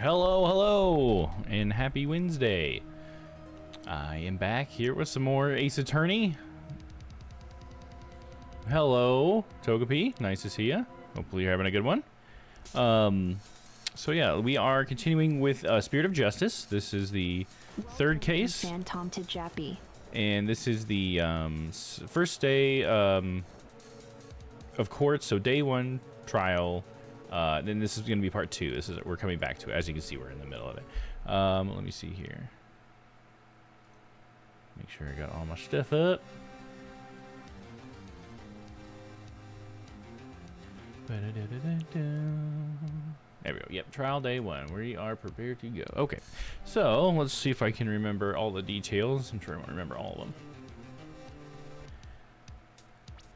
Hello, hello, and happy Wednesday. I am back here with some more Ace Attorney. Hello, Togepi. Nice to see you. Hopefully you're having a good one. So yeah, we are continuing with Spirit of Justice. This is the third case. Tom to Jappy. And this is the first day of court, so day one trial. Then this is going to be part two. We're coming back to it. As you can see, we're in the middle of it. Let me see here. Make sure I got all my stuff up. There we go. Yep, trial day one. We are prepared to go. Okay, so let's see if I can remember all the details. I'm sure I won't remember all of them.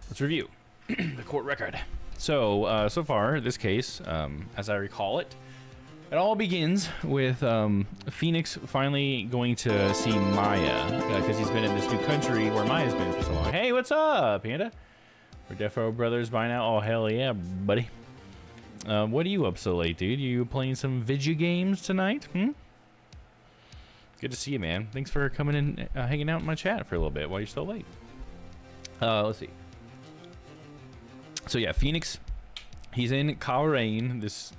Let's review the court record. So, so far, this case, as I recall it, it all begins with Phoenix finally going to see Maya, because he's been in this new country where Maya's been for so long. Hey, what's up, Panda? We're Defo brothers by now. Oh, hell yeah, buddy. What are you up so late, dude? You playing some video games tonight? Good to see you, man. Thanks for coming in, hanging out in my chat for a little bit while you're so late. Let's see. So yeah, Phoenix, he's in Kalrain, this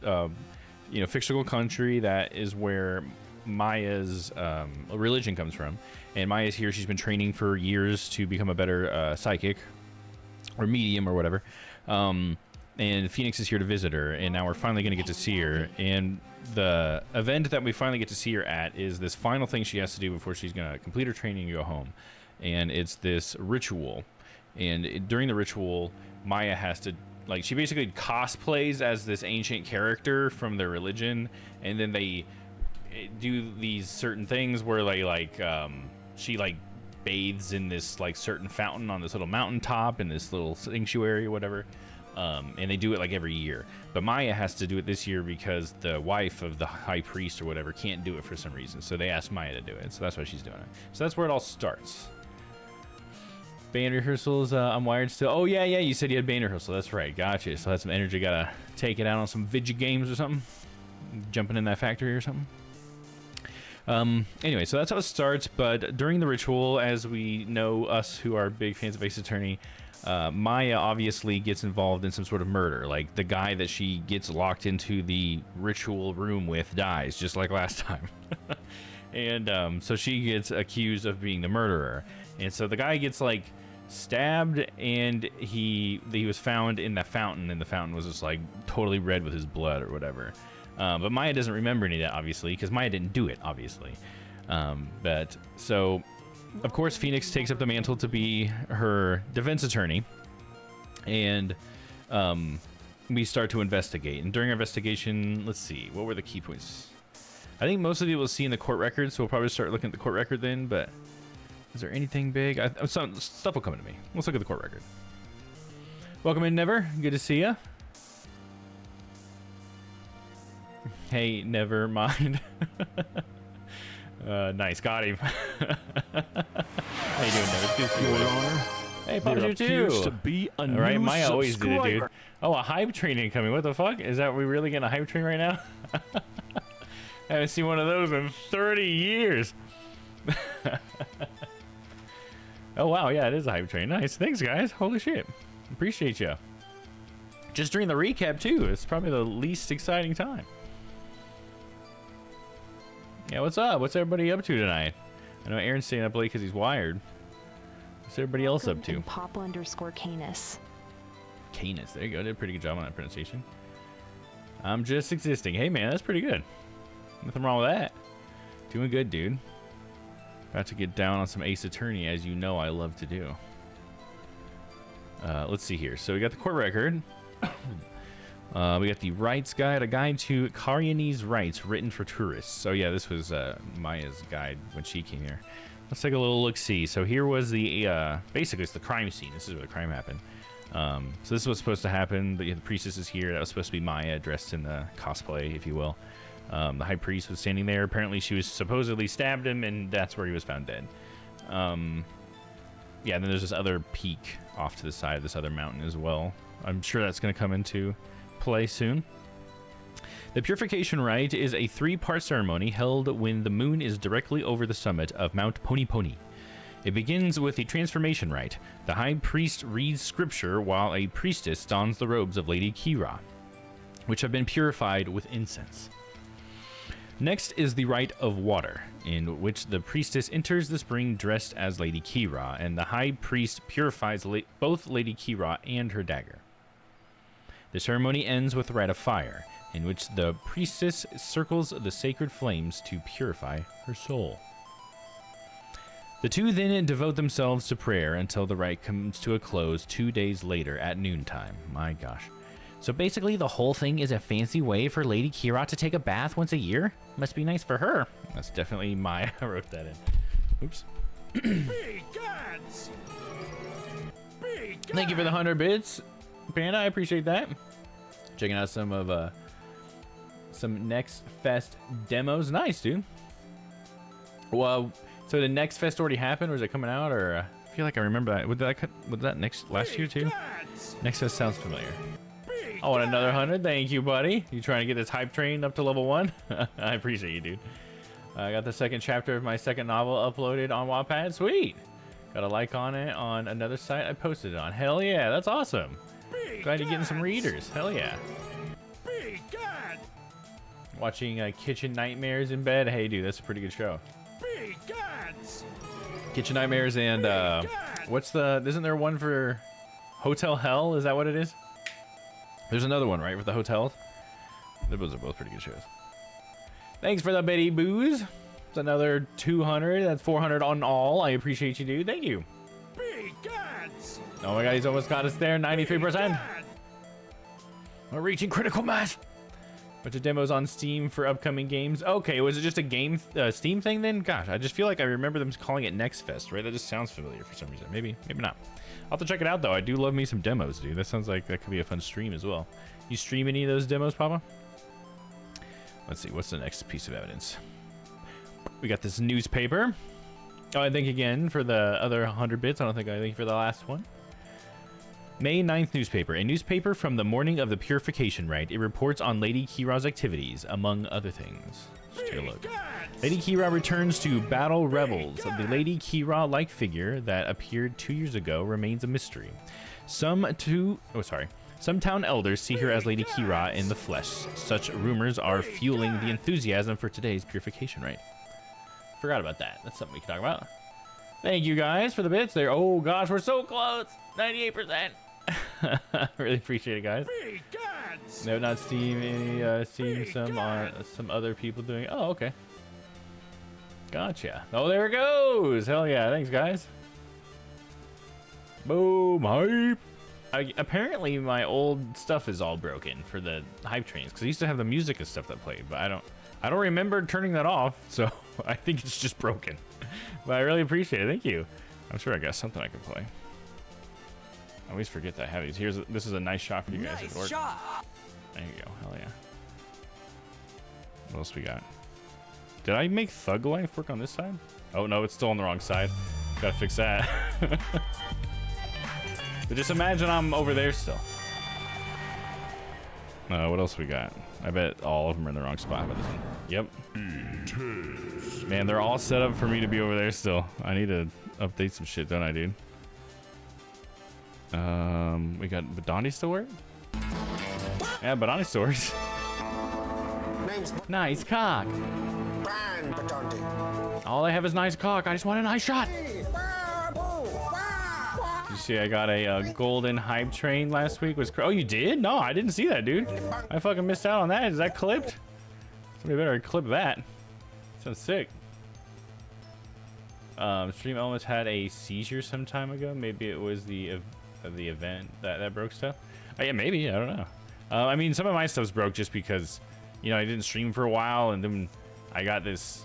fictional country that is where Maya's religion comes from. And Maya's here. She's been training for years to become a better psychic or medium or whatever. And Phoenix is here to visit her, and now we're finally going to get to see her. And the event that we finally get to see her at is this final thing she has to do before she's going to complete her training and go home. And it's this ritual. And during the ritual, Maya has to, like, she basically cosplays as this ancient character from their religion, and then they do these certain things where they, like, she, like, bathes in this, like, certain fountain on this little mountaintop in this little sanctuary or whatever. And they do it like every year, but Maya has to do it this year because the wife of the high priest or whatever can't do it for some reason. So they asked Maya to do it. So that's why she's doing it. So that's where it all starts. Band rehearsals. I'm wired still. Oh yeah, you said you had band rehearsal. That's right. Gotcha. So that's some energy. Gotta take it out on some video games or something. Jumping in that factory or something. Anyway, so that's how it starts. But during the ritual, as we know, us who are big fans of Ace Attorney, Maya obviously gets involved in some sort of murder. Like, the guy that she gets locked into the ritual room with dies, just like last time. And so she gets accused of being the murderer. And so the guy gets, like, stabbed, and he was found in the fountain, and the fountain was just, like, totally red with his blood or whatever. But Maya doesn't remember any of that, obviously, because Maya didn't do it, obviously. But so, of course, Phoenix takes up the mantle to be her defense attorney, and we start to investigate. And during our investigation, let's see, what were the key points? I think most of you will see in the court record, so we'll probably start looking at the court record then, but is there anything big? Some stuff will come to me. Let's look at the court record. Welcome in, Never. Good to see you. Hey, never mind. Nice, got him. How you doing, Never? Good to see you, Your Honor. Hey, Punisher too. To be a All right, new Maya always did it, dude. subscriber. Oh, a hype train incoming. What the fuck? Is that we really getting a hype train right now? I haven't seen one of those in 30 years. Oh, wow. Yeah, it is a hype train. Nice. Thanks, guys. Holy shit. Appreciate you. Just during the recap, too. It's probably the least exciting time. Yeah, what's up? What's everybody up to tonight? I know Aaron's staying up late because he's wired. What's everybody else up to? Papa_Canis. Canis. There you go. Did a pretty good job on that pronunciation. I'm just existing. Hey, man, that's pretty good. Nothing wrong with that. Doing good, dude. About to get down on some Ace Attorney, as you know I love to do. Let's see here. So we got the court record. We got the Rites Guide, a guide to Karyanese rites written for tourists. So yeah, this was Maya's guide when she came here. Let's take a little look-see. So here was the, basically it's the crime scene. This is where the crime happened. So this was supposed to happen. The priestess is here. That was supposed to be Maya dressed in the cosplay, if you will. The high priest was standing there. Apparently she was supposedly stabbed him, and that's where he was found dead. Yeah, and then there's this other peak off to the side of this other mountain as well. I'm sure that's going to come into play soon. The Purification Rite is a 3-part ceremony held when the moon is directly over the summit of Mount Pony Pony. It begins with the Transformation Rite. The High Priest reads scripture while a priestess dons the robes of Lady Kira, which have been purified with incense. Next is the Rite of Water, in which the priestess enters the spring dressed as Lady Kira, and the High Priest purifies both Lady Kira and her dagger. The ceremony ends with the Rite of Fire, in which the priestess circles the sacred flames to purify her soul. The two then devote themselves to prayer until the rite comes to a close 2 days later at noontime. My gosh. So basically the whole thing is a fancy way for Lady Kira to take a bath once a year? Must be nice for her. That's definitely I wrote that in. Oops. Big guns! Big guns! Thank you for the 100 bits, Panda. I appreciate that. Checking out some of some Next Fest demos. Nice, dude. Well, so the Next Fest already happened, or is it coming out? Or I feel like I remember that. Was that last year too? Next Fest sounds familiar. I want another 100. Thank you, buddy. You trying to get this hype train up to level 1? I appreciate you, dude. I got the second chapter of my second novel uploaded on Wattpad. Sweet. Got a like on it on another site I posted it on. Hell yeah, that's awesome. Glad you're getting some readers. Hell yeah. Big gun! Watching Kitchen Nightmares in bed. Hey, dude, that's a pretty good show. Big guns! Kitchen Nightmares and isn't there one for Hotel Hell? Is that what it is? There's another one, right, with the hotels? Those are both pretty good shows. Thanks for the Betty Boos. It's another 200. That's 400 on all. I appreciate you, dude. Thank you. Big guns! Oh my god, he's almost got us there. 93%. We're reaching critical mass. Bunch of demos on Steam for upcoming games. Okay, was it just a game Steam thing then? Gosh, I just feel like I remember them calling it Next Fest, right? That just sounds familiar for some reason. Maybe not. I'll have to check it out though. I do love me some demos, dude. That sounds like that could be a fun stream as well. You stream any of those demos, Papa? Let's see, what's the next piece of evidence? We got this newspaper. Oh, I thank again for the other 100 bits. I don't think I thank you for the last one. May 9th newspaper. A newspaper from the morning of the Purification Rite. It reports on Lady Kira's activities, among other things. Let's take a look. Lady Kira returns to battle rebels. The Lady Kira-like figure that appeared 2 years ago remains a mystery. Some town elders see her as Lady Kira in the flesh. Such rumors are fueling the enthusiasm for today's Purification Rite. Forgot about that. That's something we can talk about. Thank you guys for the bits there. Oh gosh, we're so close. 98%. Really appreciate it, guys. Big guns! No, not Steam. Seeing some other people doing. Oh, okay. Gotcha. Oh, there it goes. Hell yeah. Thanks, guys. Boom. Hype. Apparently, my old stuff is all broken for the hype trains because I used to have the music and stuff that played, but I don't remember turning that off, so I think it's just broken. But I really appreciate it. Thank you. I'm sure I got something I can play. I always forget that I have these. This is a nice shot for you guys. Nice shot! There you go. Hell yeah. What else we got? Did I make Thug Life work on this side? Oh no, it's still on the wrong side. Gotta fix that. But just imagine I'm over there still. What else we got? I bet all of them are in the wrong spot by this one. Yep. Man, they're all set up for me to be over there still. I need to update some shit, don't I, dude? We got Badani still work? Yeah, Badani still works. Nice cock. All I have is nice cock. I just want a nice shot. You see, I got a golden hype train last week. Oh, you did? No, I didn't see that, dude. I fucking missed out on that. Is that clipped? Somebody better clip that. Sounds sick. Stream almost had a seizure some time ago. Maybe it was the event that broke stuff. Oh, yeah, maybe. I don't know. I mean, some of my stuff's broke just because, you know, I didn't stream for a while, and then I got this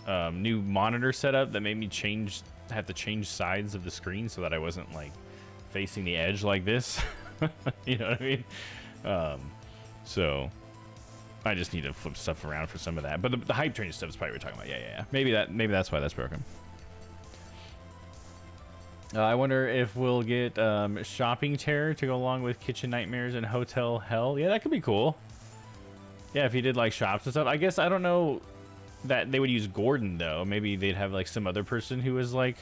new monitor set up that made me have to change sides of the screen so that I wasn't like facing the edge like this. You know what I mean? So I just need to flip stuff around for some of that. But the hype train stuff is probably what we're talking about. Yeah. Maybe that's why that's broken. I wonder if we'll get Shopping Terror to go along with Kitchen Nightmares and Hotel Hell. Yeah, that could be cool. Yeah, if you did like shops and stuff. I guess I don't know that they would use Gordon though. Maybe they'd have like some other person who was like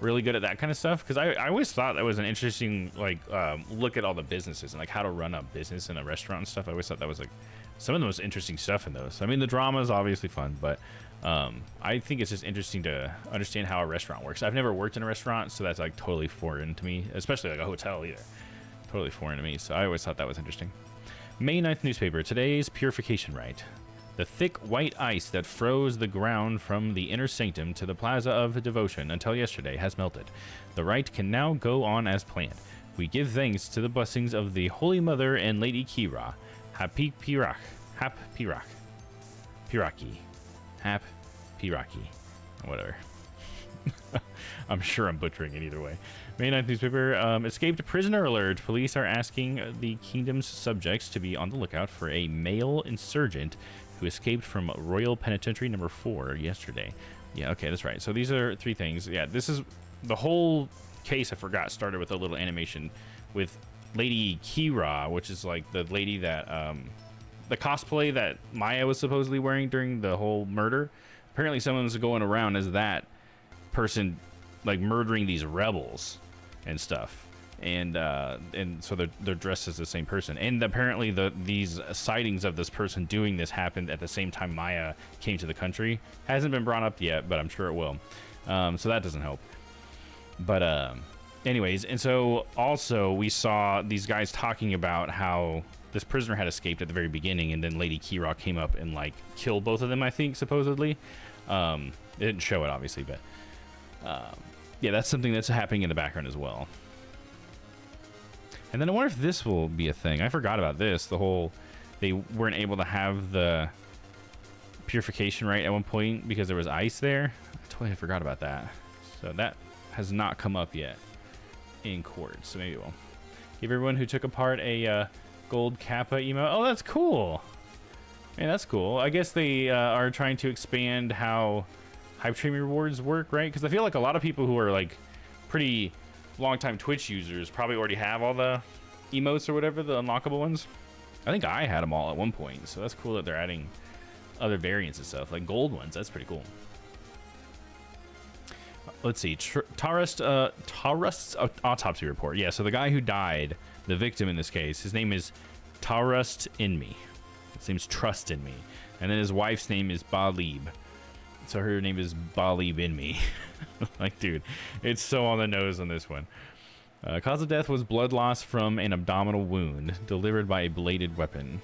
really good at that kind of stuff. Because I always thought that was an interesting like look at all the businesses and like how to run a business in a restaurant and stuff. I always thought that was like some of the most interesting stuff in those. I mean, the drama is obviously fun, but I think it's just interesting to understand how a restaurant works. I've never worked in a restaurant, so that's like totally foreign to me, especially like a hotel either. Totally foreign to me, so I always thought that was interesting. May 9th newspaper. Today's purification rite. The thick white ice that froze the ground from the inner sanctum to the plaza of devotion until yesterday has melted. The rite can now go on as planned. We give thanks to the blessings of the Holy Mother and Lady Kira. Happy Pirach. Hap Pirach. Piraki. Hap Piraki. Whatever. I'm sure I'm butchering it either way. May 9th newspaper. Escaped prisoner alert. Police are asking the kingdom's subjects to be on the lookout for a male insurgent who escaped from Royal Penitentiary number 4 yesterday. Yeah, okay, that's right. So these are 3 things. Yeah, this is the whole case. I forgot started with a little animation with Lady Kira, which is like the lady that the cosplay that Maya was supposedly wearing during the whole murder. Apparently, someone's going around as that person, like murdering these rebels and stuff, and so they're dressed as the same person. And apparently, these sightings of this person doing this happened at the same time Maya came to the country. Hasn't been brought up yet, but I'm sure it will. So that doesn't help. But anyways, and so also we saw these guys talking about how this prisoner had escaped at the very beginning, and then Lady Kira came up and like killed both of them, I think, supposedly. It didn't show it, obviously, but yeah, that's something that's happening in the background as well. And then I wonder if this will be a thing. I forgot about this. The whole, they weren't able to have the purification right at one point because there was ice there. I totally forgot about that. So that has not come up yet in court. So maybe we'll give everyone who took apart a gold Kappa emo. Oh, that's cool. Man, that's cool. I guess they are trying to expand how hype train rewards work, right? Because I feel like a lot of people who are like pretty long-time Twitch users probably already have all the emotes or whatever, the unlockable ones. I think I had them all at one point, so that's cool that they're adding other variants and stuff, like gold ones. That's pretty cool. Let's see. Tarrust's autopsy report. Yeah, so the guy who died, the victim in this case, his name is Tarrust in me. His name's Trust in me. And then his wife's name is Balib. So her name is Balib in me. Like, dude, it's so on the nose on this one. Cause of death was blood loss from an abdominal wound delivered by a bladed weapon.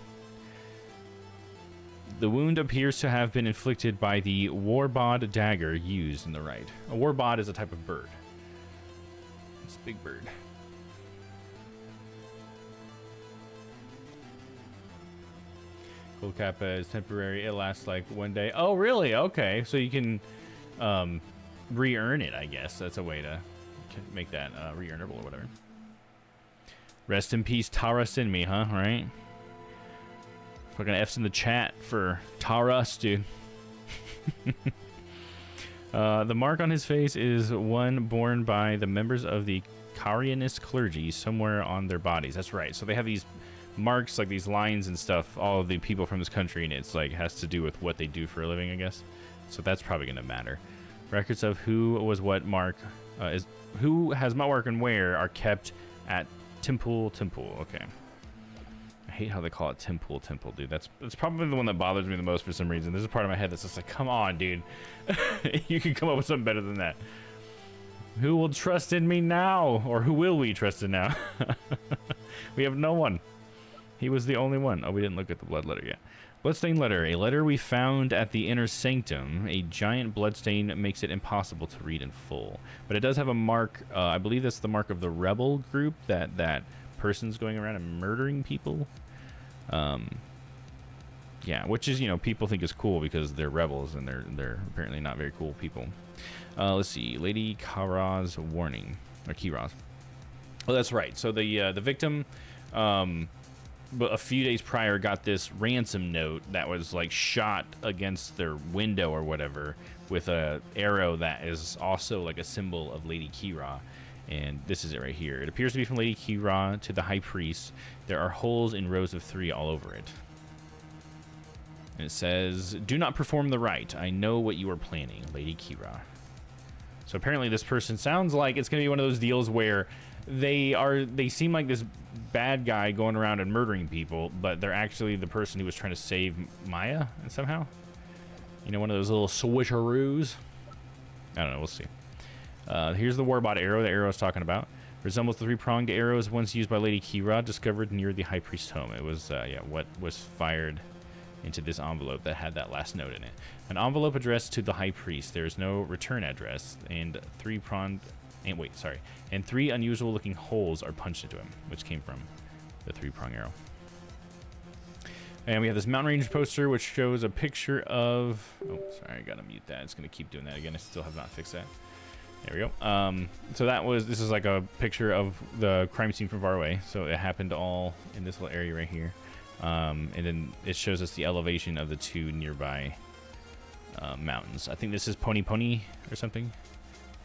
The wound appears to have been inflicted by the warbod dagger used in the rite. A warbod is a type of bird. It's a big bird. Gold Kappa is temporary. It lasts like 1 day. Oh, really? Okay. So you can re-earn it, I guess. That's a way to make that re-earnable or whatever. Rest in peace, Taurus in me, huh? Right? Fucking F's in the chat for Taurus, dude. The mark on his face is one borne by the members of the Carianist clergy somewhere on their bodies. That's right. So they have these marks, like these lines and stuff, all of the people from this country, and it's like has to do with what they do for a living, I guess. So that's probably going to matter. Records of who was what mark who has what mark and where are kept at Temple. Okay. I hate how they call it Temple, dude. That's probably the one that bothers me the most for some reason. There's a part of my head that's just like, come on, dude. You can come up with something better than that. Who will trust in me now? Or who will we trust in now? We have no one. He was the only one. Oh, we didn't look at the blood letter yet. Bloodstain letter. A letter we found at the inner sanctum. A giant bloodstain makes it impossible to read in full. But it does have a mark. I believe that's the mark of the rebel group. That person's going around and murdering people. Yeah, which is, you know, people think is cool because they're rebels and they're apparently not very cool people. Let's see. Lady Kira's warning. Or Kira's. Oh, that's right. So the victim... but a few days prior got this ransom note that was like shot against their window or whatever with a arrow that is also like a symbol of Lady Kira. And this is it right here. It appears to be from Lady Kira to the high priest. There are holes in rows of 3 all over it. And it says, "Do not perform the rite. I know what you are planning, Lady Kira." So apparently this person sounds like it's going to be one of those deals where they seem like this bad guy going around and murdering people, but they're actually the person who was trying to save Maya somehow. You know, one of those little switcheroos. I don't know. We'll see. Here's the Warbot arrow the arrow I was talking about. Resembles the three-pronged arrows once used by Lady Kira, discovered near the High Priest's home. It was, what was fired into this envelope that had that last note in it. An envelope addressed to the High Priest. There is no return address, and three unusual-looking holes are punched into him, which came from the three-prong arrow. And we have this mountain range poster, which shows a picture of... Oh, sorry, I gotta mute that. It's gonna keep doing that again. I still have not fixed that. There we go. So this is like a picture of the crime scene from far away. So it happened all in this little area right here. And then it shows us the elevation of the two nearby mountains. I think this is Pony Pony or something.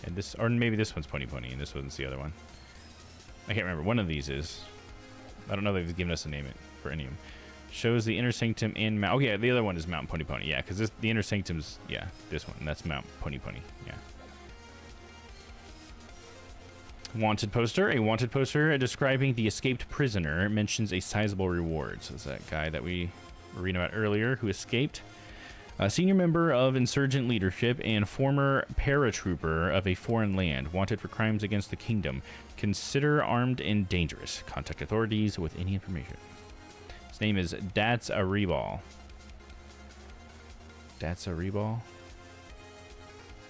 And this, or maybe this one's Pony Pony and this one's the other one. I can't remember. One of these is. I don't know if they've given us a name for any of them. Shows the Inner Sanctum in Mount. Oh yeah, the other one is Mount Pony Pony. Yeah, because the Inner Sanctum's, yeah, this one. That's Mount Pony Pony. Yeah. Wanted poster. A wanted poster describing the escaped prisoner mentions a sizable reward. So it's that guy that we were reading about earlier who escaped. A senior member of insurgent leadership and former paratrooper of a foreign land, wanted for crimes against the kingdom. Consider armed and dangerous. Contact authorities with any information. His name is That's a Reball. That's a Reball?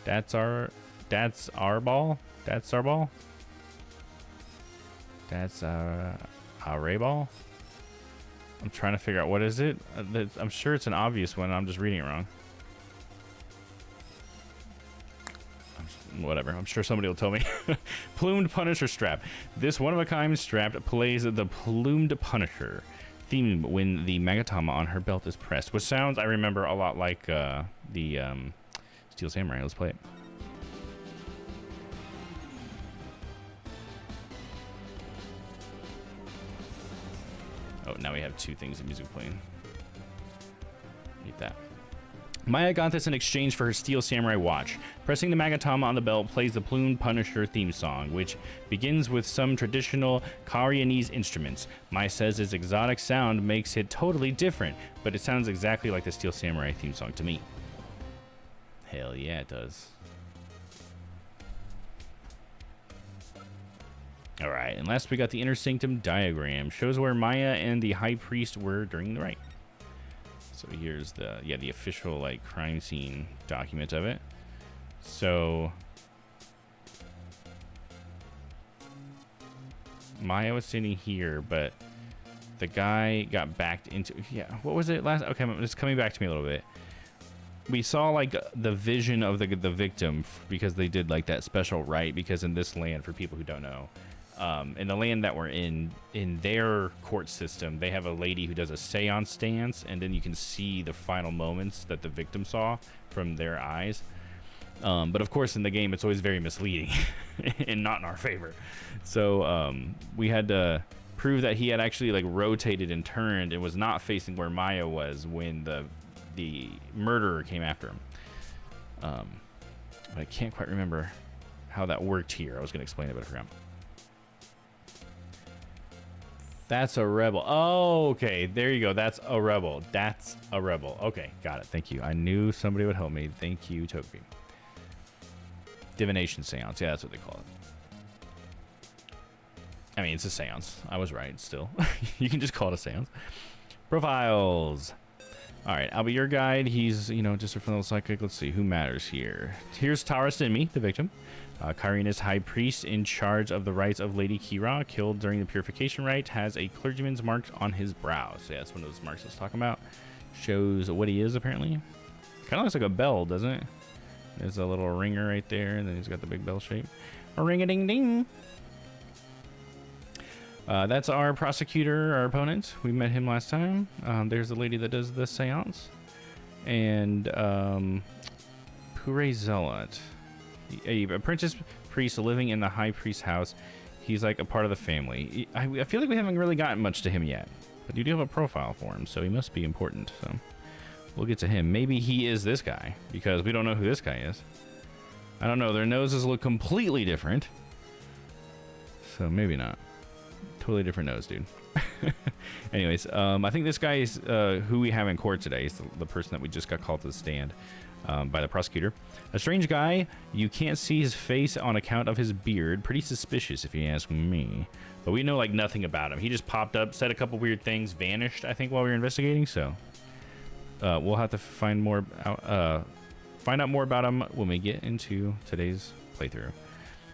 That's our ball? That's our ball? That's a ray ball. I'm trying to figure out what is it. I'm sure it's an obvious one. I'm just reading it wrong. Whatever. I'm sure somebody will tell me. Plumed Punisher strap. This one-of-a-kind strap plays the Plumed Punisher theme when the Magatama on her belt is pressed, which sounds, I remember, a lot like the Steel Samurai. Let's play it. Oh, now we have two things of music playing. Need that. Maya got this in exchange for her Steel Samurai watch. Pressing the Magatama on the belt plays the Plumed Punisher theme song, which begins with some traditional Koreanese instruments. Maya says its exotic sound makes it totally different, but it sounds exactly like the Steel Samurai theme song to me. Hell yeah, it does. Alright, and last we got the Inner Sanctum diagram. Shows where Maya and the High Priest were during the rite. So here's the official like crime scene document of it. So Maya was sitting here, but the guy got backed into, what was it last? Okay, it's coming back to me a little bit. We saw like the vision of the victim because they did like that special rite, because in this land, for people who don't know, in the land that we're in their court system, they have a lady who does a seance dance, and then you can see the final moments that the victim saw from their eyes. But of course, in the game, it's always very misleading and not in our favor. So we had to prove that he had actually like rotated and turned and was not facing where Maya was when the murderer came after him. But I can't quite remember how that worked here. I was going to explain it, but I forgot. That's a rebel. Oh, okay. There you go. That's a rebel. That's a rebel. Okay, got it. Thank you. I knew somebody would help me. Thank you, Toby. Divination seance. Yeah, that's what they call it. I mean, it's a seance. I was right still. You can just call it a seance. Profiles. All right, I'll be your guide. He's, just a fellow psychic. Let's see who matters here. Here's Taurus and me, the victim. Karina's high priest in charge of the rites of Lady Kira, killed during the purification rite, has a clergyman's mark on his brow. So yeah, that's one of those marks I was talking about. Shows what he is, apparently. Kind of looks like a bell, doesn't it? There's a little ringer right there, and then he's got the big bell shape. A ring-a-ding-ding. That's our prosecutor, our opponent. We met him last time. There's the lady that does the seance. And Pure Zealot. A apprentice priest living in the high priest's house. He's like a part of the family. I feel like we haven't really gotten much to him yet, but you do have a profile for him, so he must be important. So we'll get to him. Maybe he is this guy, because we don't know who this guy is. I don't know. Their noses look completely different. So maybe not. Totally different nose, dude. Anyways, I think this guy is who we have in court today. He's the person that we just got called to the stand by the prosecutor. A strange guy. You can't see his face on account of his beard. Pretty suspicious, if you ask me. But we know, like, nothing about him. He just popped up, said a couple weird things, vanished, I think, while we were investigating. So we'll have to find out more about him when we get into today's playthrough.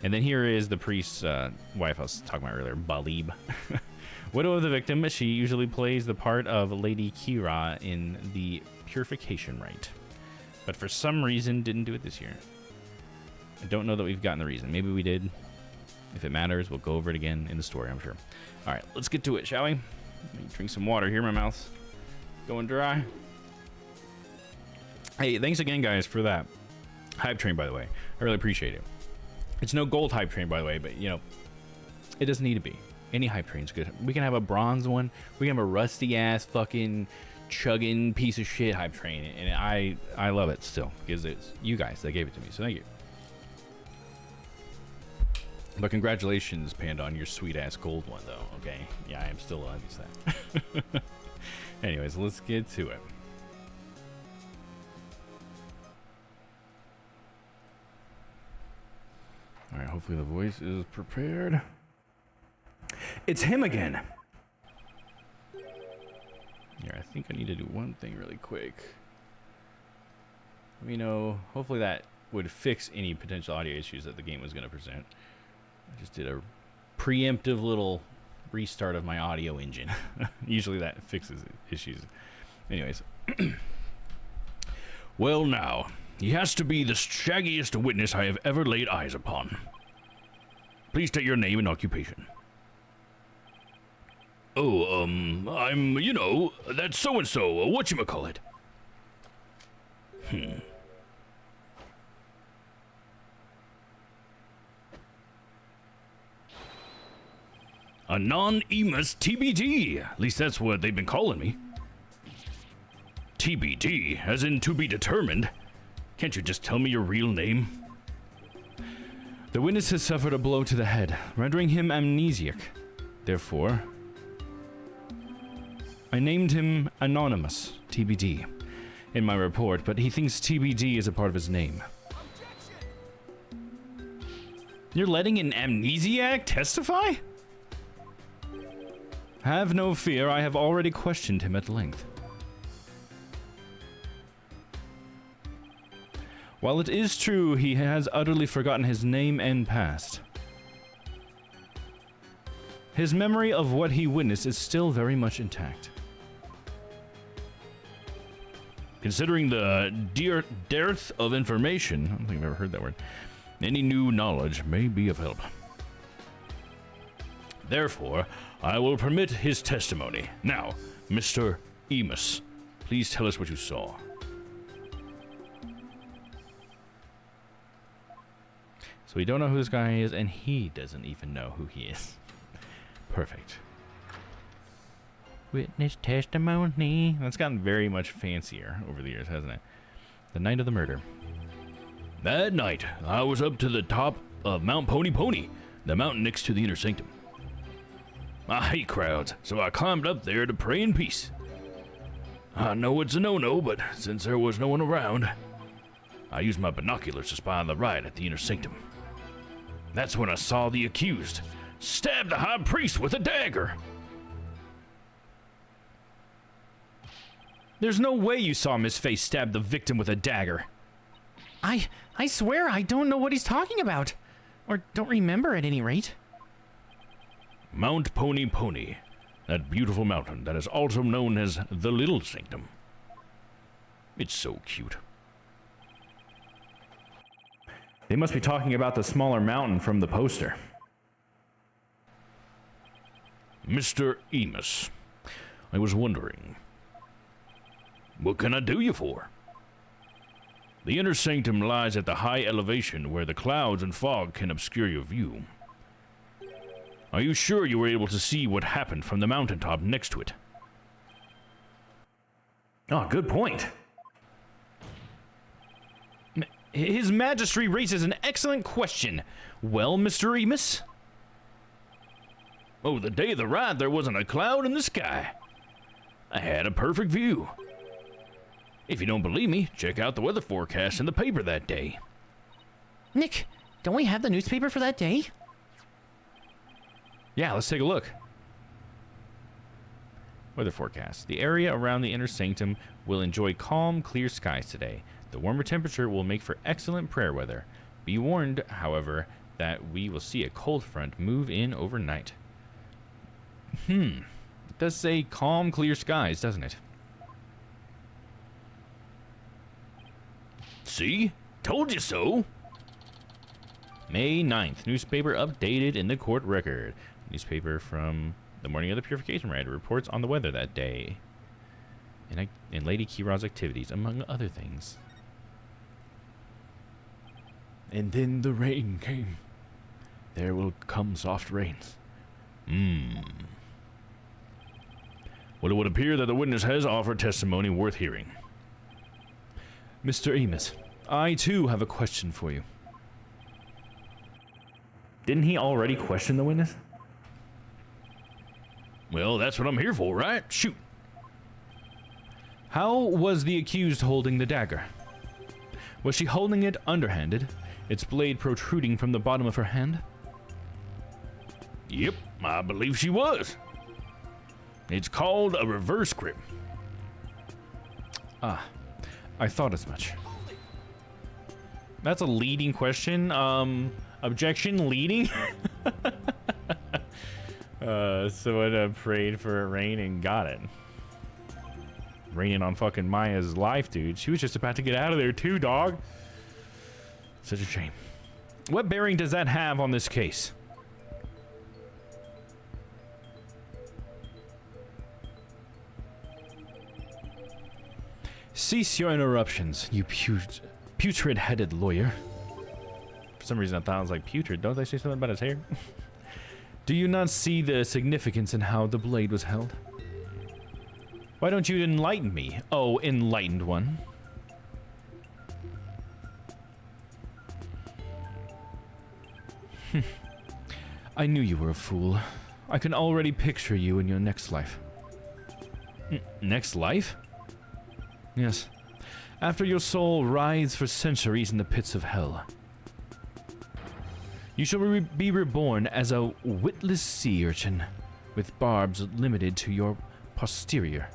And then here is the priest's wife I was talking about earlier, Balib. Widow of the victim. She usually plays the part of Lady Kira in the Purification Rite, but for some reason didn't do it this year. I don't know that we've gotten the reason. Maybe we did. If it matters, we'll go over it again in the story, I'm sure. All right, let's get to it, shall we? Let me drink some water here. My mouth's going dry. Hey, thanks again, guys, for that hype train, by the way. I really appreciate it. It's no gold hype train, by the way, but, you know, it doesn't need to be. Any hype train's good. We can have a bronze one. We can have a rusty-ass fucking chugging piece of shit hype train, and I love it still, because it's you guys that gave it to me, so thank you. But congratulations, Panda, on your sweet-ass gold one, though, okay? Yeah, I am still on that. Anyways, let's get to it. All right, hopefully the voice is prepared. It's him again. Here, I think I need to do one thing really quick. Let me know. Hopefully that would fix any potential audio issues that the game was going to present. I just did a preemptive little restart of my audio engine. Usually that fixes issues. Anyways. Well, now, he has to be the shaggiest witness I have ever laid eyes upon. Please state your name and occupation. Oh, I'm, you know, that's so-and-so, whatchamacallit. Anonymous TBD. At least that's what they've been calling me. TBD, as in to be determined. Can't you just tell me your real name? The witness has suffered a blow to the head, rendering him amnesiac. Therefore, I named him Anonymous, TBD, in my report, but he thinks TBD is a part of his name. You're letting an amnesiac testify? Have no fear, I have already questioned him at length. While it is true he has utterly forgotten his name and past, his memory of what he witnessed is still very much intact. Considering the dearth of information, I don't think I've ever heard that word, any new knowledge may be of help. Therefore, I will permit his testimony. Now, Mr. Emus, please tell us what you saw. So we don't know who this guy is, and he doesn't even know who he is. Perfect. Witness testimony. That's gotten very much fancier over the years, hasn't it? The night of the murder. That night, I was up to the top of Mount Pony Pony, the mountain next to the inner sanctum. I hate crowds, so I climbed up there to pray in peace. I know it's a no-no, but since there was no one around, I used my binoculars to spy on the right at the inner sanctum. That's when I saw the accused stab the high priest with a dagger. There's no way you saw Miss Face stab the victim with a dagger. I swear I don't know what he's talking about. Or don't remember at any rate. Mount Pony Pony, that beautiful mountain that is also known as the Little Sanctum. It's so cute. They must be talking about the smaller mountain from the poster. Mr. Emus, I was wondering, what can I do you for? The inner sanctum lies at the high elevation where the clouds and fog can obscure your view. Are you sure you were able to see what happened from the mountaintop next to it? Oh, good point. His Majesty raises an excellent question. Well, Mr. Emus? Oh, the day of the ride, there wasn't a cloud in the sky. I had a perfect view. If you don't believe me, check out the weather forecast in the paper that day. Nick, don't we have the newspaper for that day? Yeah, let's take a look. Weather forecast. The area around the inner sanctum will enjoy calm, clear skies today. The warmer temperature will make for excellent prayer weather. Be warned, however, that we will see a cold front move in overnight. It does say calm, clear skies, doesn't it? See? Told you so. May 9th. Newspaper updated in the court record. Newspaper from the morning of the purification rite reports on the weather that day. And Lady Kira's activities, among other things. And then the rain came. There will come soft rains. Well, it would appear that the witness has offered testimony worth hearing. Mr. Emus, I too have a question for you. Didn't he already question the witness? Well, that's what I'm here for, right? Shoot. How was the accused holding the dagger? Was she holding it underhanded, its blade protruding from the bottom of her hand? Yep, I believe she was. It's called a reverse grip. Ah, I thought as much. That's a leading question. Objection, leading? Someone prayed for rain and got it. Raining on fucking Maya's life, dude. She was just about to get out of there too, dog. Such a shame. What bearing does that have on this case? Cease your interruptions, you putrid-headed lawyer. For some reason I thought it was like putrid. Don't they say something about his hair? Do you not see the significance in how the blade was held? Why don't you enlighten me, oh enlightened one? I knew you were a fool. I can already picture you in your next life. Next life? Yes. After your soul rides for centuries in the pits of hell. You shall be reborn as a witless sea urchin, with barbs limited to your posterior.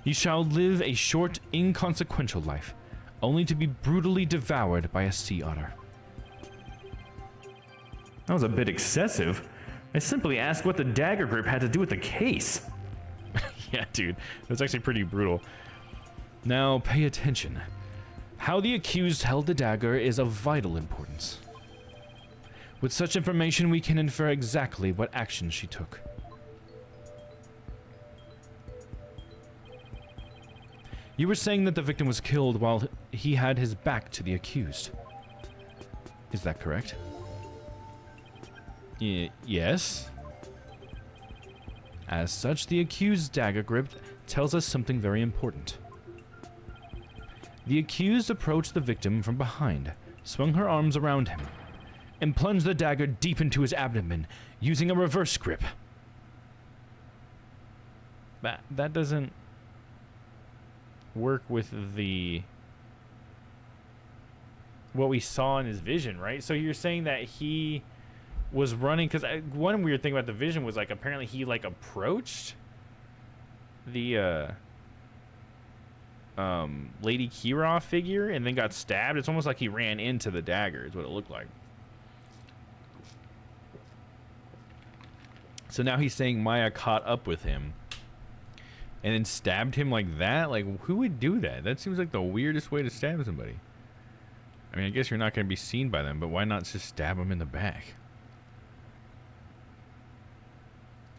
You shall live a short, inconsequential life, only to be brutally devoured by a sea otter. That was a bit excessive. I simply asked what the dagger grip had to do with the case. Yeah, dude, that's actually pretty brutal. Now, pay attention. How the accused held the dagger is of vital importance. With such information, we can infer exactly what action she took. You were saying that the victim was killed while he had his back to the accused. Is that correct? Yes. As such, the accused's dagger grip tells us something very important. The accused approached the victim from behind, swung her arms around him, and plunged the dagger deep into his abdomen, using a reverse grip. That doesn't work with what we saw in his vision, right? So you're saying that he was running, because one weird thing about the vision was, like, apparently he, like, approached the Lady Kira figure and then got stabbed. It's almost like he ran into the dagger is what it looked like. So now he's saying Maya caught up with him and then stabbed him like that. Like, who would do that? That seems like the weirdest way to stab somebody. I mean, I guess you're not going to be seen by them, but why not just stab him in the back?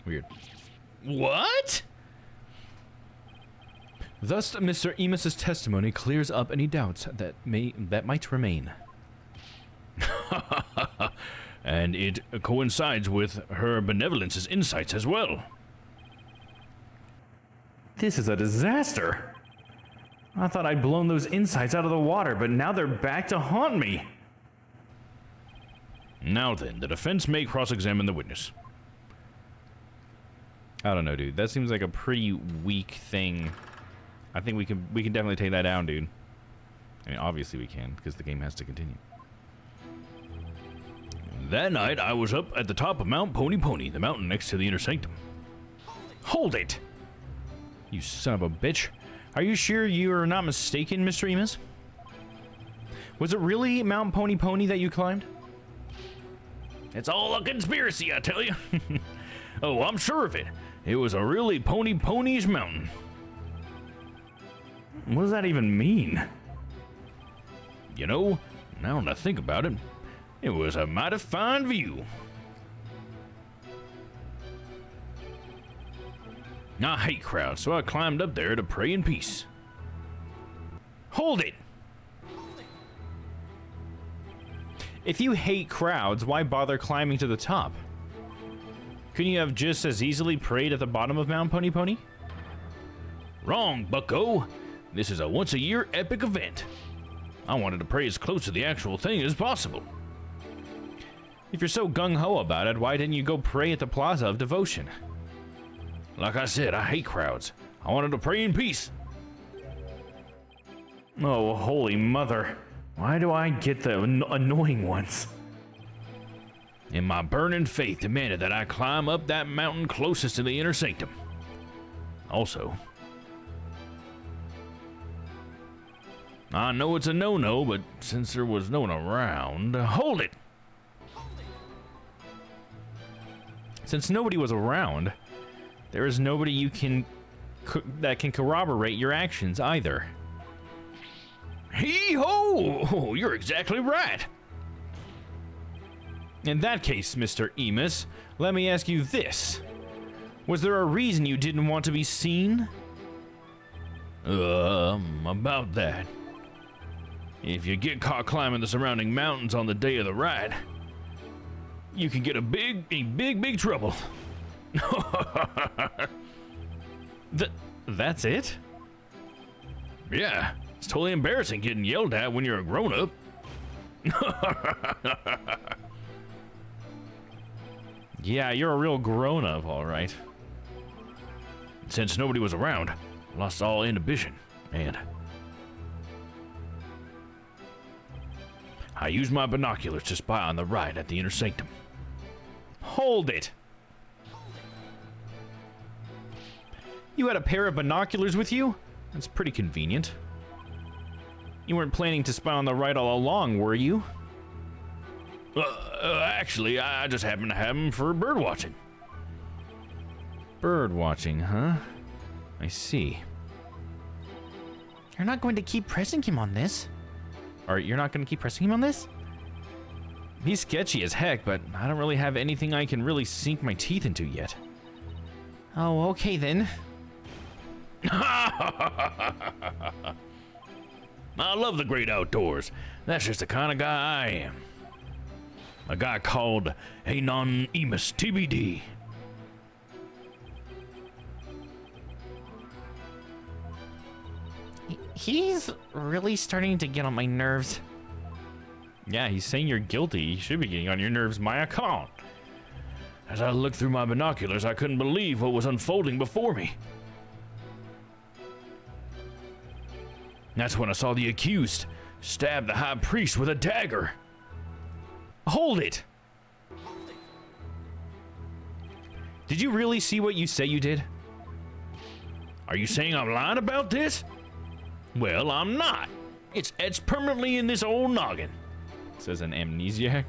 Weird. What? Thus, Mr. Emus's testimony clears up any doubts that might remain. And it coincides with her benevolence's insights as well. This is a disaster. I thought I'd blown those insides out of the water, but now they're back to haunt me. Now then, the defense may cross-examine the witness. I don't know, dude. That seems like a pretty weak thing. I think we can definitely take that down, dude. I mean, obviously we can, because the game has to continue. That night, I was up at the top of Mount Pony Pony, the mountain next to the Inner Sanctum. Hold it! You son of a bitch. Are you sure you are not mistaken, Mr. Emus? Was it really Mount Pony Pony that you climbed? It's all a conspiracy, I tell you. Oh, I'm sure of it. It was a really ponish mountain. What does that even mean? You know, now that I think about it, it was a mighty fine view. I hate crowds, so I climbed up there to pray in peace. Hold it! If you hate crowds, why bother climbing to the top? Couldn't you have just as easily prayed at the bottom of Mount Pony Pony? Wrong, bucko. This is a once-a-year epic event. I wanted to pray as close to the actual thing as possible. If you're so gung-ho about it, why didn't you go pray at the Plaza of Devotion? Like I said, I hate crowds. I wanted to pray in peace. Oh, holy mother. Why do I get the annoying ones? And my burning faith demanded that I climb up that mountain closest to the Inner Sanctum. Also, I know it's a no-no, but since there was no one around... Hold it! Since nobody was around, there is nobody that can corroborate your actions either. Hee-ho! You're exactly right. In that case, Mr. Emus, let me ask you this. Was there a reason you didn't want to be seen? About that. If you get caught climbing the surrounding mountains on the day of the ride, you can get a big trouble. That's it? Yeah, it's totally embarrassing getting yelled at when you're a grown-up. Yeah, you're a real grown-up, all right. Since nobody was around, I lost all inhibition, and I used my binoculars to spy on the ride at the Inner Sanctum. Hold it! You had a pair of binoculars with you? That's pretty convenient. You weren't planning to spy on the ride all along, were you? Actually, I just happened to have them for bird watching. Bird watching, huh? I see. You're not going to keep pressing him on this? Or you're not going to keep pressing him on this? He's sketchy as heck, but I don't really have anything I can really sink my teeth into yet. Oh, okay then. I love the great outdoors. That's just the kind of guy I am. A guy called Anon Emus TBD. He's really starting to get on my nerves. Yeah, he's saying you're guilty. He should be getting on your nerves, Maya. Come on. As I looked through my binoculars, I couldn't believe what was unfolding before me. That's when I saw the accused stab the high priest with a dagger. Hold it! Did you really see what you say you did? Are you saying I'm lying about this? Well, I'm not. It's etched permanently in this old noggin. Says an amnesiac.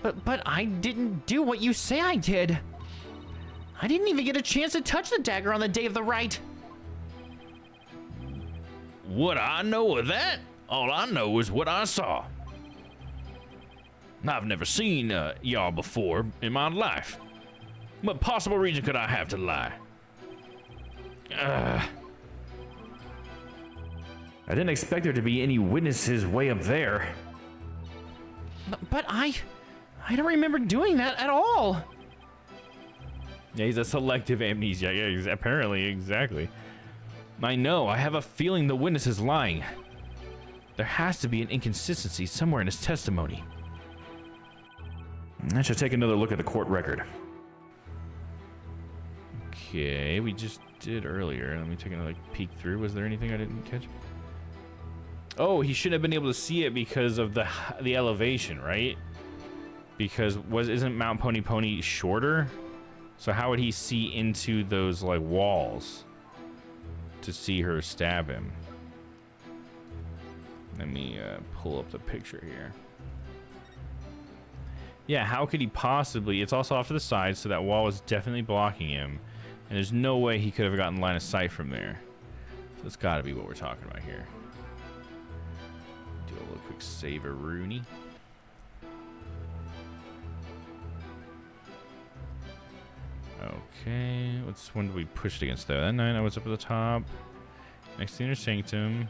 But I didn't do what you say I did. I didn't even get a chance to touch the dagger on the day of the rite. What I know of that? All I know is what I saw. I've never seen y'all before in my life. What possible reason could I have to lie? I didn't expect there to be any witnesses way up there. But I don't remember doing that at all. Yeah, he's a selective amnesia. Yeah, he's apparently, exactly. I know. I have a feeling the witness is lying. There has to be an inconsistency somewhere in his testimony. I should take another look at the court record. Okay, we just did earlier. Let me take another peek through. Was there anything I didn't catch? Oh, he shouldn't have been able to see it because of the elevation, right? Because isn't Mount Pony Pony shorter? So how would he see into those like walls to see her stab him? Let me pull up the picture here. Yeah, how could he possibly? It's also off to the side, so that wall was definitely blocking him. And there's no way he could have gotten line of sight from there. So that's got to be what we're talking about here. Do a little quick save-a-rooney. Okay, when did we push it against though? That night I was up at the top, next to the inner sanctum.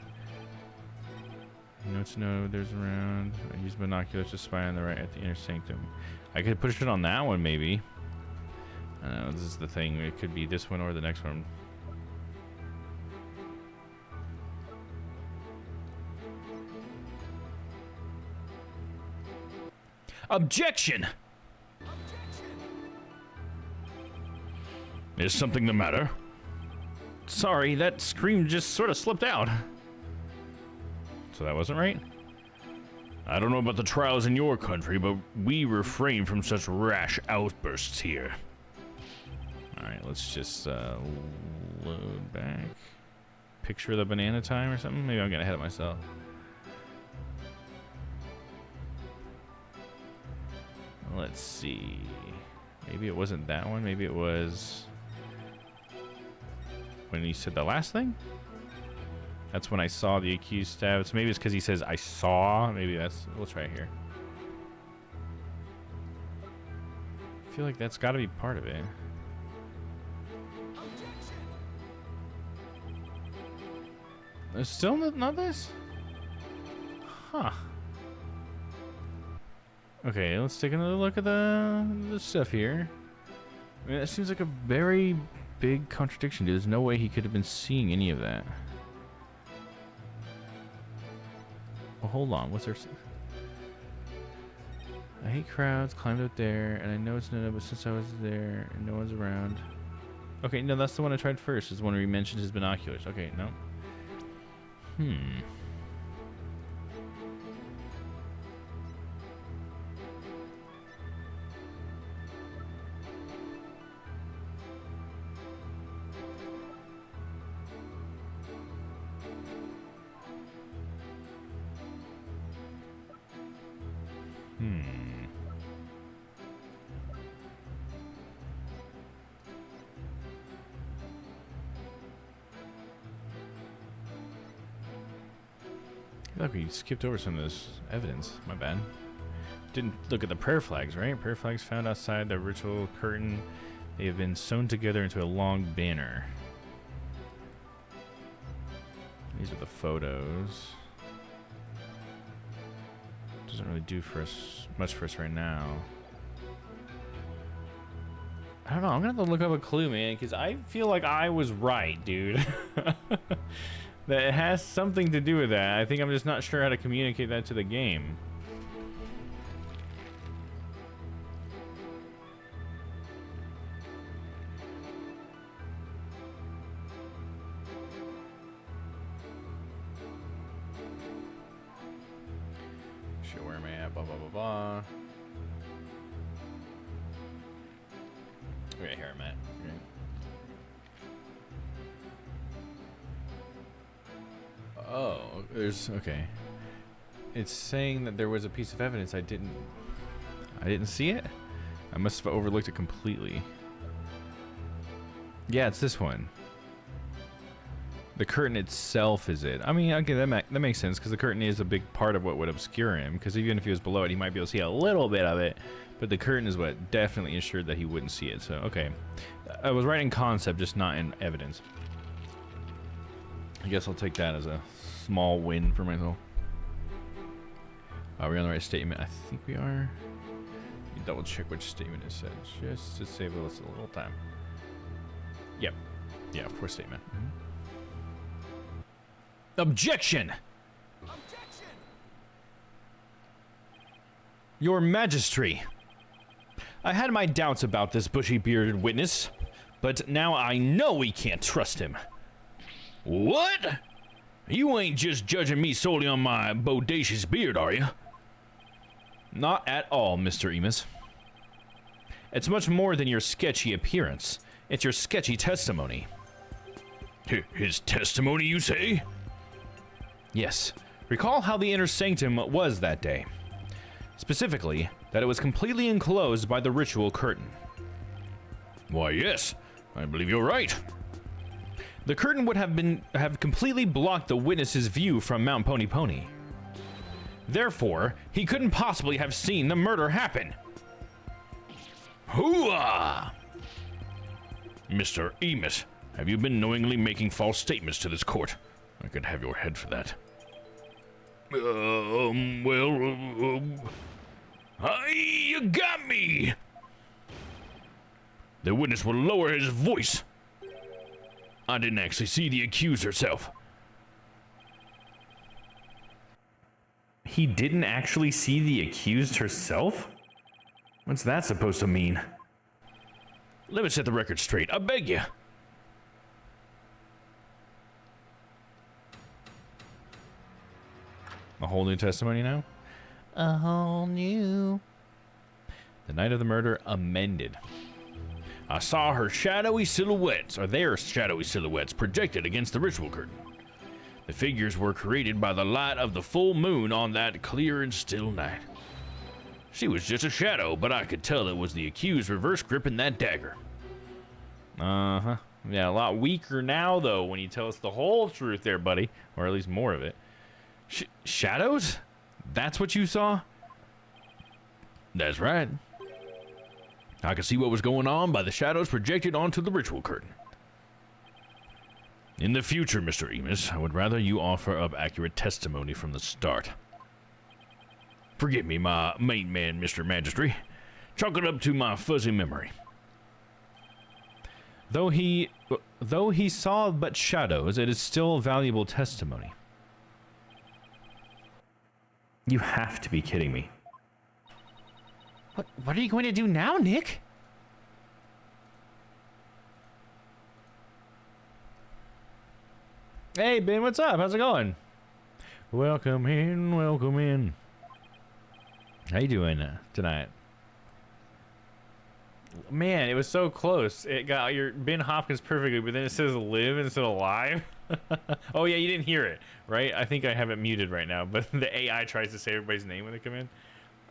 Notes no, there's around. I use binoculars to spy on the right at the inner sanctum. I could push it on that one maybe. I don't know, this is the thing. It could be this one or the next one. Objection! Is something the matter? Sorry, that scream just sort of slipped out. So that wasn't right? I don't know about the trials in your country, but we refrain from such rash outbursts here. Alright, let's just load back. Picture of the banana time or something? Maybe I'm getting ahead of myself. Let's see. Maybe it wasn't that one. Maybe it was when he said the last thing? That's when I saw the accused stab. So maybe it's because he says I saw. Maybe that's. We'll try here. I feel like that's got to be part of it. There's still not this? Huh. Okay, let's take another look at the stuff here. I mean, that seems like a very big contradiction, dude. There's no way he could have been seeing any of that. Well, hold on. What's there? I hate crowds. Climbed up there, and I know it's no, but since I was there and no one's around. Okay, no, that's the one I tried first. Is the one where he mentioned his binoculars. Okay, no. Look, we skipped over some of this evidence. My bad. Didn't look at the prayer flags, right? Prayer flags found outside the ritual curtain. They have been sewn together into a long banner. These are the photos. Doesn't really do for us much for us right now. I don't know. I'm gonna have to look up a clue, man, because I feel like I was right, dude. That it has something to do with that. I think I'm just not sure how to communicate that to the game. Show where am I at? Blah blah blah blah. Okay, here I'm at. Okay. Oh, there's okay. It's saying that there was a piece of evidence I didn't see it. I must have overlooked it completely. Yeah, it's this one. The curtain itself is it. I mean, okay, that makes sense because the curtain is a big part of what would obscure him. Because even if he was below it, he might be able to see a little bit of it. But the curtain is what definitely ensured that he wouldn't see it. So okay, I was right in concept, just not in evidence. I guess I'll take that as a small win for myself. Are we on the right statement? I think we are. Let me double check which statement it said, just to save us a little time. Yep. Yeah, fourth statement. Objection! Your Majesty, I had my doubts about this bushy-bearded witness, but now I know we can't trust him. What? You ain't just judging me solely on my bodacious beard, are you? Not at all, Mr. Emus. It's much more than your sketchy appearance. It's your sketchy testimony. His testimony, you say? Yes. Recall how the inner sanctum was that day. Specifically, that it was completely enclosed by the ritual curtain. Why, yes. I believe you're right. The curtain would have completely blocked the witness's view from Mount Pony Pony. Therefore, he couldn't possibly have seen the murder happen. Hooah! Mr. Emus, have you been knowingly making false statements to this court? I could have your head for that. You got me! The witness will lower his voice. I didn't actually see the accused herself. He didn't actually see the accused herself? What's that supposed to mean? Let me set the record straight, I beg you. A whole new testimony now? A whole new. The night of the murder amended. I saw her shadowy silhouettes, or their shadowy silhouettes, projected against the ritual curtain. The figures were created by the light of the full moon on that clear and still night. She was just a shadow, but I could tell it was the accused reverse gripping that dagger. Uh-huh. Yeah, a lot weaker now, though, when you tell us the whole truth there, buddy. Or at least more of it. Shadows? That's what you saw? That's right. I could see what was going on by the shadows projected onto the ritual curtain. In the future, Mr. Emus, I would rather you offer up accurate testimony from the start. Forgive me, my main man, Mr. Magistrate. Chalk it up to my fuzzy memory. Though he saw but shadows, it is still valuable testimony. You have to be kidding me. What are you going to do now, Nick? Hey, Ben, what's up? How's it going? Welcome in, welcome in. How you doing tonight? Man, it was so close. It got your Ben Hopkins perfectly, but then it says live instead of live. Oh yeah, you didn't hear it, right? I think I have it muted right now, but the AI tries to say everybody's name when they come in.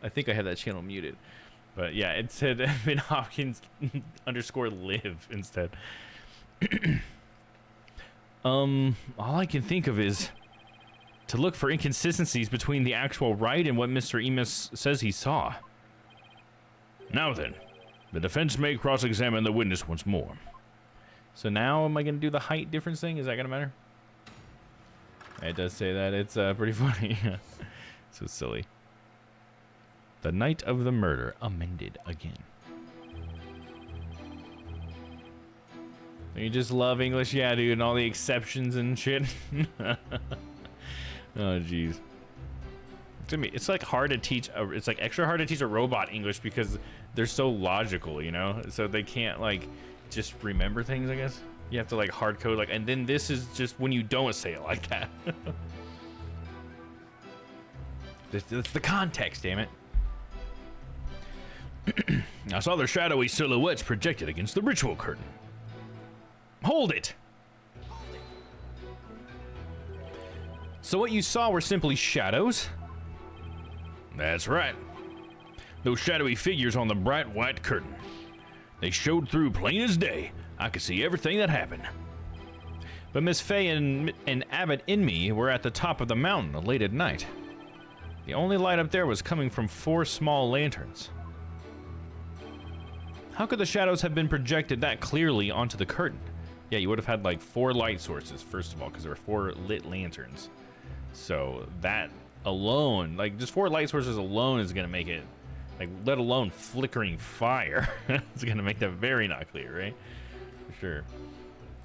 I think I have that channel muted. But yeah, it said Ben Hopkins _ live instead. All I can think of is to look for inconsistencies between the actual Rite and what Mr. Emus says he saw. Now then, the defense may cross-examine the witness once more. So now am I going to do the height difference thing? Is that going to matter? It does say that. It's pretty funny. So silly. The night of the murder amended again. You just love English, yeah, dude, and all the exceptions and shit. Oh, jeez. It's like hard to teach. It's like extra hard to teach a robot English because they're so logical, you know. So they can't like just remember things. I guess you have to like hard code like. And then this is just when you don't say it like that. That's the context, damn it. I saw their shadowy silhouettes projected against the ritual curtain. Hold it! So what you saw were simply shadows? That's right. Those shadowy figures on the bright white curtain. They showed through plain as day. I could see everything that happened. But Miss Fay and Abbott in me were at the top of the mountain late at night. The only light up there was coming from 4 small lanterns. How could the shadows have been projected that clearly onto the curtain? Yeah, you would have had like 4 light sources, first of all, because there were 4 lit lanterns. So that alone, like just 4 light sources alone is going to make it, like let alone flickering fire. It's going to make that very not clear, right? For sure.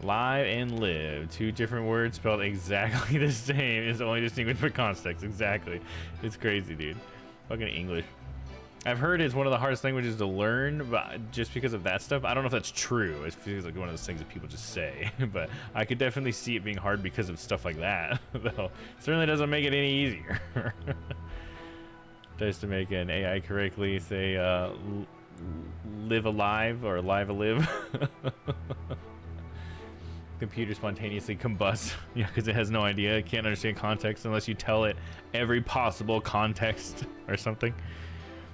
Live and live. Two different words spelled exactly the same is only distinguished by context. Exactly. It's crazy, dude. Fucking English. I've heard it's one of the hardest languages to learn, but just because of that stuff. I don't know if that's true. It feels like one of those things that people just say, but I could definitely see it being hard because of stuff like that. Though certainly doesn't make it any easier. Tries to make an AI correctly say live alive or live a live. Computer spontaneously combusts. Yeah, because it has no idea. It can't understand context unless you tell it every possible context or something.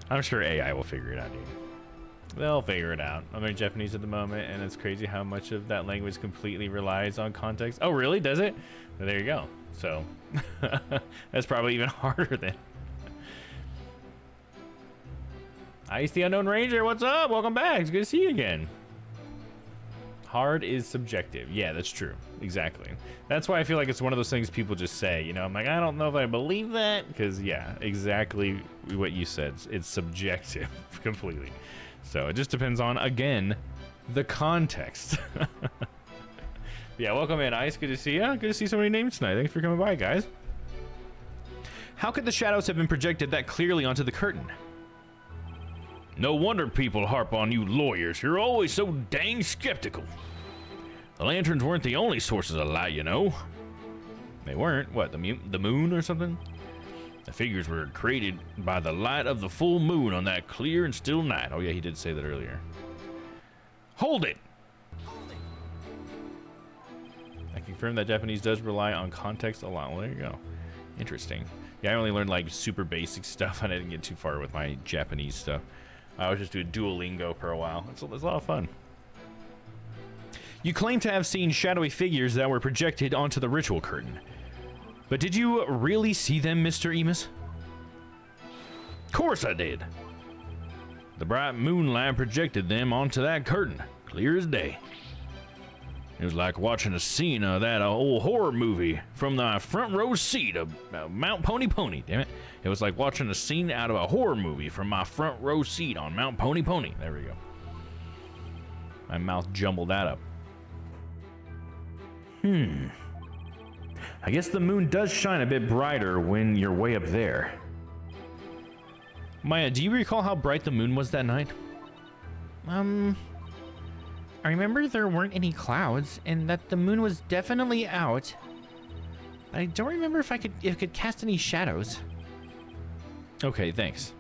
I'm sure AI will figure it out, dude. They'll figure it out. I'm learning Japanese at the moment, and it's crazy how much of that language completely relies on context. Oh, really? Does it? Well, there you go. So that's probably even harder then. Ice the Unknown Ranger, what's up? Welcome back. It's good to see you again. Hard is subjective. Yeah, that's true. Exactly. That's why I feel like it's one of those things people just say, you know, I'm like, I don't know if I believe that, because yeah, exactly what you said. It's subjective completely. So it just depends on, again, the context. Yeah, welcome in, Ice. Good to see you. Good to see so many names tonight. Thanks for coming by, guys. How could the shadows have been projected that clearly onto the curtain? No wonder people harp on you lawyers. You're always so dang skeptical. The lanterns weren't the only sources of light, you know. They weren't. What, the moon or something? The figures were created by the light of the full moon on that clear and still night. Oh yeah, he did say that earlier. Hold it! I confirm that Japanese does rely on context a lot. Well, there you go. Interesting. Yeah, I only learned like super basic stuff. I didn't get too far with my Japanese stuff. I was just doing Duolingo for a while. It's a lot of fun. You claim to have seen shadowy figures that were projected onto the ritual curtain. But did you really see them, Mr. Emus? Of course I did. The bright moonlight projected them onto that curtain, clear as day. It was like watching a scene of that old horror movie from the front row seat of Mount Pony Pony. Damn it. It was like watching a scene out of a horror movie from my front row seat on Mount Pony Pony. There we go. My mouth jumbled that up. I guess the moon does shine a bit brighter when you're way up there. Maya, do you recall how bright the moon was that night? I remember there weren't any clouds and that the moon was definitely out. But I don't remember if it could cast any shadows. Okay, thanks.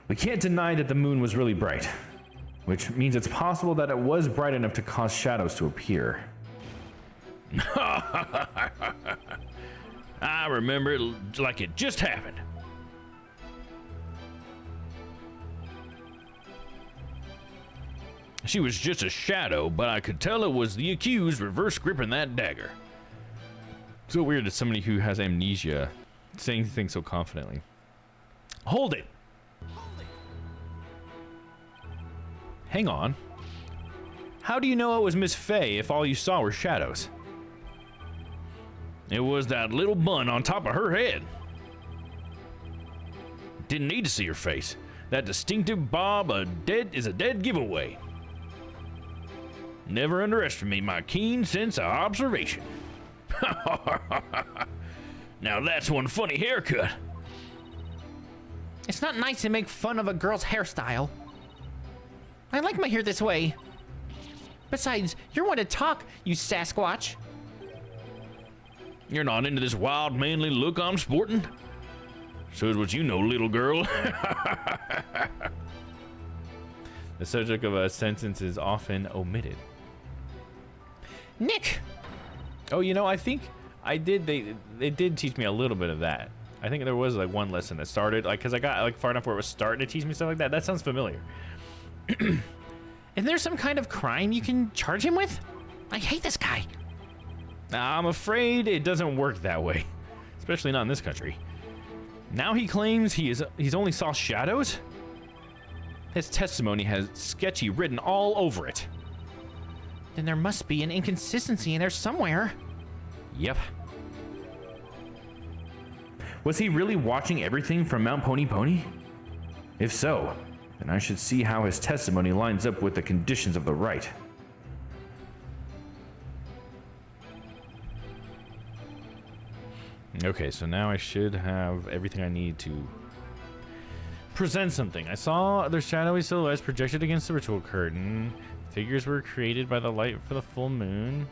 We can't deny that the moon was really bright, which means it's possible that it was bright enough to cause shadows to appear. I remember it like it just happened. She was just a shadow, but I could tell it was the accused reverse gripping that dagger. So weird that somebody who has amnesia saying things so confidently. Hold it! Hang on. How do you know it was Miss Faye if all you saw were shadows? It was that little bun on top of her head. Didn't need to see her face. That distinctive bob is a dead giveaway. Never underestimate my keen sense of observation. Now that's one funny haircut. It's not nice to make fun of a girl's hairstyle. I like my hair this way. Besides, you're one to talk, you Sasquatch. You're not into this wild, manly look I'm sporting? So is what you know, little girl. The subject of a sentence is often omitted. Nick! Oh, you know, I think I did. They did teach me a little bit of that. I think there was like one lesson that started like because I got like far enough where it was starting to teach me stuff like that. That sounds familiar. Is there some kind of crime you can charge him with? I hate this guy. I'm afraid it doesn't work that way, especially not in this country. Now he claims he's only saw shadows. His testimony has sketchy written all over it. Then there must be an inconsistency in there somewhere. Yep. Was he really watching everything from Mount Pony Pony? If so, then I should see how his testimony lines up with the conditions of the rite. Okay, so now I should have everything I need to present something. I saw their shadowy silhouettes projected against the ritual curtain. Figures were created by the light for the full moon.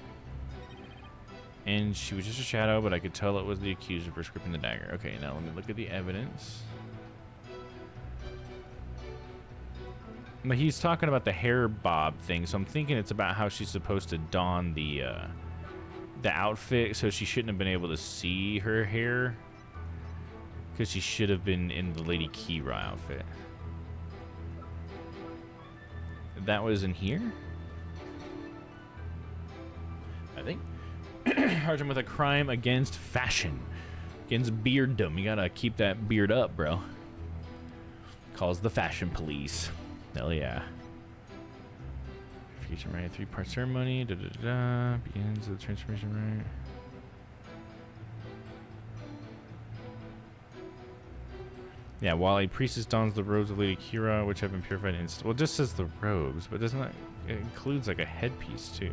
And she was just a shadow, but I could tell it was the accuser for scripting the dagger. Okay, now let me look at the evidence. But he's talking about the hair bob thing, so I'm thinking it's about how she's supposed to don the outfit, so she shouldn't have been able to see her hair, because she should have been in the Lady Kira outfit. That was in here, I think. Charge him with a crime against fashion, against bearddom. You gotta keep that beard up, bro. Calls the fashion police. Hell yeah. Feature right, 3-part ceremony. Da, da, da, da. Begins the transformation right. Yeah, while a priestess dons the robes of Lady Kira, which have been purified instantly. Well, it just says the robes, but doesn't that, it includes like a headpiece too.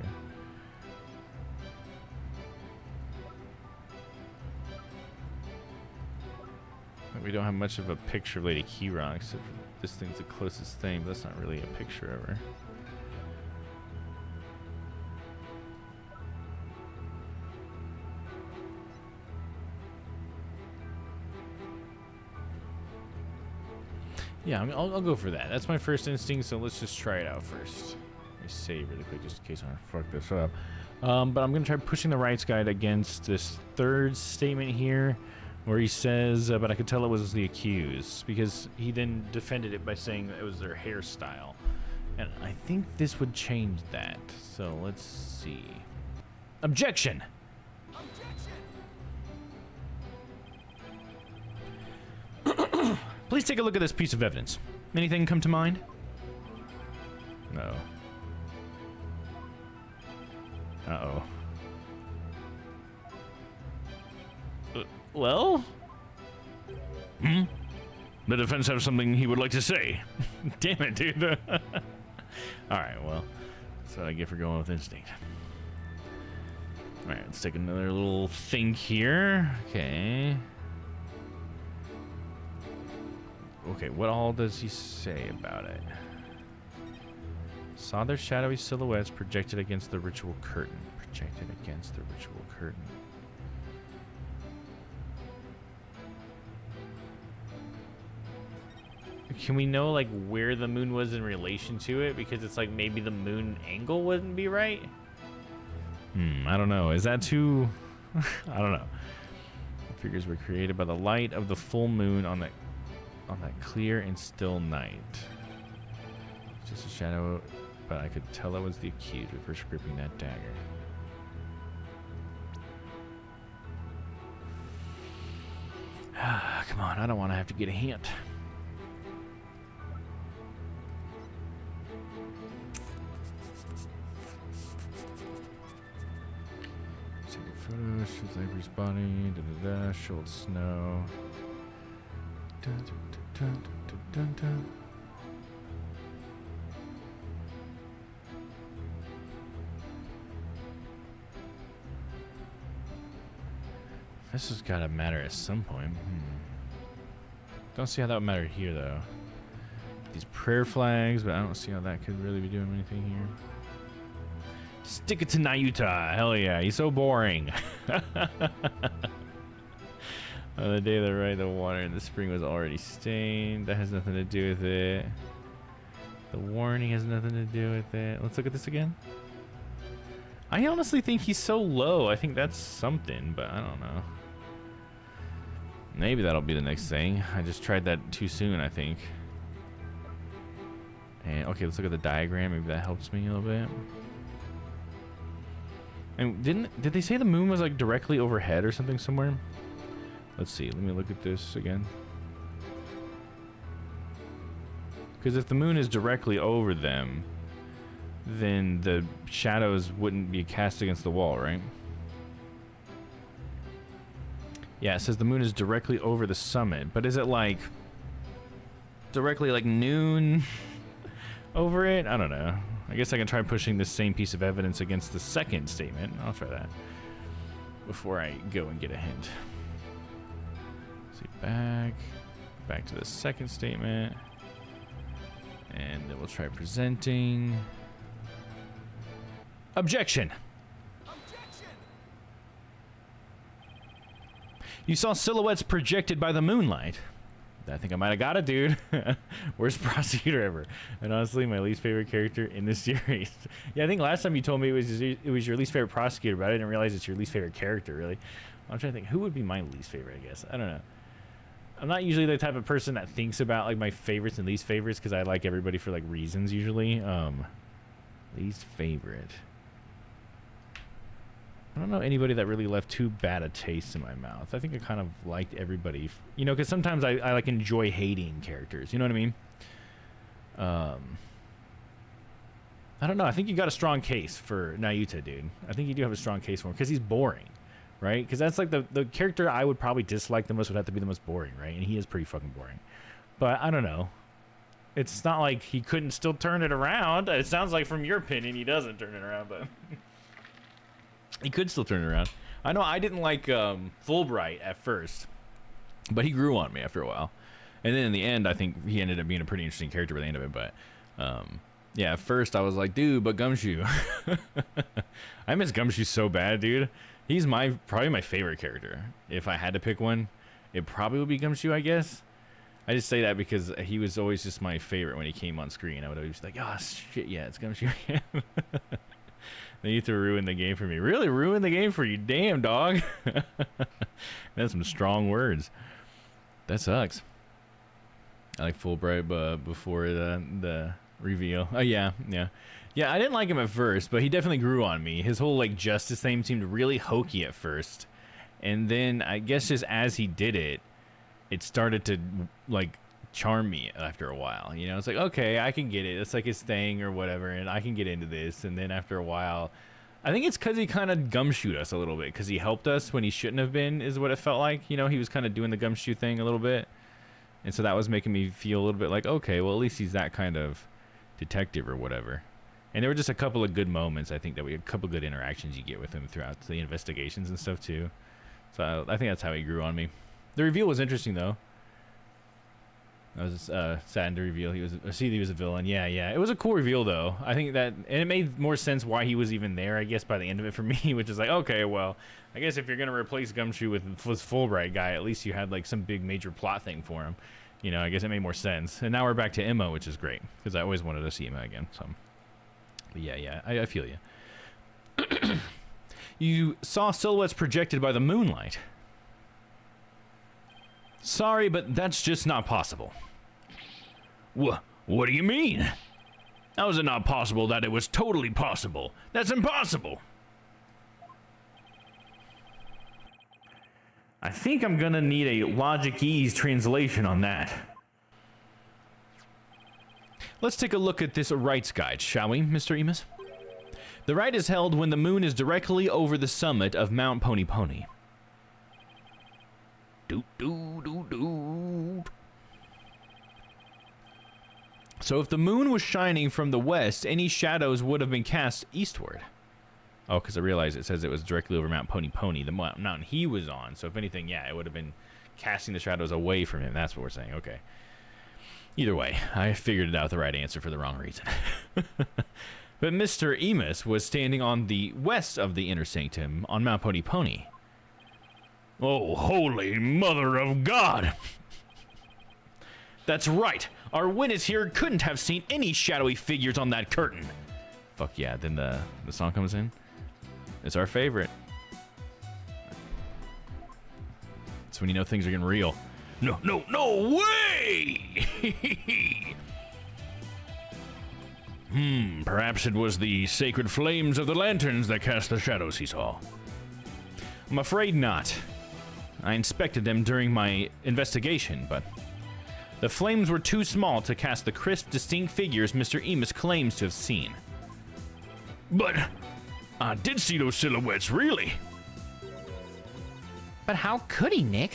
We don't have much of a picture of Lady Kira, except for this thing's the closest thing, but that's not really a picture of her. Yeah, I mean, I'll go for that. That's my first instinct, so let's just try it out first. Let me save really quick just in case I fuck this up. But I'm going to try pushing the Rite's guide against this third statement here, where he says, but I could tell it was the accused, because he then defended it by saying it was their hairstyle. And I think this would change that. So let's see. Objection! Please take a look at this piece of evidence. Anything come to mind? No. Uh-oh. Well? Hmm? The defense have something he would like to say. Damn it, dude. Alright, well. That's what I get for going with instinct. Alright, let's take another little think here. Okay. Okay, what all does he say about it? Saw their shadowy silhouettes projected against the ritual curtain. Projected against the ritual curtain. Can we know, like, where the moon was in relation to it? Because it's like maybe the moon angle wouldn't be right? I don't know. Is that too... I don't know. The figures were created by the light of the full moon on that clear and still night. Just a shadow, but I could tell it was the accused for scripting that dagger. Come on, I don't want to have to get a hint. Take a photo, shows Avery's body, shoveled snow. Dun, dun, dun, dun, dun, dun. This has got to matter at some point. Don't see how that would matter here, though. These prayer flags, but I don't see how that could really be doing anything here. Stick it to Nayuta. Hell yeah, he's so boring. On the day of the rite, the water in the spring was already stained. That has nothing to do with it. The warning has nothing to do with it. Let's look at this again. I honestly think he's so low. I think that's something, but I don't know. Maybe that'll be the next thing. I just tried that too soon, I think. And okay, let's look at the diagram. Maybe that helps me a little bit. And did they say the moon was like directly overhead or something somewhere? Let's see. Let me look at this again. Because if the moon is directly over them, then the shadows wouldn't be cast against the wall, right? Yeah, it says the moon is directly over the summit, but is it like directly like noon over it? I don't know. I guess I can try pushing this same piece of evidence against the second statement. I'll try that before I go and get a hint. See, back to the second statement. And then we'll try presenting. Objection! You saw silhouettes projected by the moonlight. I think I might have got it, dude. Worst prosecutor ever. And honestly, my least favorite character in this series. Yeah, I think last time you told me it was your least favorite prosecutor, but I didn't realize it's your least favorite character, really. I'm trying to think, who would be my least favorite, I guess? I don't know. I'm not usually the type of person that thinks about, like, my favorites and least favorites, because I like everybody for, like, reasons, usually. Least favorite. I don't know anybody that really left too bad a taste in my mouth. I think I kind of liked everybody, you know, because sometimes I like enjoy hating characters. You know what I mean? I don't know. I think you got a strong case for Nayuta, dude. I think you do have a strong case for him because he's boring, right? Because that's like the character I would probably dislike the most would have to be the most boring, right? And he is pretty fucking boring. But I don't know. It's not like he couldn't still turn it around. It sounds like from your opinion he doesn't turn it around, but... He could still turn it around. I know I didn't like Fulbright at first, but he grew on me after a while. And then in the end, I think he ended up being a pretty interesting character by the end of it. But yeah, at first I was like, dude, but Gumshoe. I miss Gumshoe so bad, dude. He's probably my favorite character. If I had to pick one, it probably would be Gumshoe, I guess. I just say that because he was always just my favorite when he came on screen. I would always be like, oh, shit, yeah, it's Gumshoe. They need to ruin the game for me. Really ruin the game for you? Damn, dog. That's some strong words. That sucks. I like Fulbright before the reveal. Oh, yeah. Yeah, I didn't like him at first, but he definitely grew on me. His whole, like, justice thing seemed really hokey at first. And then, I guess just as he did it, it started to, like, charm me after a while. You know, it's like, okay, I can get it. It's like his thing or whatever, and I can get into this. And then after a while, I think it's because he kind of gumshoed us a little bit, because he helped us when he shouldn't have been, is what it felt like. You know, he was kind of doing the gumshoe thing a little bit. And so that was making me feel a little bit like, okay, well, at least he's that kind of detective or whatever. And there were just a couple of good moments, I think, that we had a couple of good interactions you get with him throughout the investigations and stuff, too. So I think that's how he grew on me. The reveal was interesting, though. I was saddened to reveal he was a villain. Yeah. It was a cool reveal, though. I think that, and it made more sense why he was even there, I guess, by the end of it for me, which is like, okay, well, I guess if you're going to replace Gumshoe with this Fulbright guy, at least you had, like, some big major plot thing for him. You know, I guess it made more sense. And now we're back to Emma, which is great, because I always wanted to see Emma again, so. But yeah, I feel you. You saw silhouettes projected by the moonlight. Sorry, but that's just not possible. What do you mean? How is it not possible that it was totally possible? That's impossible. I think I'm gonna need a Logic Ease translation on that. Let's take a look at this Rite's guide, shall we, Mr. Emus? The Rite is held when the moon is directly over the summit of Mount Pony Pony. So if the moon was shining from the west, any shadows would have been cast eastward. Oh, because I realized it says it was directly over Mount Pony Pony, the mountain he was on. So if anything, yeah, it would have been casting the shadows away from him. That's what we're saying. Okay. Either way, I figured it out the right answer for the wrong reason. But Mr. Emus was standing on the west of the inner sanctum on Mount Pony Pony. Oh, holy mother of God! That's right. Our witness here couldn't have seen any shadowy figures on that curtain. Fuck yeah, then the song comes in. It's our favorite. It's when you know things are getting real. No way! Perhaps it was the sacred flames of the lanterns that cast the shadows he saw. I'm afraid not. I inspected them during my investigation, but the flames were too small to cast the crisp, distinct figures Mr. Emus claims to have seen. But I did see those silhouettes, really. But how could he, Nick?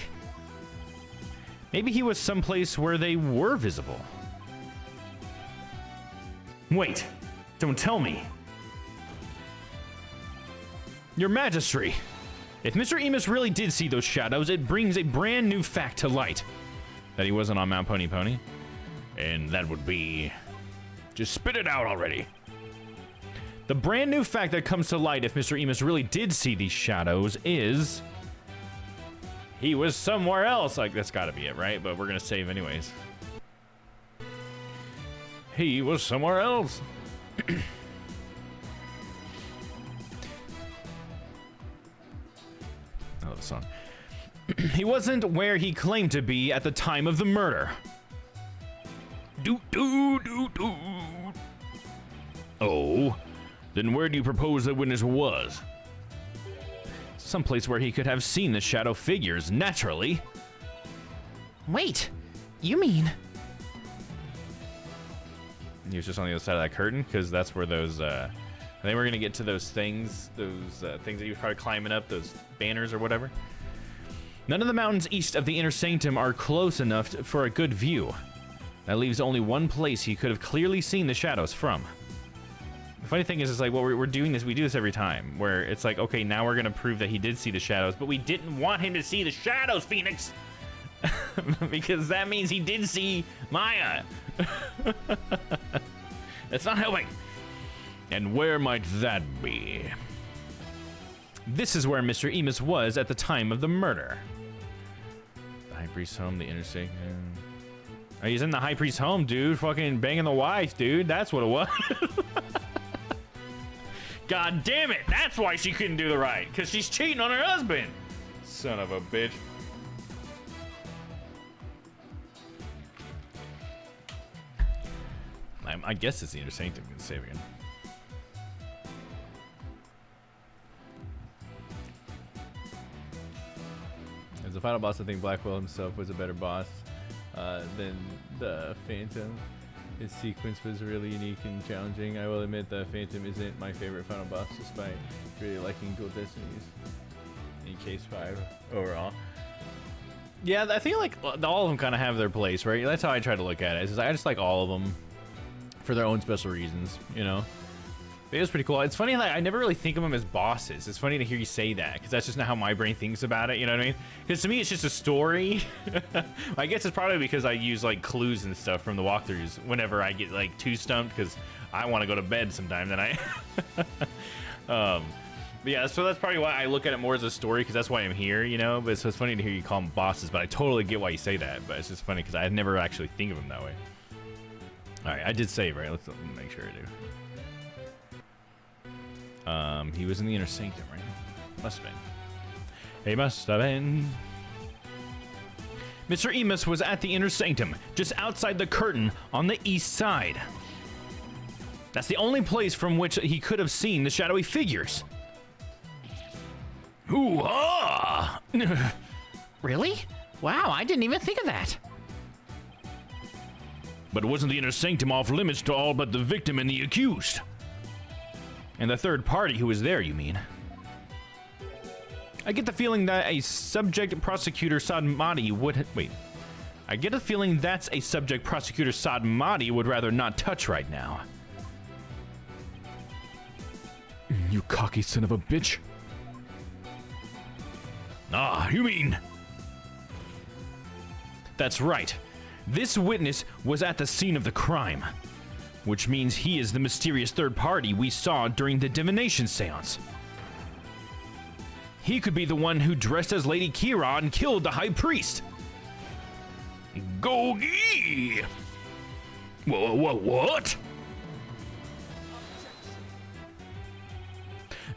Maybe he was someplace where they were visible. Wait, don't tell me. Your Majesty, If Mr. Emus really did see those shadows, it brings a brand new fact to light. That he wasn't on Mount Pony Pony. And that would be... Just spit it out already. The brand new fact that comes to light if Mr. Emus really did see these shadows is... he was somewhere else. Like, that's gotta be it, right? But we're gonna save anyways. He was somewhere else. I love the song. He wasn't where he claimed to be at the time of the murder. Oh, then where do you propose the witness was? Someplace where he could have seen the shadow figures, naturally. Wait, you mean... He was just on the other side of that curtain, because that's where those, I think we're going to get to those things that he was probably climbing up, those banners or whatever. None of the mountains east of the Inner Sanctum are close enough for a good view. That leaves only one place he could have clearly seen the shadows from. The funny thing is, it's like, well, we're doing this, we do this every time, where it's like, okay, now we're going to prove that he did see the shadows, but we didn't want him to see the shadows, Phoenix! Because that means he did see Maya. That's not helping. And where might that be? This is where Mr. Emus was at the time of the murder. The High Priest's home, the Inner Sanctum. Oh, he's in the High Priest's home, dude. Fucking banging the wife, dude. That's what it was. God damn it. That's why she couldn't do the rite. Because she's cheating on her husband. Son of a bitch. I guess it's the Inner Sanctum. I'm going to save again. As the final boss, I think Blackwell himself was a better boss than the Phantom. His sequence was really unique and challenging. I will admit the Phantom isn't my favorite final boss, despite really liking Dual Destinies in Case 5 overall. Yeah, I feel like all of them kind of have their place, right? That's how I try to look at it. Is I just like all of them for their own special reasons, you know? It was pretty cool. It's funny, like, I never really think of them as bosses. It's funny to hear you say that, because that's just not how my brain thinks about it, you know what I mean? Because to me, it's just a story. I guess it's probably because I use, like, clues and stuff from the walkthroughs whenever I get, like, too stumped, because I want to go to bed sometimes, and I... but yeah, so that's probably why I look at it more as a story, because that's why I'm here, you know? But so it's funny to hear you call them bosses, but I totally get why you say that, but it's just funny, because I never actually think of them that way. Alright, I did save, right? Let's make sure I do. He was in the Inner Sanctum, right? Must have been. He must have been. Mr. Emus was at the Inner Sanctum, just outside the curtain on the east side. That's the only place from which he could have seen the shadowy figures. Hoo-ha! Really? Wow, I didn't even think of that. But wasn't the Inner Sanctum off limits to all but the victim and the accused? And the third party who was there, you mean? I get the feeling that a subject prosecutor Sadmati would... Wait. I get a feeling that's a subject prosecutor Sadmati would rather not touch right now. You cocky son of a bitch. Ah, you mean... That's right. This witness was at the scene of the crime. Which means he is the mysterious third party we saw during the divination seance. He could be the one who dressed as Lady Kira and killed the High Priest. Gogi! What?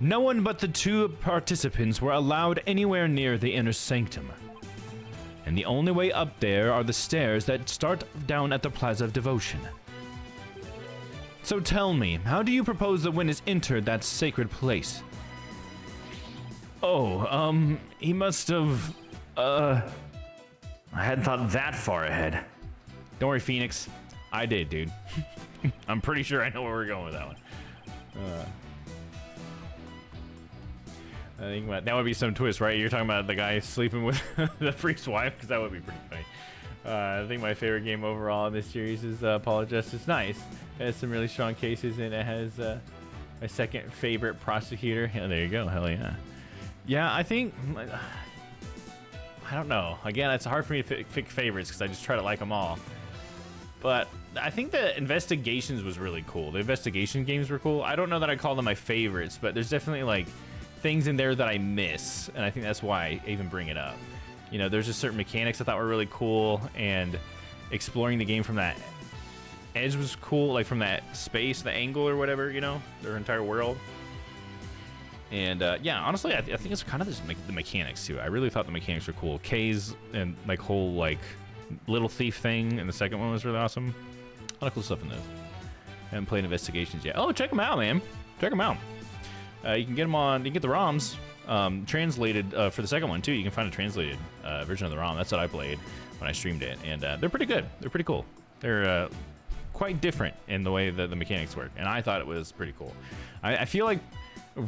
No one but the two participants were allowed anywhere near the Inner Sanctum. And the only way up there are the stairs that start down at the Plaza of Devotion. So tell me, how do you propose the witness entered that sacred place? Oh, he must have, I hadn't thought that far ahead. Don't worry, Phoenix. I did, dude. I'm pretty sure I know where we're going with that one. I think that would be some twist, right? You're talking about the guy sleeping with the priest's wife, because that would be pretty funny. I think my favorite game overall in this series is Apollo Justice. Nice. It has some really strong cases, and it has my second favorite prosecutor. Yeah, there you go. Hell yeah. Yeah, I think I don't know. Again, it's hard for me to pick favorites because I just try to like them all. But I think the investigations was really cool. The investigation games were cool. I don't know that I call them my favorites, but there's definitely like things in there that I miss, and I think that's why I even bring it up. You know, there's just certain mechanics I thought were really cool, and exploring the game from that edge was cool, like from that space, the angle or whatever, you know, their entire world. And yeah, honestly, I think it's kind of just the mechanics too. I really thought the mechanics were cool. Kay's and like whole like little thief thing, and the second one was really awesome. A lot of cool stuff in those. I haven't played investigations yet. Oh, check them out, man. Check them out. You can get them on. You can get the ROMs translated for the second one too. You can find a translated version of the ROM. That's what I played when I streamed it, and they're pretty good. They're pretty cool. They're quite different in the way that the mechanics work, and I thought it was pretty cool. I feel like,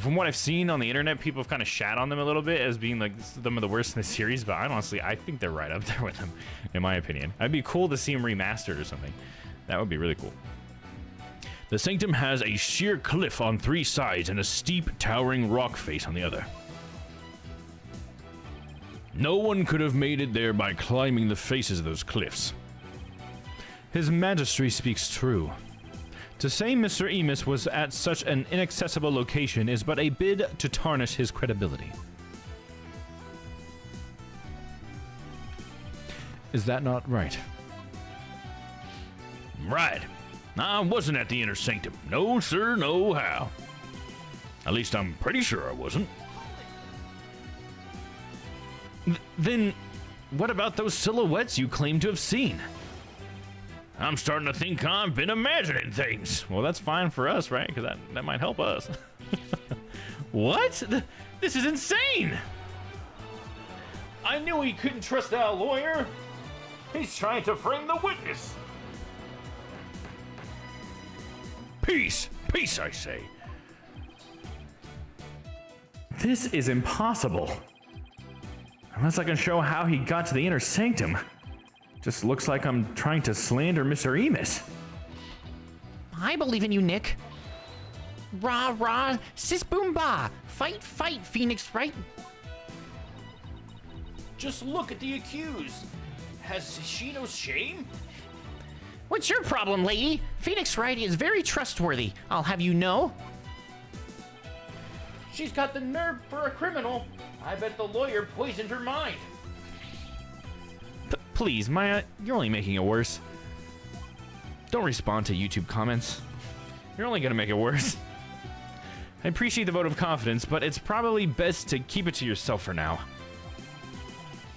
from what I've seen on the internet, people have kind of shat on them a little bit as being like some of the worst in the series, but I think they're right up there with them, in my opinion. It'd be cool to see them remastered or something. That would be really cool. The Sanctum has a sheer cliff on 3 sides and a steep, towering rock face on the other. No one could have made it there by climbing the faces of those cliffs. His Majesty speaks true. To say Mr. Emis was at such an inaccessible location is but a bid to tarnish his credibility. Is that not right? Right. I wasn't at the Inner Sanctum. No, sir, no how. At least I'm pretty sure I wasn't. Then, what about those silhouettes you claim to have seen? I'm starting to think I've been imagining things. Well, that's fine for us, right? Because that might help us. What? This is insane! I knew he couldn't trust that lawyer. He's trying to frame the witness. Peace! Peace, I say. This is impossible. Unless I can show how he got to the Inner Sanctum. Just looks like I'm trying to slander Mr. Emis. I believe in you, Nick. Rah, rah, sis boom ba. Fight, fight, Phoenix Wright. Just look at the accused. Has she no shame? What's your problem, lady? Phoenix Wright is very trustworthy, I'll have you know. She's got the nerve for a criminal. I bet the lawyer poisoned her mind. Please, Maya, you're only making it worse. Don't respond to YouTube comments. You're only gonna make it worse. I appreciate the vote of confidence, but it's probably best to keep it to yourself for now.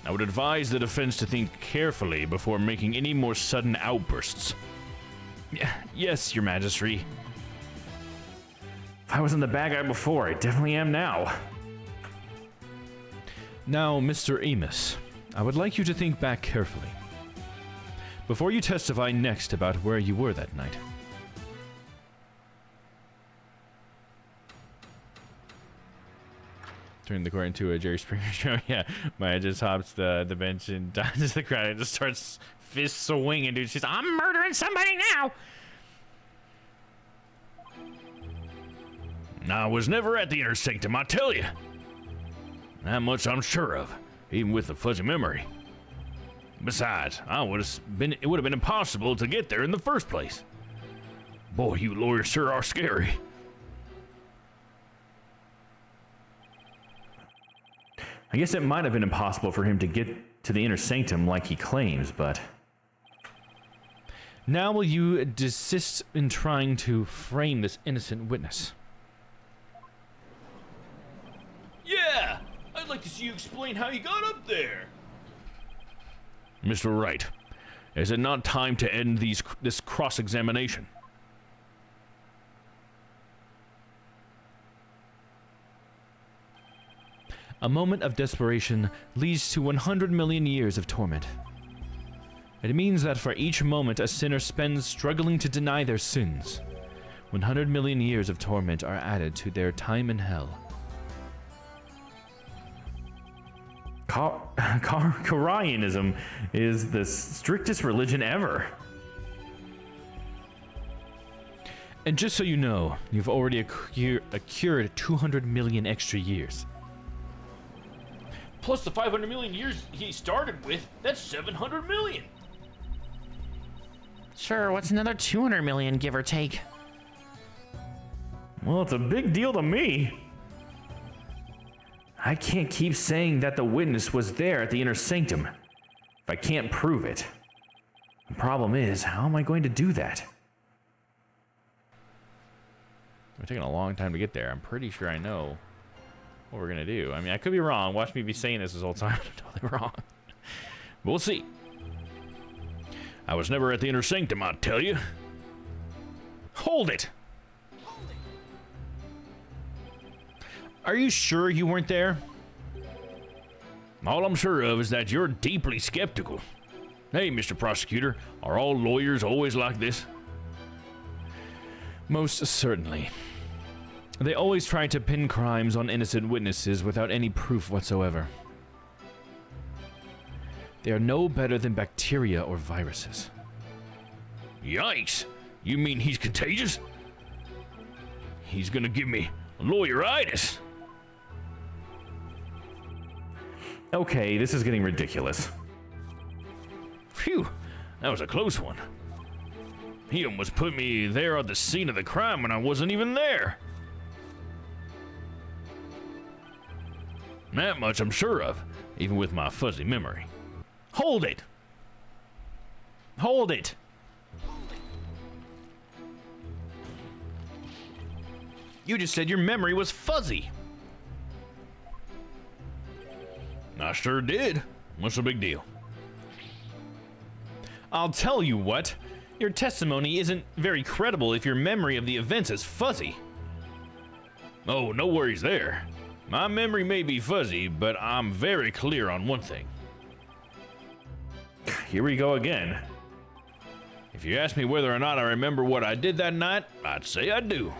I would advise the defense to think carefully before making any more sudden outbursts. Yes, Your Majesty. If I wasn't the bad guy before, I definitely am now. Now, Mr. Emis, I would like you to think back carefully before you testify next about where you were that night. Turn the court into a Jerry Springer show. Yeah, Maya just hops the bench and dodges the crowd and just starts fists swinging, dude. She's, I'm murdering somebody now. I was never at the Inner Sanctum, I tell you. That much I'm sure of, even with a fuzzy memory. Besides, it would have been impossible to get there in the first place. Boy, you lawyers sure are scary. I guess it might have been impossible for him to get to the Inner Sanctum like he claims, but... Now will you desist in trying to frame this innocent witness? Yeah! I'd like to see you explain how you got up there. Mr. Wright, is it not time to end this cross-examination? A moment of desperation leads to 100 million years of torment. It means that for each moment a sinner spends struggling to deny their sins, 100 million years of torment are added to their time in hell. Karayanism is the strictest religion ever. And just so you know, you've already accrued 200 million extra years. Plus the 500 million years he started with, that's 700 million. Sure, what's another 200 million, give or take? Well, it's a big deal to me. I can't keep saying that the witness was there at the inner sanctum if I can't prove it. The problem is, how am I going to do that? We're taking a long time to get there. I'm pretty sure I know what we're gonna do. I mean, I could be wrong. Watch me be saying this whole time. I'm totally wrong. We'll see. I was never at the inner sanctum, I tell you. Hold it! Are you sure you weren't there? All I'm sure of is that you're deeply skeptical. Hey, Mr. Prosecutor, are all lawyers always like this? Most certainly. They always try to pin crimes on innocent witnesses without any proof whatsoever. They are no better than bacteria or viruses. Yikes! You mean he's contagious? He's gonna give me lawyeritis. Okay, this is getting ridiculous. Phew, that was a close one. He almost put me there at the scene of the crime when I wasn't even there. That much I'm sure of, even with my fuzzy memory. Hold it! Hold it! You just said your memory was fuzzy. I sure did. What's the big deal? I'll tell you what. Your testimony isn't very credible if your memory of the events is fuzzy. Oh, no worries there. My memory may be fuzzy, but I'm very clear on one thing. Here we go again. If you ask me whether or not I remember what I did that night, I'd say I do.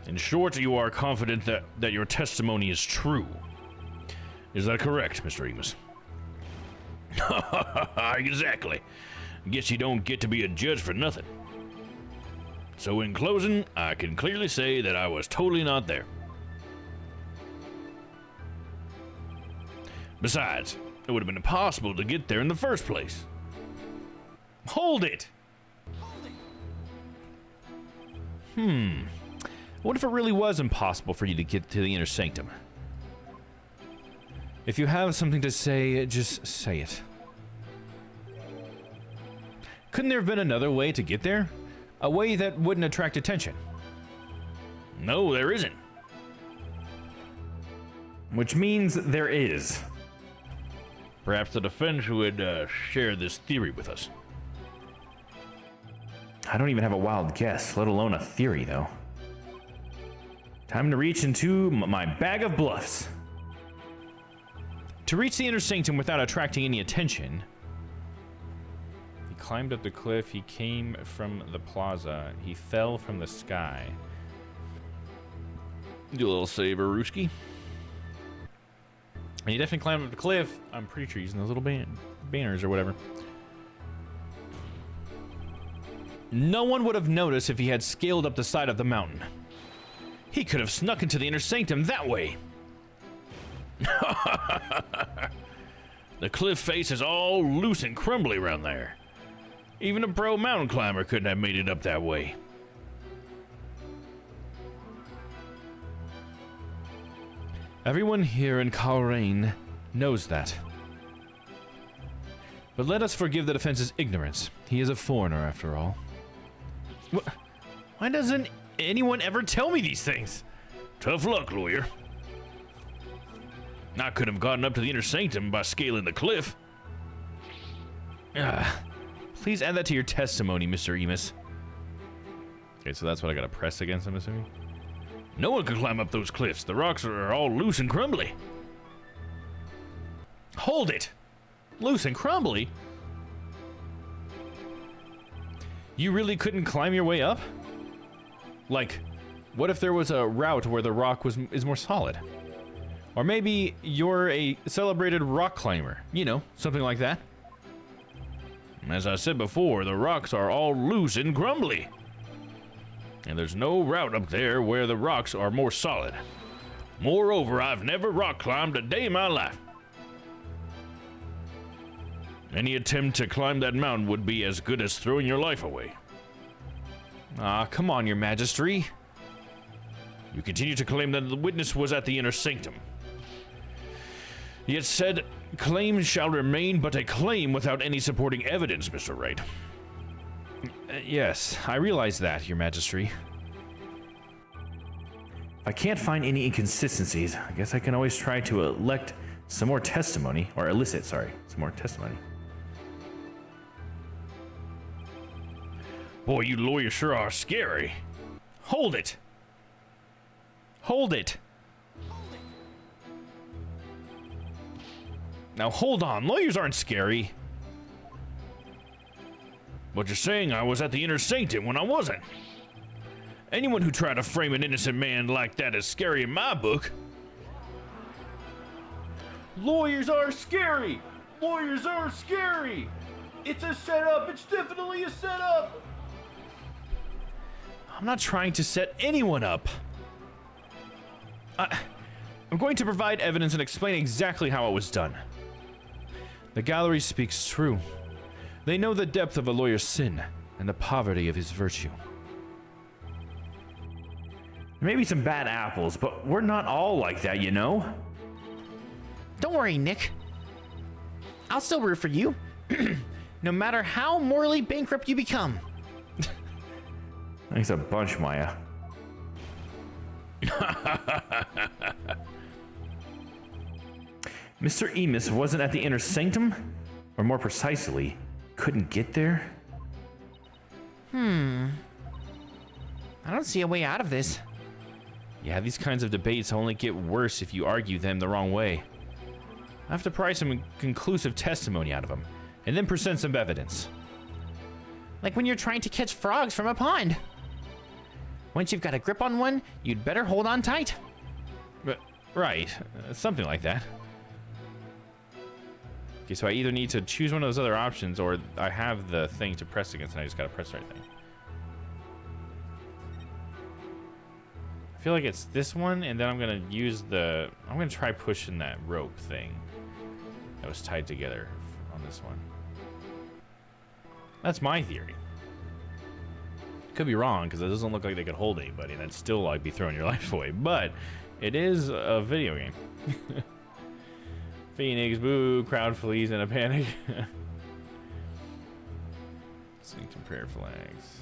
In short, you are confident that your testimony is true. Is that correct, Mr. Emus? Exactly. Guess you don't get to be a judge for nothing. So in closing, I can clearly say that I was totally not there. Besides, it would have been impossible to get there in the first place. Hold it! What if it really was impossible for you to get to the inner sanctum? If you have something to say, just say it. Couldn't there have been another way to get there? A way that wouldn't attract attention? No, there isn't. Which means there is. Perhaps the defense would share this theory with us. I don't even have a wild guess, let alone a theory, though. Time to reach into my bag of bluffs. To reach the inner sanctum without attracting any attention, he climbed up the cliff, he came from the plaza, he fell from the sky. Do a little saver, Rooski. And he definitely climbed up the cliff. I'm pretty sure using those little banners or whatever. No one would have noticed if he had scaled up the side of the mountain. He could have snuck into the inner sanctum that way. The cliff face is all loose and crumbly around there. Even a pro mountain climber couldn't have made it up that way. Everyone here in Coleraine knows that. But let us forgive the defense's ignorance. He is a foreigner, after all. Why doesn't anyone ever tell me these things? Tough luck, lawyer. I could have gotten up to the inner sanctum by scaling the cliff. Please add that to your testimony, Mr. Emus. Okay, so that's what I gotta press against, I'm assuming? No one can climb up those cliffs. The rocks are all loose and crumbly. Hold it! Loose and crumbly? You really couldn't climb your way up? Like, what if there was a route where the rock is more solid? Or maybe you're a celebrated rock climber. You know, something like that. As I said before, the rocks are all loose and crumbly. And there's no route up there where the rocks are more solid. Moreover, I've never rock climbed a day in my life. Any attempt to climb that mountain would be as good as throwing your life away. Ah, come on, your majesty. You continue to claim that the witness was at the inner sanctum. Yet said claim shall remain but a claim without any supporting evidence, Mr. Rite. Yes, I realize that, your majesty. If I can't find any inconsistencies, I guess I can always try to elicit some more testimony. Boy, you lawyers sure are scary. Hold it! Hold it! Now hold on, lawyers aren't scary. But you're saying I was at the inner sanctum when I wasn't. Anyone who tried to frame an innocent man like that is scary in my book. Lawyers are scary! Lawyers are scary! It's a setup! It's definitely a setup! I'm not trying to set anyone up. I'm going to provide evidence and explain exactly how it was done. The gallery speaks true. They know the depth of a lawyer's sin and the poverty of his virtue. Maybe some bad apples, but we're not all like that, you know? Don't worry, Nick. I'll still root for you. No matter how morally bankrupt you become. Thanks a bunch, Maya. Mr. Emus wasn't at the inner sanctum? Or more precisely, couldn't get there? I don't see a way out of this. Yeah, these kinds of debates only get worse if you argue them the wrong way. I have to pry some conclusive testimony out of them, and then present some evidence. Like when you're trying to catch frogs from a pond. Once you've got a grip on one, you'd better hold on tight. Right, something like that. Okay, so I either need to choose one of those other options, or I have the thing to press against, and I just gotta press the right thing. I feel like it's this one, and then I'm gonna I'm gonna try pushing that rope thing that was tied together on this one. That's my theory. Could be wrong, because it doesn't look like they could hold anybody, and that'd still like be throwing your life away, but it is a video game. Phoenix, boo, crowd flees in a panic. Sanctum prayer flags.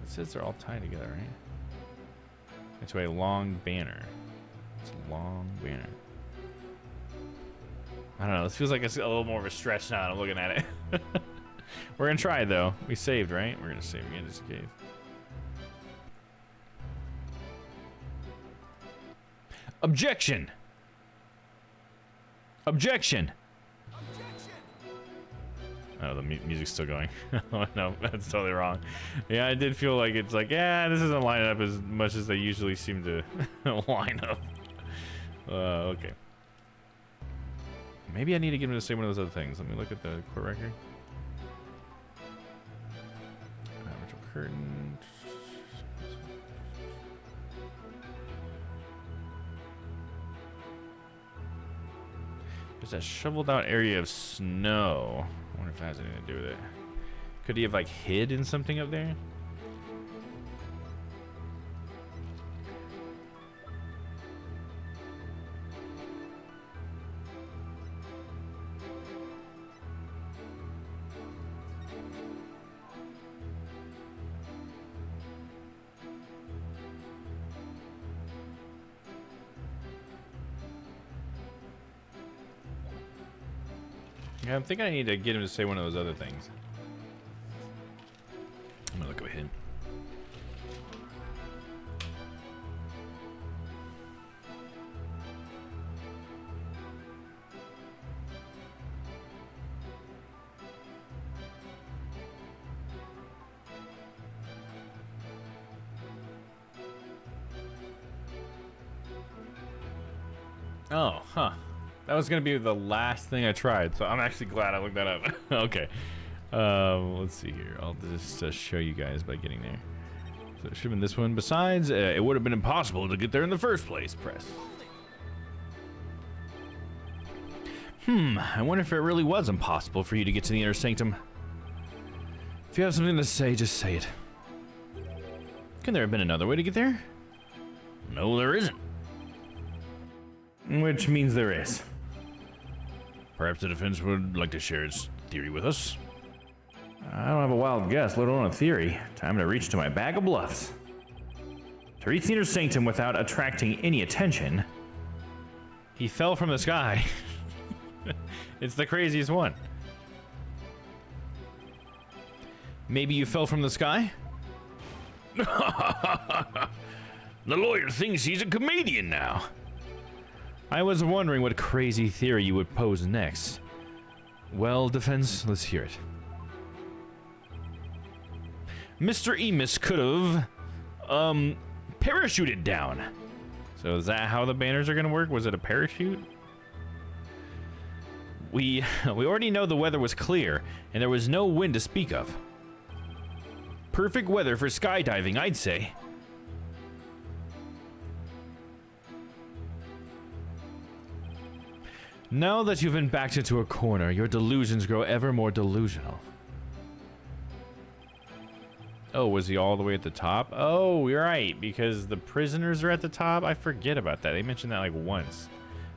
It says they're all tied together, right? Into a long banner. It's a long banner. I don't know. This feels like it's a little more of a stretch now that I'm looking at it. We're going to try it, though. We saved, right? We're going to save again just in case. Objection! Objection! Oh, the music's still going. Oh, no, that's totally wrong. Yeah, I did feel like it's like, yeah, this isn't lining up as much as they usually seem to line up. Okay. Maybe I need to get him to say one of those other things. Let me look at the court record. Virtual curtain. There's a shoveled out area of snow. I wonder if that has anything to do with it. Could he have like hid in something up there? Yeah, I'm thinking I need to get him to say one of those other things. I'm gonna look at him. Oh, huh. That was gonna be the last thing I tried, so I'm actually glad I looked that up. Okay. Let's see here. I'll just show you guys by getting there. So it should have been this one. Besides, it would have been impossible to get there in the first place. Press. I wonder if it really was impossible for you to get to the inner sanctum. If you have something to say, just say it. Can there have been another way to get there? No, there isn't. Which means there is. Perhaps the defense would like to share its theory with us. I don't have a wild guess, let alone a theory. Time to reach to my bag of bluffs. To reach the inner sanctum without attracting any attention. He fell from the sky. It's the craziest one. Maybe you fell from the sky? The lawyer thinks he's a comedian now. I was wondering what crazy theory you would pose next. Well, defense, let's hear it. Mr. Emis could have, parachuted down. So is that how the banners are gonna work? Was it a parachute? We already know the weather was clear, and there was no wind to speak of. Perfect weather for skydiving, I'd say. Now that you've been backed into a corner, your delusions grow ever more delusional. Oh, was he all the way at the top? Oh, you're right, because the prisoners are at the top. I forget about that. They mentioned that like once.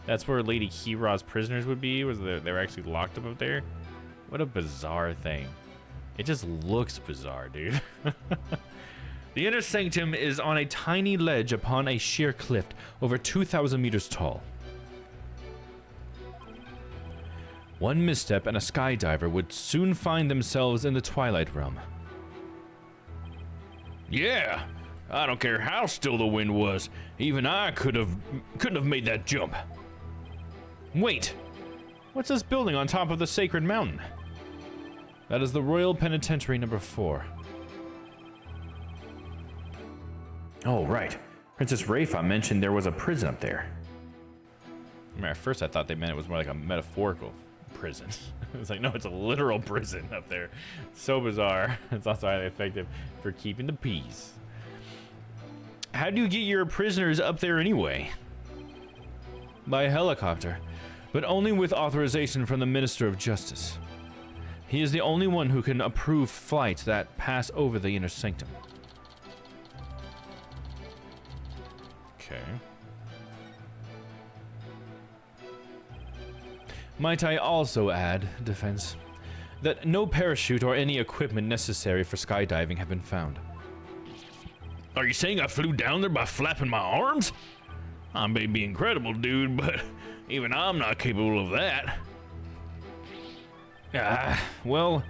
That's where Lady Kira's prisoners would be, was they were actually locked up there. What a bizarre thing. It just looks bizarre, dude. The inner sanctum is on a tiny ledge upon a sheer cliff over 2,000 meters tall. One misstep and a skydiver would soon find themselves in the Twilight Realm. Yeah, I don't care how still the wind was. Even I couldn't have made that jump. Wait! What's this building on top of the sacred mountain? That is the Royal Penitentiary number 4. Oh, right. Princess Raifa mentioned there was a prison up there. I mean, at first I thought they meant it was more like a metaphorical prison. It's like, no, it's a literal prison up there. So bizarre. It's also highly effective for keeping the peace. How do you get your prisoners up there anyway? By helicopter, but only with authorization from the Minister of Justice. He is the only one who can approve flights that pass over the inner sanctum. Okay. Might I also add, defense, that no parachute or any equipment necessary for skydiving have been found. Are you saying I flew down there by flapping my arms? I may be incredible, dude, but even I'm not capable of that. Well,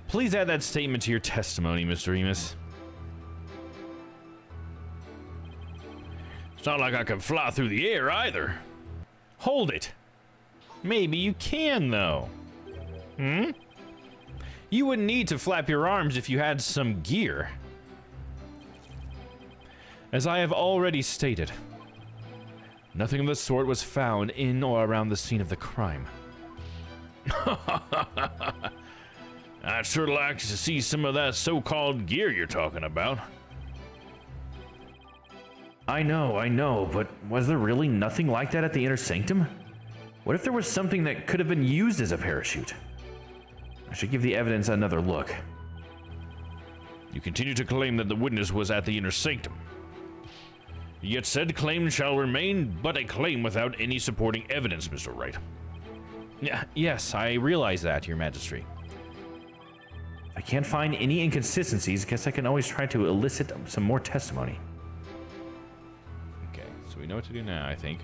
please add that statement to your testimony, Mr. Emis. It's not like I can fly through the air either. Hold it. Maybe you can, though. You wouldn't need to flap your arms if you had some gear. As I have already stated, nothing of the sort was found in or around the scene of the crime. I'd sure like to see some of that so-called gear you're talking about. I know, but was there really nothing like that at the inner sanctum? What if there was something that could have been used as a parachute? I should give the evidence another look. You continue to claim that the witness was at the inner sanctum. Yet said claim shall remain but a claim without any supporting evidence, Mr. Wright. Yes, I realize that, Your Majesty. If I can't find any inconsistencies, guess I can always try to elicit some more testimony. Okay, so we know what to do now, I think.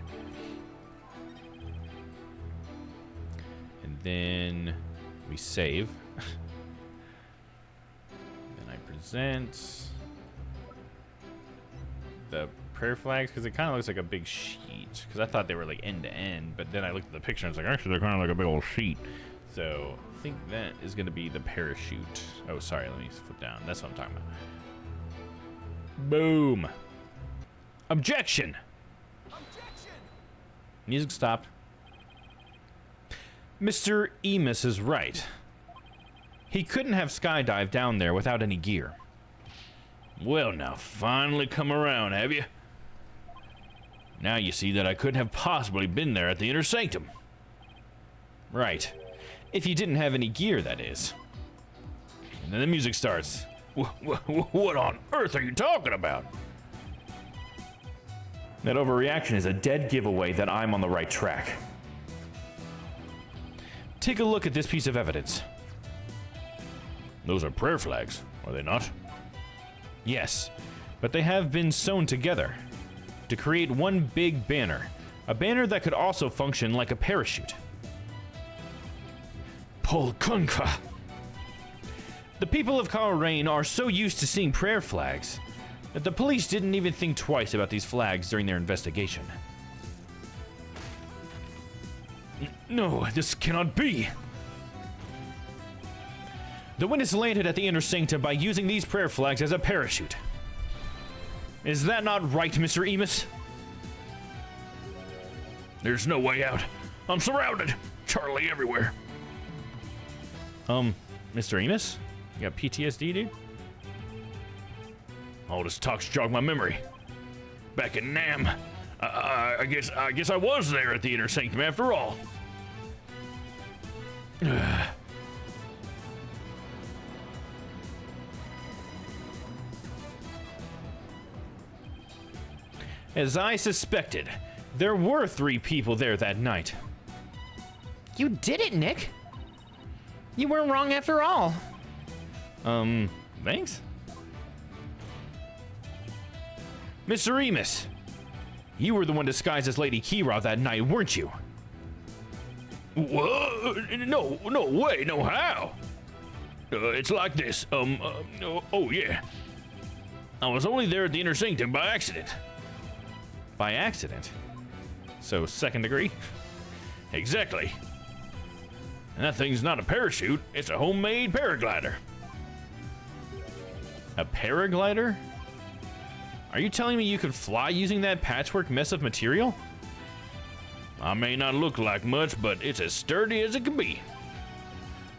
And then we save. Then I present the prayer flags, because it kind of looks like a big sheet, because I thought they were like end to end, but then I looked at the picture and it's like, actually they're kind of like a big old sheet. So I think that is going to be the parachute. Oh, sorry, let me flip down. That's what I'm talking about. Boom. Objection. Music stopped. Mr. Emis is right. He couldn't have skydived down there without any gear. Well, now, finally come around, have you? Now you see that I couldn't have possibly been there at the inner sanctum. Right. If you didn't have any gear, that is. And then the music starts. What on earth are you talking about? That overreaction is a dead giveaway that I'm on the right track. Take a look at this piece of evidence. Those are prayer flags, are they not? Yes, but they have been sewn together to create one big banner. A banner that could also function like a parachute. Polkunka! The people of Coleraine are so used to seeing prayer flags that the police didn't even think twice about these flags during their investigation. No, this cannot be. The witness landed at the inner sanctum by using these prayer flags as a parachute. Is that not right, Mr. Emus? There's no way out. I'm surrounded. Charlie everywhere. Mr. Emus? You got PTSD, dude? All this talk's jogged my memory. Back in Nam, I guess I was there at the inner sanctum after all. As I suspected, there were 3 people there that night. You did it, Nick. You weren't wrong after all. Thanks? Mr. Emus, you were the one disguised as Lady Kira that night, weren't you? What? No way, no how. It's like this. Oh yeah. I was only there at the inner sanctum by accident. By accident? So, 2nd degree? Exactly. And that thing's not a parachute, it's a homemade paraglider. A paraglider? Are you telling me you could fly using that patchwork mess of material? I may not look like much, but it's as sturdy as it can be.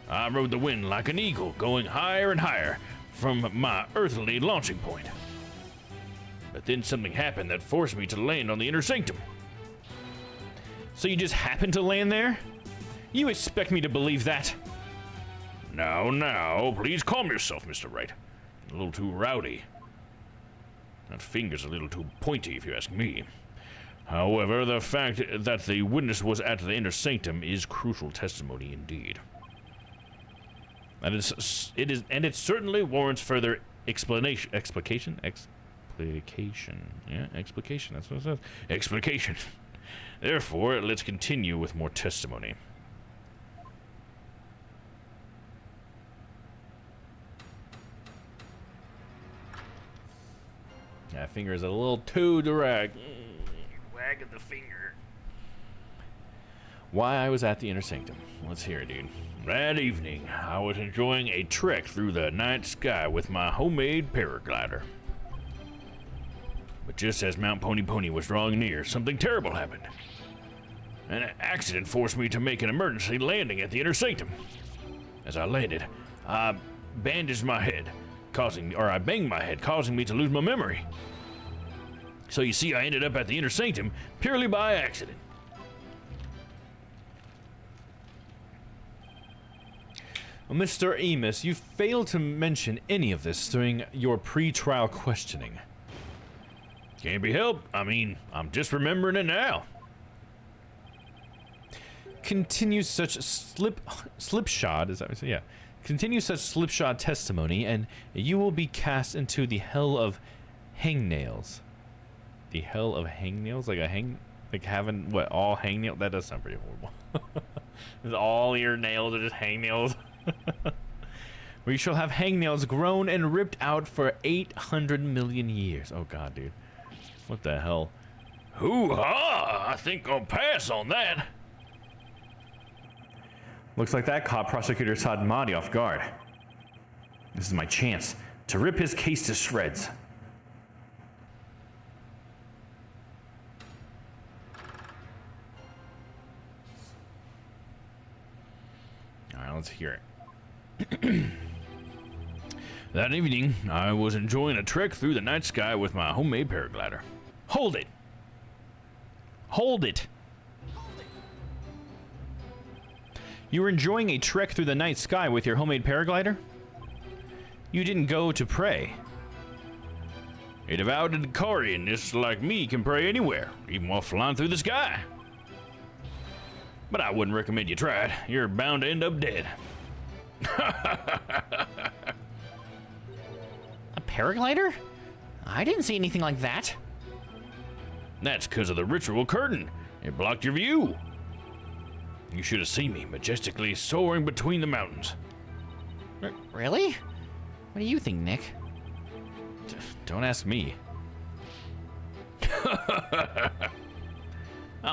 I rode the wind like an eagle, going higher and higher from my earthly launching point. But then something happened that forced me to land on the inner sanctum. So you just happened to land there? You expect me to believe that? Now, please calm yourself, Mr. Rite. A little too rowdy. That finger's a little too pointy, if you ask me. However, the fact that the witness was at the inner sanctum is crucial testimony indeed. And it certainly warrants further explication. Explication? Yeah, explication. That's what it says. Explication. Therefore, let's continue with more testimony. That finger is a little too direct. Wagging the finger. Why I was at the inner sanctum. Let's hear it, dude. That evening, I was enjoying a trek through the night sky with my homemade paraglider. But just as Mount Pony Pony was drawing near, something terrible happened. An accident forced me to make an emergency landing at the inner sanctum. As I landed, I banged my head, causing me to lose my memory. So you see, I ended up at the inner sanctum purely by accident. Well, Mr. Emus, you failed to mention any of this during your pre-trial questioning. Can't be helped. I mean, I'm just remembering it now. Continue such slipshod, is that what you say? Yeah. Continue such slipshod testimony, and you will be cast into the hell of hangnails. The hell of hangnails? Like having, what, all hangnails? That does sound pretty horrible. Is all your nails are just hangnails? Where you shall have hangnails grown and ripped out for 800 million years. Oh god, dude. What the hell? Hoo-ha! I think I'll pass on that. Looks like that caught Prosecutor Sadmadi off guard. This is my chance to rip his case to shreds. Alright, let's hear it. That evening, I was enjoying a trek through the night sky with my homemade paraglider. Hold it. Hold it. You were enjoying a trek through the night sky with your homemade paraglider? You didn't go to pray. A devout Ikarian like me can pray anywhere, even while flying through the sky. But I wouldn't recommend you try it. You're bound to end up dead. A paraglider? I didn't see anything like that. That's because of the ritual curtain. It blocked your view. You should have seen me majestically soaring between the mountains. Really? What do you think, Nick? Don't ask me. I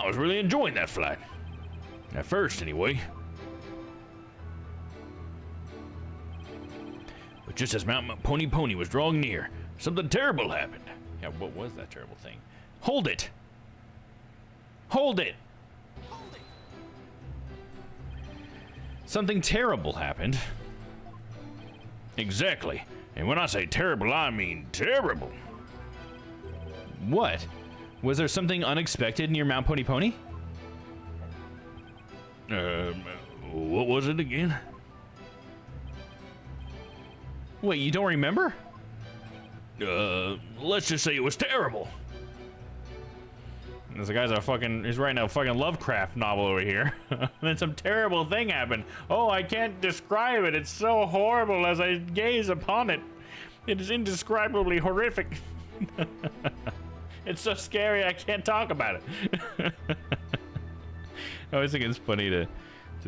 was really enjoying that flight. At first, anyway. But just as Mount Pony was drawing near, something terrible happened. Yeah, what was that terrible thing? Hold it! Hold it! Something terrible happened. Exactly. And when I say terrible, I mean terrible. What? Was there something unexpected near Mount Pony Pony? What was it again? Wait, you don't remember? Let's just say it was terrible. This guy's he's writing a fucking Lovecraft novel over here. Then some terrible thing happened. Oh, I can't describe it. It's so horrible as I gaze upon it. It is indescribably horrific. It's so scary I can't talk about it. I always think it's funny to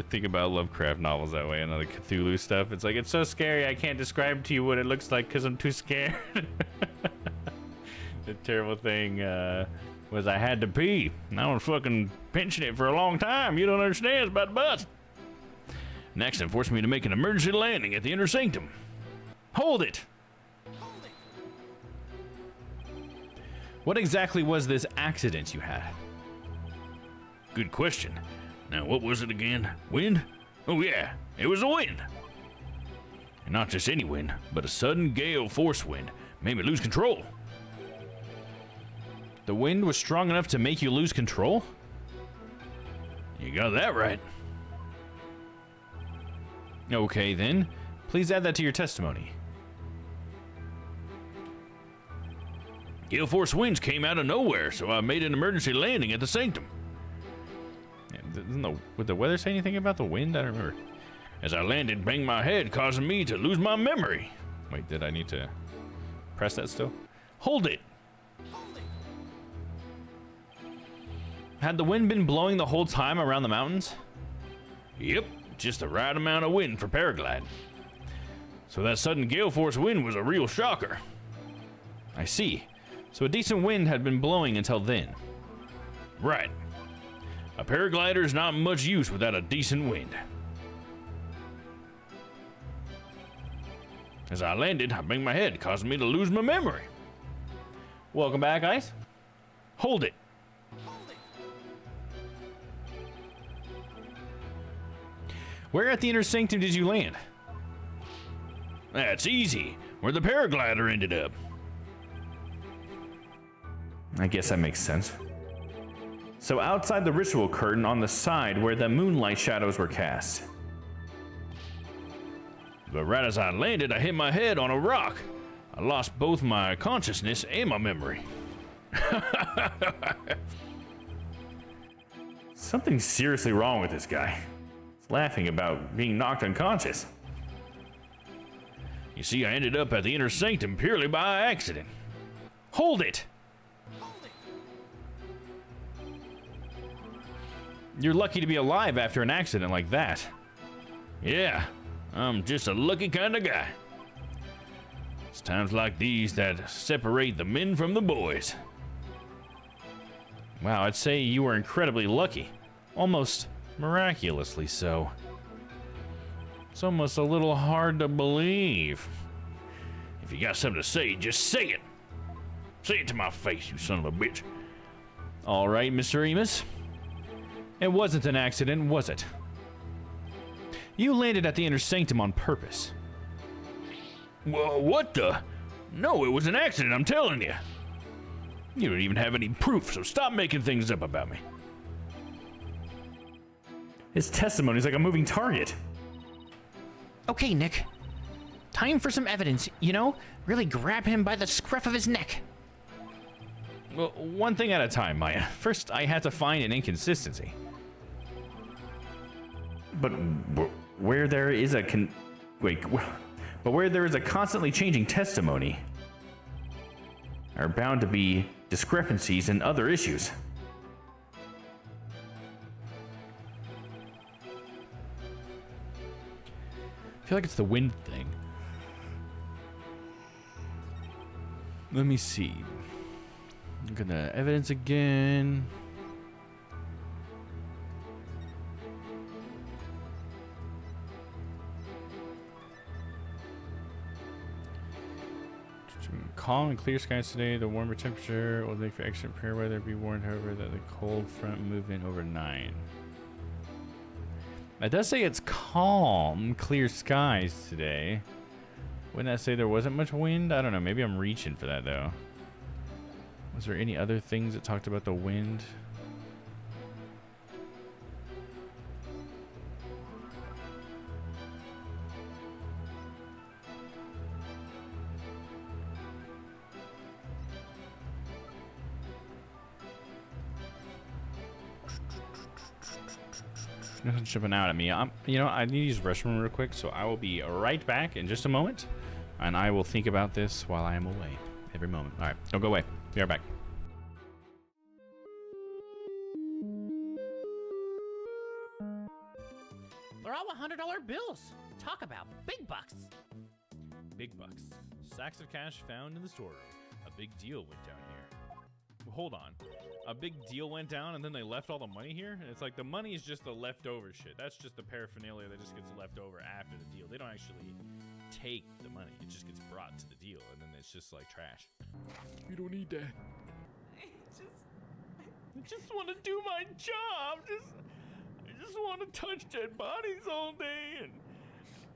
think about Lovecraft novels that way and other Cthulhu stuff. It's like, it's so scary I can't describe to you what it looks like because I'm too scared. The terrible thing was I had to pee. And I was fucking pinching it for a long time. You don't understand. It's about to bust. An accident forced me to make an emergency landing at the Inner Sanctum. Hold it! What exactly was this accident you had? Good question. Now, what was it again? Wind? Oh, yeah, it was a wind. And not just any wind, but a sudden gale force wind made me lose control. The wind was strong enough to make you lose control? You got that right. Okay, then. Please add that to your testimony. Gale force winds came out of nowhere, so I made an emergency landing at the Sanctum. Would the weather say anything about the wind? I don't remember. As I landed, banged my head, causing me to lose my memory. Wait, did I need to press that still? Hold it! Had the wind been blowing the whole time around the mountains? Yep, just the right amount of wind for paragliding. So that sudden gale force wind was a real shocker. I see. So a decent wind had been blowing until then. Right. A paraglider is not much use without a decent wind. As I landed, I banged my head, causing me to lose my memory. Welcome back, Ice. Hold it. Where at the Inner Sanctum did you land? That's easy. Where the paraglider ended up. I guess that makes sense. So outside the ritual curtain on the side where the moonlight shadows were cast. But right as I landed, I hit my head on a rock. I lost both my consciousness and my memory. Something's seriously wrong with this guy. He's laughing about being knocked unconscious. You see, I ended up at the Inner Sanctum purely by accident. Hold it! You're lucky to be alive after an accident like that. Yeah, I'm just a lucky kind of guy. It's times like these that separate the men from the boys. Wow, I'd say you were incredibly lucky. Almost miraculously so. It's almost a little hard to believe. If you got something to say, just say it. Say it to my face, you son of a bitch. All right, Mr. Remus. It wasn't an accident, was it? You landed at the Inner Sanctum on purpose. Well, what the? No, it was an accident, I'm telling you. You don't even have any proof, so stop making things up about me. His testimony's like a moving target. Okay, Nick. Time for some evidence, you know? Really grab him by the scruff of his neck. Well, one thing at a time, Maya. First, I had to find an inconsistency. But where there is a but where there is a constantly changing testimony, are bound to be discrepancies and other issues. I feel like it's the wind thing. Let me see. I'm gonna evidence again. Calm and clear skies today. The warmer temperature will make for excellent prayer weather. Be warned, however, that the cold front move in overnight. It does say it's calm, clear skies today. Wouldn't that say there wasn't much wind? I don't know. Maybe I'm reaching for that, though. Was there any other things that talked about the wind? Nothing's jumping out at me. I need to use the restroom real quick, so I will be right back in just a moment, and I will think about this while I am away. Every moment. All right, don't go away. Be right back. They're all $100 bills. Talk about big bucks. Big bucks. Sacks of cash found in the storeroom. A big deal went down here. Hold on. A big deal went down and then they left all the money here? And it's like the money is just the leftover shit. That's just the paraphernalia that just gets left over after the deal. They don't actually take the money. It just gets brought to the deal and then it's just like trash. You don't need that. I just want to do my job. I just want to touch dead bodies all day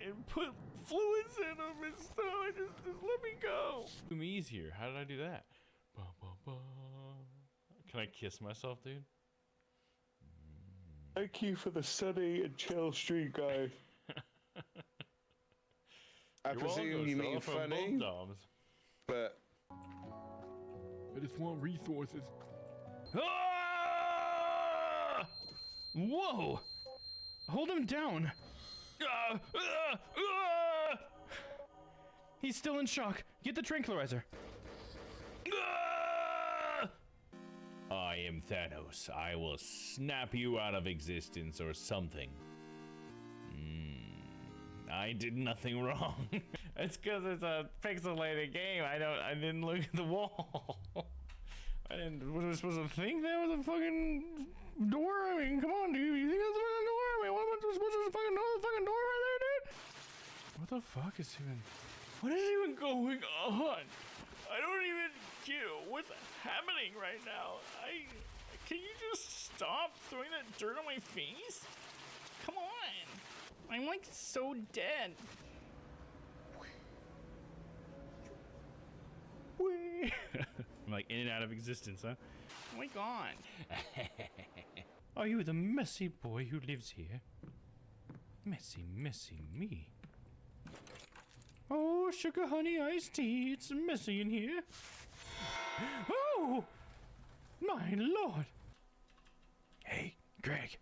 and put fluids in them and stuff. Just let me go. Me easier. How did I do that? Ba, ba, ba. Can I kiss myself, dude? Thank you for the sunny and chill stream, guy. I presume you mean funny, but I just want resources. Ah! Whoa! Hold him down. He's still in shock. Get the tranquilizer. I am Thanos. I will snap you out of existence or something. I did nothing wrong. It's because it's a pixelated game. I didn't look at the wall. Was I supposed to think that was a fucking door? I mean, come on, dude. You think that's a fucking door? I mean, what am I supposed to fucking know? The fucking door right there, dude? What the fuck is even... What is even going on? I don't even get what's happening right now. Can you just stop throwing that dirt on my face? Come on. I'm like so dead. I'm like in and out of existence, huh? Oh my god. Are you the messy boy who lives here? Messy, messy me. Oh, sugar honey iced tea. It's messy in here. Oh, my lord. Hey, Greg.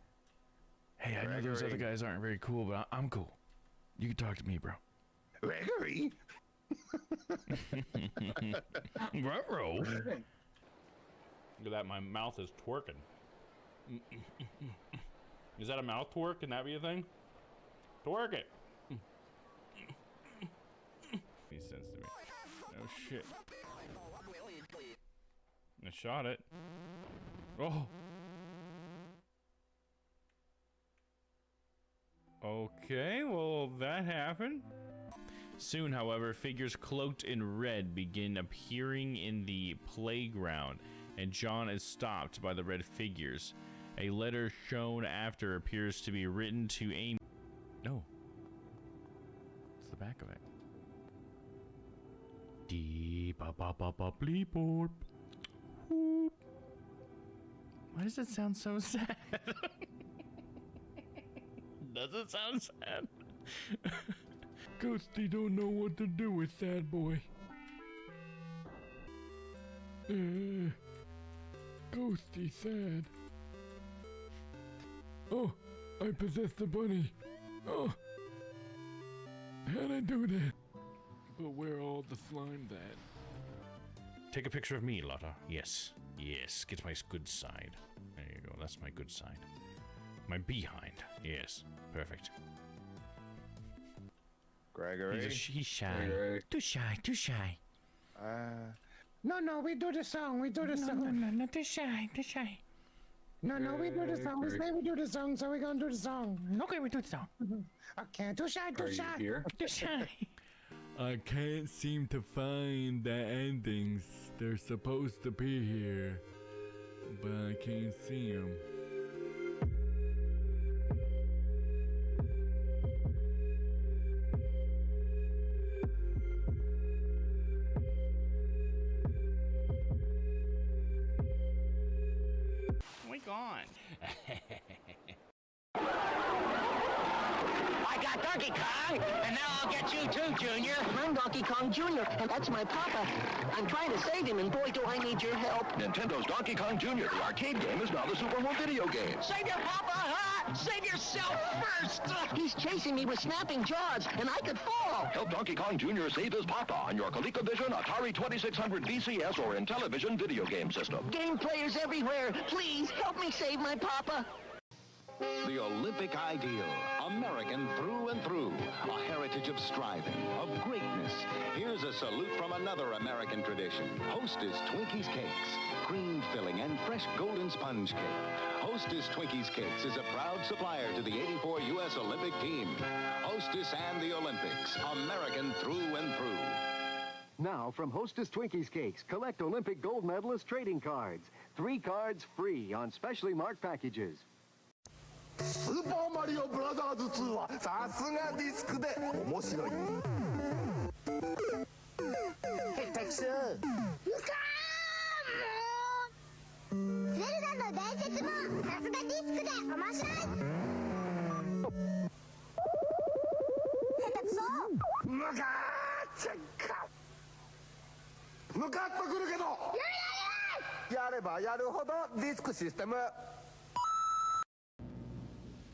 Hey, I know those other guys aren't very cool, but I'm cool. You can talk to me, bro. Gregory. Ruh-roh. Look at that, my mouth is twerking. Is that a mouth twerk? Can that be a thing? Twerk it. Makes sense to me. Oh shit. I shot it. Oh. Okay, well, that happened. Soon, however, figures cloaked in red begin appearing in the playground, and John is stopped by the red figures. A letter shown after appears to be written to Amy. No. It's the back of it. Dee ba ba ba ba bleep borp. Whoop. Why does it sound so sad? Does it sound sad? Ghosty don't know what to do with Sad Boy. Ghosty sad. Oh, I possessed the bunny. Oh, how'd I do that? But where are all the slimes at? Take a picture of me, Lotta. Yes. Yes. Get my good side. There you go. That's my good side. My behind. Yes. Perfect. Gregory? He's shy. Gregory? Too shy, too shy. No, we do the song. We do the song. No, too shy, too shy. No, we do the song. We say we do the song, so we gonna do the song. Okay, we do the song. Okay, too shy, Are too you shy. here? Too shy. I can't seem to find the endings. They're supposed to be here, but I can't see them. We gone. I got Donkey Kong, and now I'll get you too, Junior. I'm Donkey Kong Jr., and that's my papa. I'm trying to save him, and boy, do I need your help. Nintendo's Donkey Kong Jr., the arcade game, is now the Super Home video game. Save your papa, huh? Save yourself first! He's chasing me with snapping jaws, and I could fall. Help Donkey Kong Jr. save his papa on your ColecoVision, Atari 2600 VCS, or Intellivision video game system. Game players everywhere, please help me save my papa. The Olympic ideal, American through and through, a heritage of striving, of greatness. Here's a salute from another American tradition. Hostess Twinkies Cakes, cream filling and fresh golden sponge cake. Hostess Twinkies Cakes is a proud supplier to the 84 U.S. Olympic team. Hostess and the Olympics, American through and through. Now, from Hostess Twinkies Cakes, collect Olympic gold medalist trading cards. 3 cards free on specially marked packages. スーパーマリオブラザーズ2はさすがディスクで面白い。下手くそ。ゼルダの伝説もさすがディスクで面白い。下手くそ。ムカーチェッカ。ムカッとくるけど。やればやるほどディスクシステム。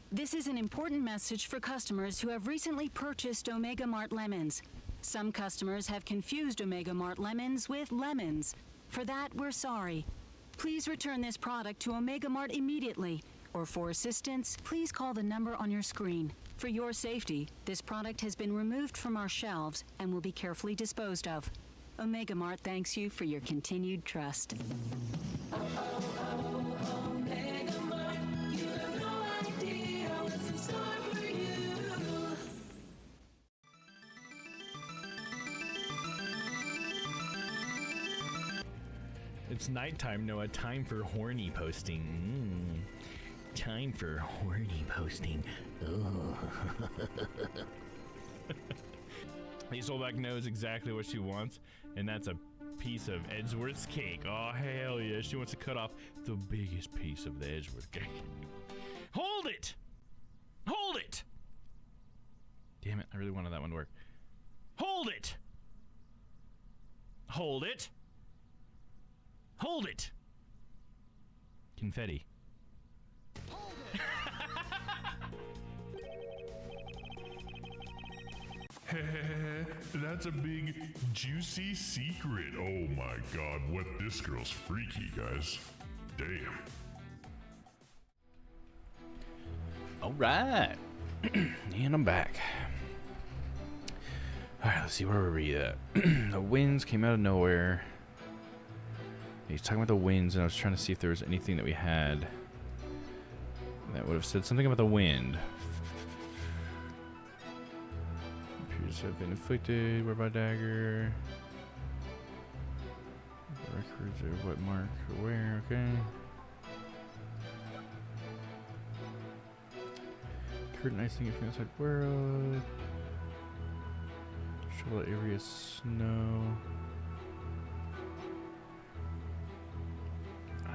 This is an important message for customers who have recently purchased Omega Mart lemons. Some customers have confused Omega Mart lemons with lemons. For that, we're sorry. Please return this product to Omega Mart immediately, or for assistance, please call the number on your screen. For your safety, this product has been removed from our shelves and will be carefully disposed of. Omega Mart thanks you for your continued trust. It's nighttime, Noah. Time for horny posting. Time for horny posting. Hazelback knows exactly what she wants, and that's a piece of Edgeworth's cake. Oh, hell yeah. She wants to cut off the biggest piece of the Edgeworth cake. Hold it! Hold it! Damn it, I really wanted that one to work. Hold it! Hold it! Hold it! Confetti. That's a big, juicy secret. Oh my god, what this girl's freaky, guys. Damn. Alright. And I'm back. Alright, let's see, where were we at? The winds came out of nowhere. He's talking about the winds, and I was trying to see if there was anything that we had that would have said something about the wind. Appears to have been inflicted. Whereby dagger. Records of what mark where, okay. Curtain icing from the outside world. Shovel area snow.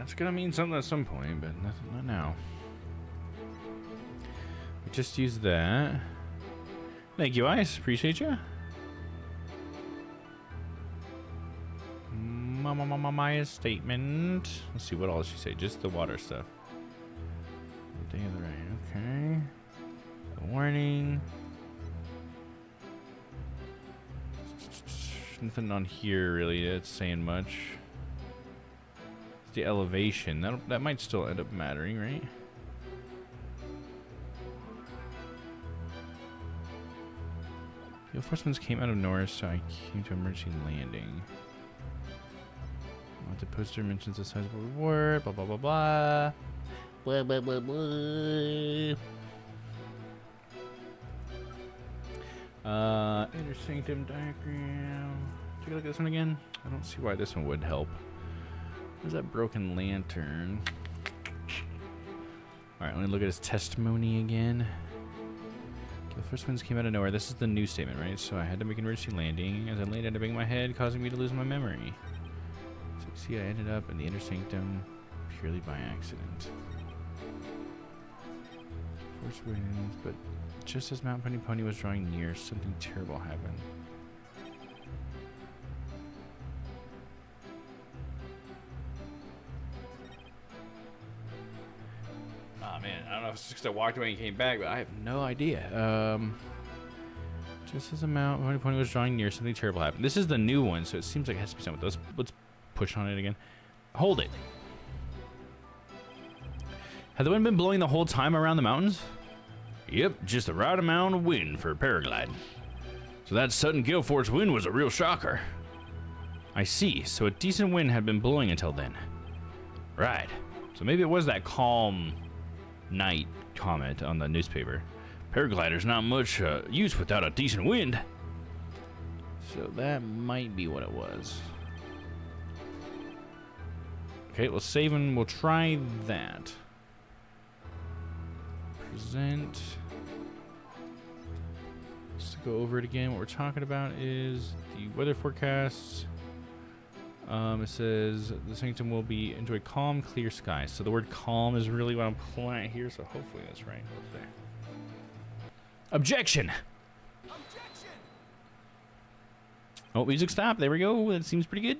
That's gonna mean something at some point, but not now. We just use that. Thank you, Ice. Appreciate you. Maya's statement. Let's see, what all does she say? Just the water stuff. The day of the rain. Okay. The warning. Nothing on here really that's saying much. It's the elevation. That might still end up mattering, right? The enforcements came out of nowhere, so I came to emergency landing. The poster mentions a sizable reward, blah blah blah blah. Blah blah blah blah. Inner sanctum diagram. Take a look at this one again. I don't see why this one would help. There's that broken lantern. Alright, let me look at his testimony again. Okay, the first ones came out of nowhere. This is the new statement, right? So I had to make an emergency landing. As I landed, I banged my head, causing me to lose my memory. So you see, I ended up in the inner sanctum purely by accident. Force winds, but just as Mount Pony was drawing near, something terrible happened. Oh man, I don't know if it's just 'cause I walked away and came back, but I have no idea. Just as Mount Pony was drawing near, something terrible happened. This is the new one, so it seems like it has to be something with those. Let's push on it again. Hold it. Had the wind been blowing the whole time around the mountains? Yep, just the right amount of wind for paragliding. So that sudden gale force wind was a real shocker. I see, so a decent wind had been blowing until then. Right, so maybe it was that calm night comment on the newspaper. Paraglider's not much use without a decent wind. So that might be what it was. Okay, we'll save and we'll try that. Present. Just to go over it again, what we're talking about is the weather forecasts. It says the sanctum will be enjoy calm, clear skies. So the word calm is really what I'm pulling at here, so hopefully that's right. Let's see. Objection! Oh, music stopped. There we go. That seems pretty good.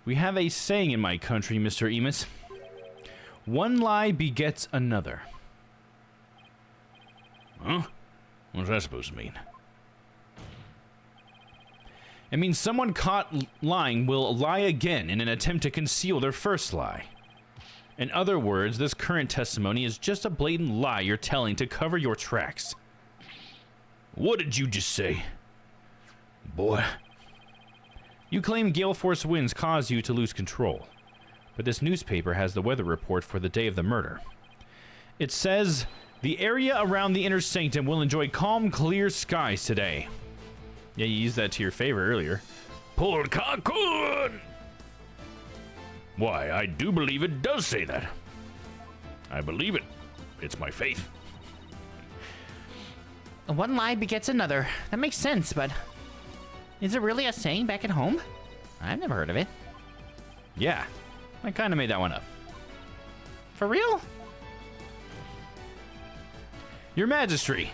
We have a saying in my country, Mr. Emus. One lie begets another. Huh? What's that supposed to mean? It means someone caught lying will lie again in an attempt to conceal their first lie. In other words, this current testimony is just a blatant lie you're telling to cover your tracks. What did you just say? Boy. You claim gale force winds caused you to lose control, but this newspaper has the weather report for the day of the murder. It says, the area around the inner sanctum will enjoy calm, clear skies today. Yeah, you used that to your favor earlier. Pulled cocoon! Why, I do believe it does say that. I believe it. It's my faith. One lie begets another. That makes sense, but is it really a saying back at home? I've never heard of it. Yeah, I kind of made that one up. For real? Your Majesty,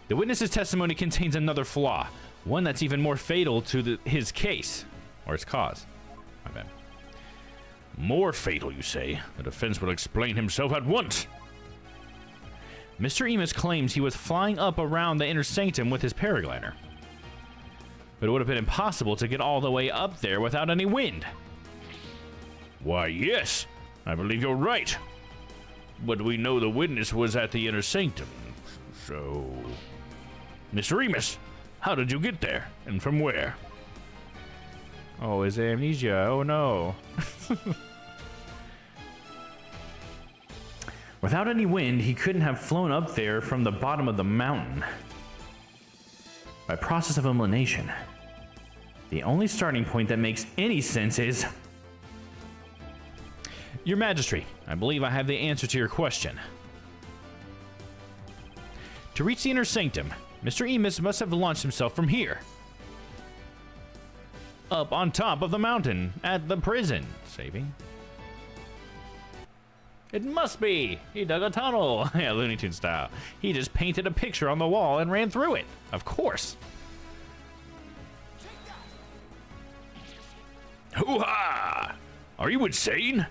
the witness's testimony contains another flaw, one that's even more fatal to his case, or its cause. My bad. More fatal, you say? The defense will explain himself at once. Mr. Emus claims he was flying up around the inner sanctum with his paraglider. But it would have been impossible to get all the way up there without any wind. Why, yes, I believe you're right. But we know the witness was at the inner sanctum, so... Mr. Emus, how did you get there, and from where? Oh, is it amnesia? Oh no. Without any wind, he couldn't have flown up there from the bottom of the mountain. By process of elimination, the only starting point that makes any sense is... Your Majesty, I believe I have the answer to your question. To reach the inner sanctum, Mr. Emus must have launched himself from here. Up on top of the mountain, at the prison. Saving. It must be. He dug a tunnel. Yeah, Looney Tunes style. He just painted a picture on the wall and ran through it. Of course. Hoo-ha! Are you insane?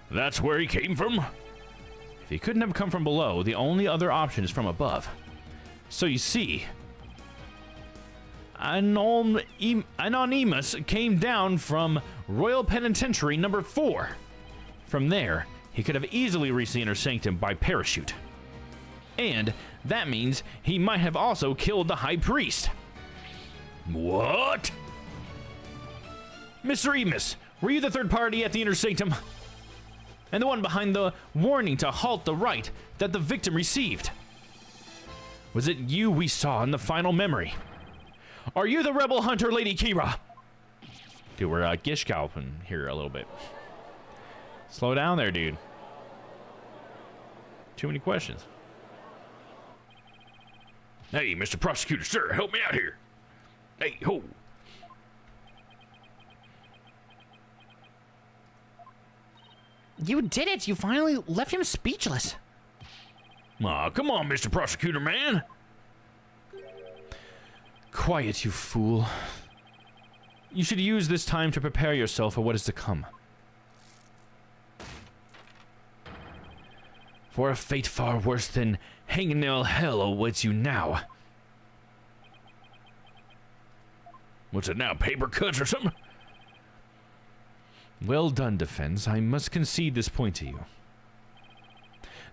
That's where he came from? If he couldn't have come from below, the only other option is from above. So you see, Anonymous came down from Royal Penitentiary number 4. From there, he could have easily reached the Inner Sanctum by parachute. And that means he might have also killed the High Priest. What? Mr. Emus, were you the third party at the Inner Sanctum? And the one behind the warning to halt the rite that the victim received? Was it you we saw in the final memory? Are you the rebel hunter, Lady Kira? Dude, we're gish galloping here a little bit. Slow down there, dude. Too many questions. Hey, Mr. Prosecutor, sir, help me out here. Hey, ho. You did it! You finally left him speechless. Aw, come on, Mr. Prosecutor, man. Quiet, you fool. You should use this time to prepare yourself for what is to come. For a fate far worse than hangnail hell awaits you now. What's it now, paper cuts or something? Well done, defense. I must concede this point to you.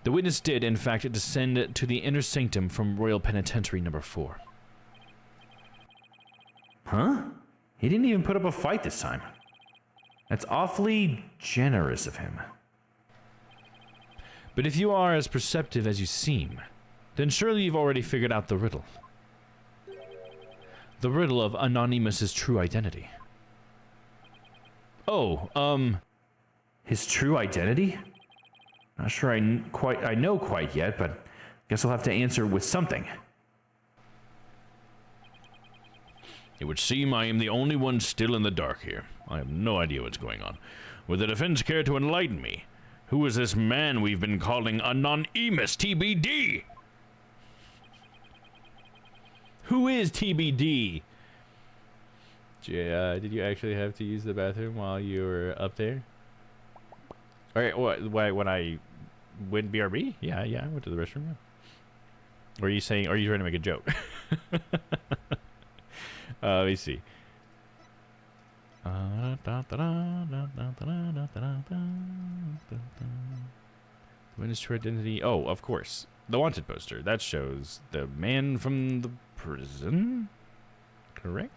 The witness did, in fact, descend to the Inner Sanctum from Royal Penitentiary number 4. Huh? He didn't even put up a fight this time. That's awfully generous of him. But if you are as perceptive as you seem, then surely you've already figured out the riddle. The riddle of Anonymous's true identity. Oh, his true identity? Not sure I know quite yet, but guess I'll have to answer with something. It would seem I am the only one still in the dark here. I have no idea what's going on. Would the defense care to enlighten me? Who is this man we've been calling Anonymous TBD? Who is TBD? Did you actually have to use the bathroom while you were up there? Alright, what, when I went BRB? Yeah, I went to the restroom. Yeah. Or are you saying, are you trying to make a joke? Let me see. Witness to identity. Oh, of course. The wanted poster. That shows the man from the prison. Correct?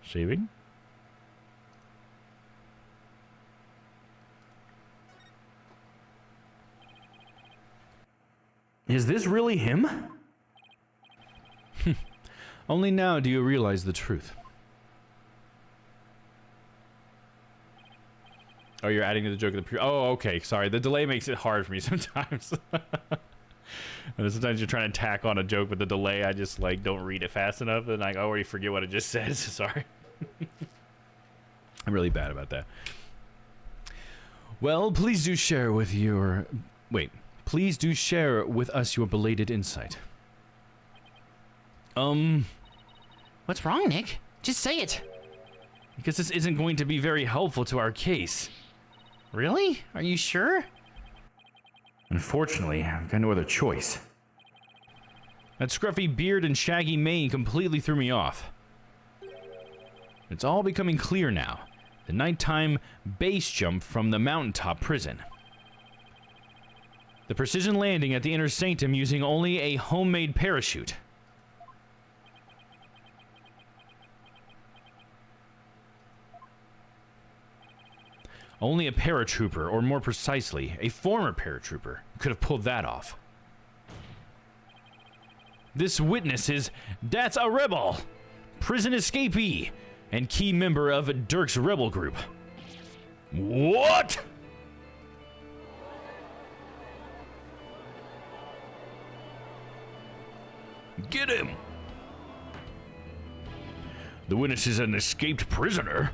Shaving. Is this really him? Only now do you realize the truth. Oh, you're adding to the joke of the oh, okay. Sorry. The delay makes it hard for me sometimes. And sometimes you're trying to tack on a joke with the delay. I just like don't read it fast enough, and I already forget what it just says. Sorry. I'm really bad about that. Well, please do share with your please do share with us your belated insight. What's wrong, Nick? Just say it. Because this isn't going to be very helpful to our case. Really? Are you sure? Unfortunately, I've got no other choice. That scruffy beard and shaggy mane completely threw me off. It's all becoming clear now. The nighttime base jump from the mountaintop prison. The precision landing at the Inner Sanctum using only a homemade parachute. Only a paratrooper, or more precisely, a former paratrooper, could have pulled that off. This witness is That's a Rebel, prison escapee, and key member of Dirk's rebel group. What? Get him! The witness is an escaped prisoner.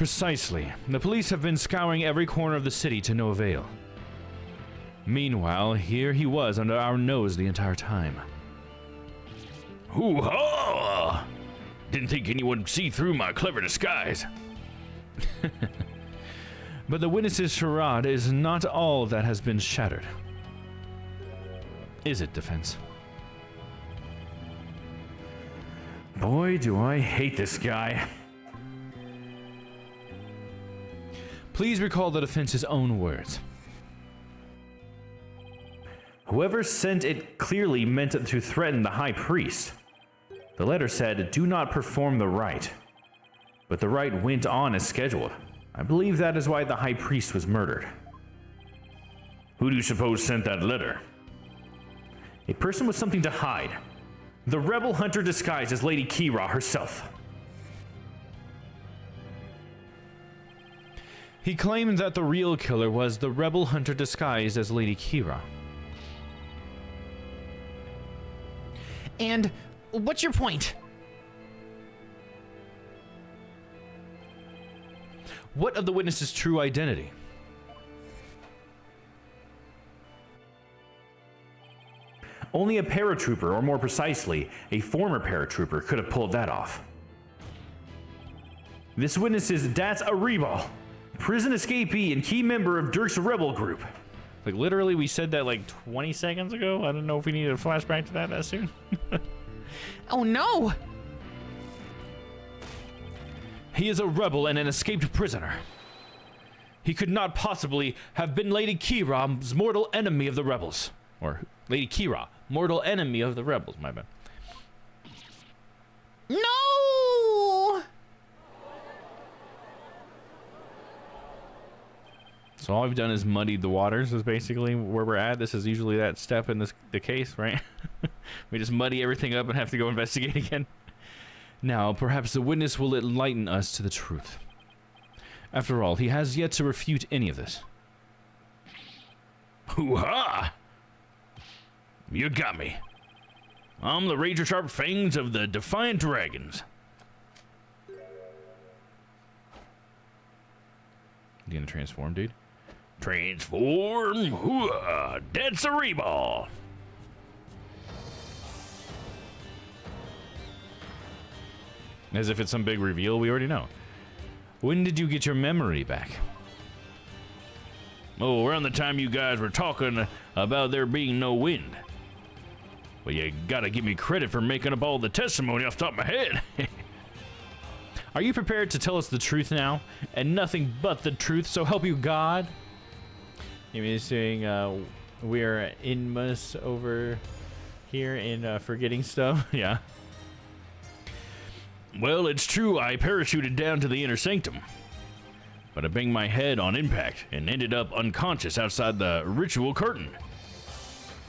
Precisely. The police have been scouring every corner of the city to no avail. Meanwhile, here he was under our nose the entire time. Hoo-ha! Didn't think anyone would see through my clever disguise. But the witness's charade is not all that has been shattered. Is it, defense? Boy, do I hate this guy. Please recall the defense's own words. Whoever sent it clearly meant it to threaten the high priest. The letter said, "Do not perform the rite." But the rite went on as scheduled. I believe that is why the high priest was murdered. Who do you suppose sent that letter? A person with something to hide. The rebel hunter disguised as Lady Kira herself. He claimed that the real killer was the rebel hunter disguised as Lady Kira. And what's your point? What of the witness's true identity? Only a paratrooper, or more precisely, a former paratrooper, could have pulled that off. This witness is Das Aribal, prison escapee and key member of Dirk's rebel group. Like, literally, we said that like 20 seconds ago? I don't know if we needed a flashback to that soon. Oh no! He is a rebel and an escaped prisoner. He could not possibly have been Lady Kira's mortal enemy of the rebels. Or Lady Kira, mortal enemy of the rebels, my bad. No! So all we've done is muddied the waters, is basically where we're at. This is usually that step in the case, right? We just muddy everything up and have to go investigate again. Now, perhaps the witness will enlighten us to the truth. After all, he has yet to refute any of this. Hoo-ha! You got me. I'm the razor-sharp fangs of the Defiant Dragons. You gonna transform, dude? Transform! Hoo-ha! That's a reball! As if it's some big reveal we already know. When did you get your memory back? Oh, around the time you guys were talking about there being no wind. Well, you gotta give me credit for making up all the testimony off the top of my head. Are you prepared to tell us the truth now? And nothing but the truth, so help you God? You mean saying we're inmus over here in forgetting stuff? Yeah. Well, it's true I parachuted down to the inner sanctum. But I banged my head on impact and ended up unconscious outside the ritual curtain.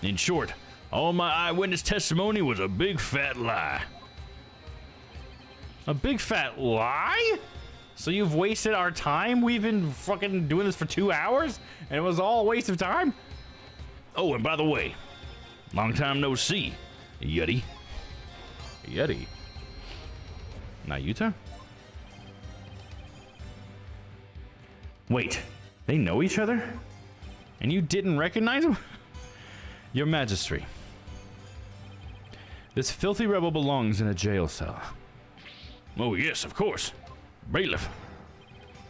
In short, all my eyewitness testimony was a big fat lie. A big fat lie? So you've wasted our time? We've been fucking doing this for 2 hours? And it was all a waste of time? Oh, and by the way, long time no see, Yeti. Yeti? Not Utah? Wait, they know each other? And you didn't recognize him? Your Majesty, this filthy rebel belongs in a jail cell. Oh yes, of course. Bailiff.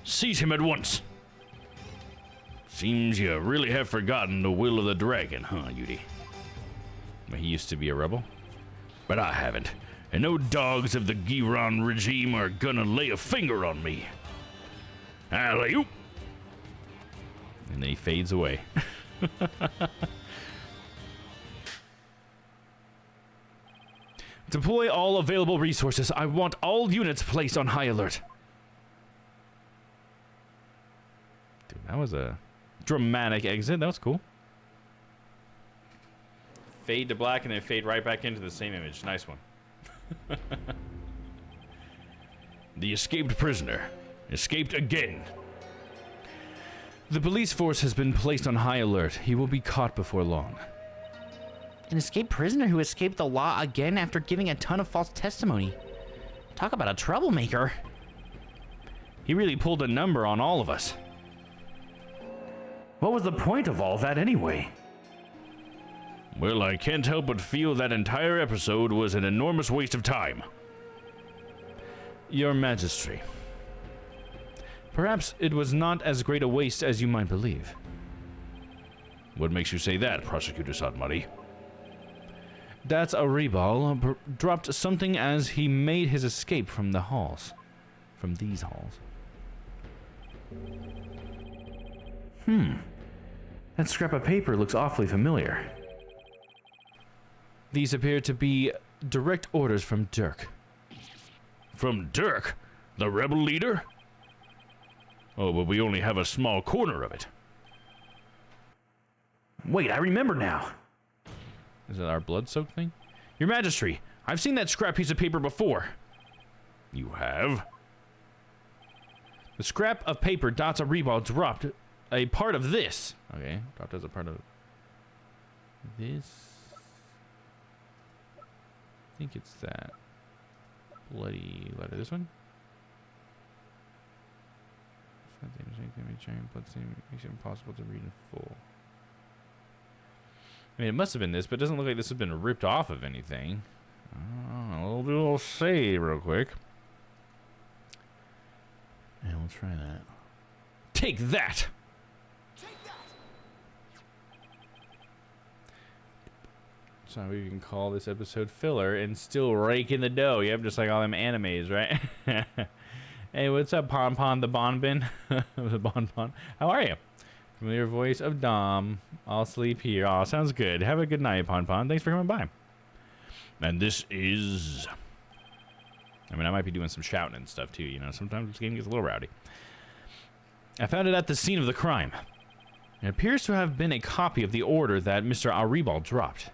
Seize him at once. Seems you really have forgotten the will of the dragon, huh, Yudi? But he used to be a rebel? But I haven't. And no dogs of the Giron regime are gonna lay a finger on me. Alley-oop! And then he fades away. Deploy all available resources. I want all units placed on high alert. Dude, that was a dramatic exit. That was cool. Fade to black and then fade right back into the same image. Nice one. The escaped prisoner. Escaped again. The police force has been placed on high alert. He will be caught before long. An escaped prisoner who escaped the law again after giving a ton of false testimony. Talk about a troublemaker. He really pulled a number on all of us. What was the point of all that anyway? Well, I can't help but feel that entire episode was an enormous waste of time. Your Majesty, perhaps it was not as great a waste as you might believe. What makes you say that, Prosecutor Sodmuddy? That Aribal dropped something as he made his escape from the halls. From these halls. That scrap of paper looks awfully familiar. These appear to be direct orders from Dirk. From Dirk? The rebel leader? Oh, but we only have a small corner of it. Wait, I remember now. Is it our blood-soaked thing? Your Majesty, I've seen that scrap piece of paper before. You have? The scrap of paper Dots Aribal dropped a part of this. Okay, dropped as a part of this. I think it's that bloody letter. This one? Makes it impossible to read in full. I mean, it must have been this, but it doesn't look like this has been ripped off of anything. We'll do a little save real quick. And we'll try that. Take that! So we can call this episode filler and still rake in the dough. Yep, just like all them animes, right? Hey, what's up, Pon Pon the Bonbon? The Bonbon. How are you? Familiar voice of Domm. I'll sleep here. Aw, sounds good. Have a good night, Pon Pon. Thanks for coming by. And this is... I mean, I might be doing some shouting and stuff too, you know. Sometimes this game gets a little rowdy. I found it at the scene of the crime. It appears to have been a copy of the order that Mr. Aribal dropped.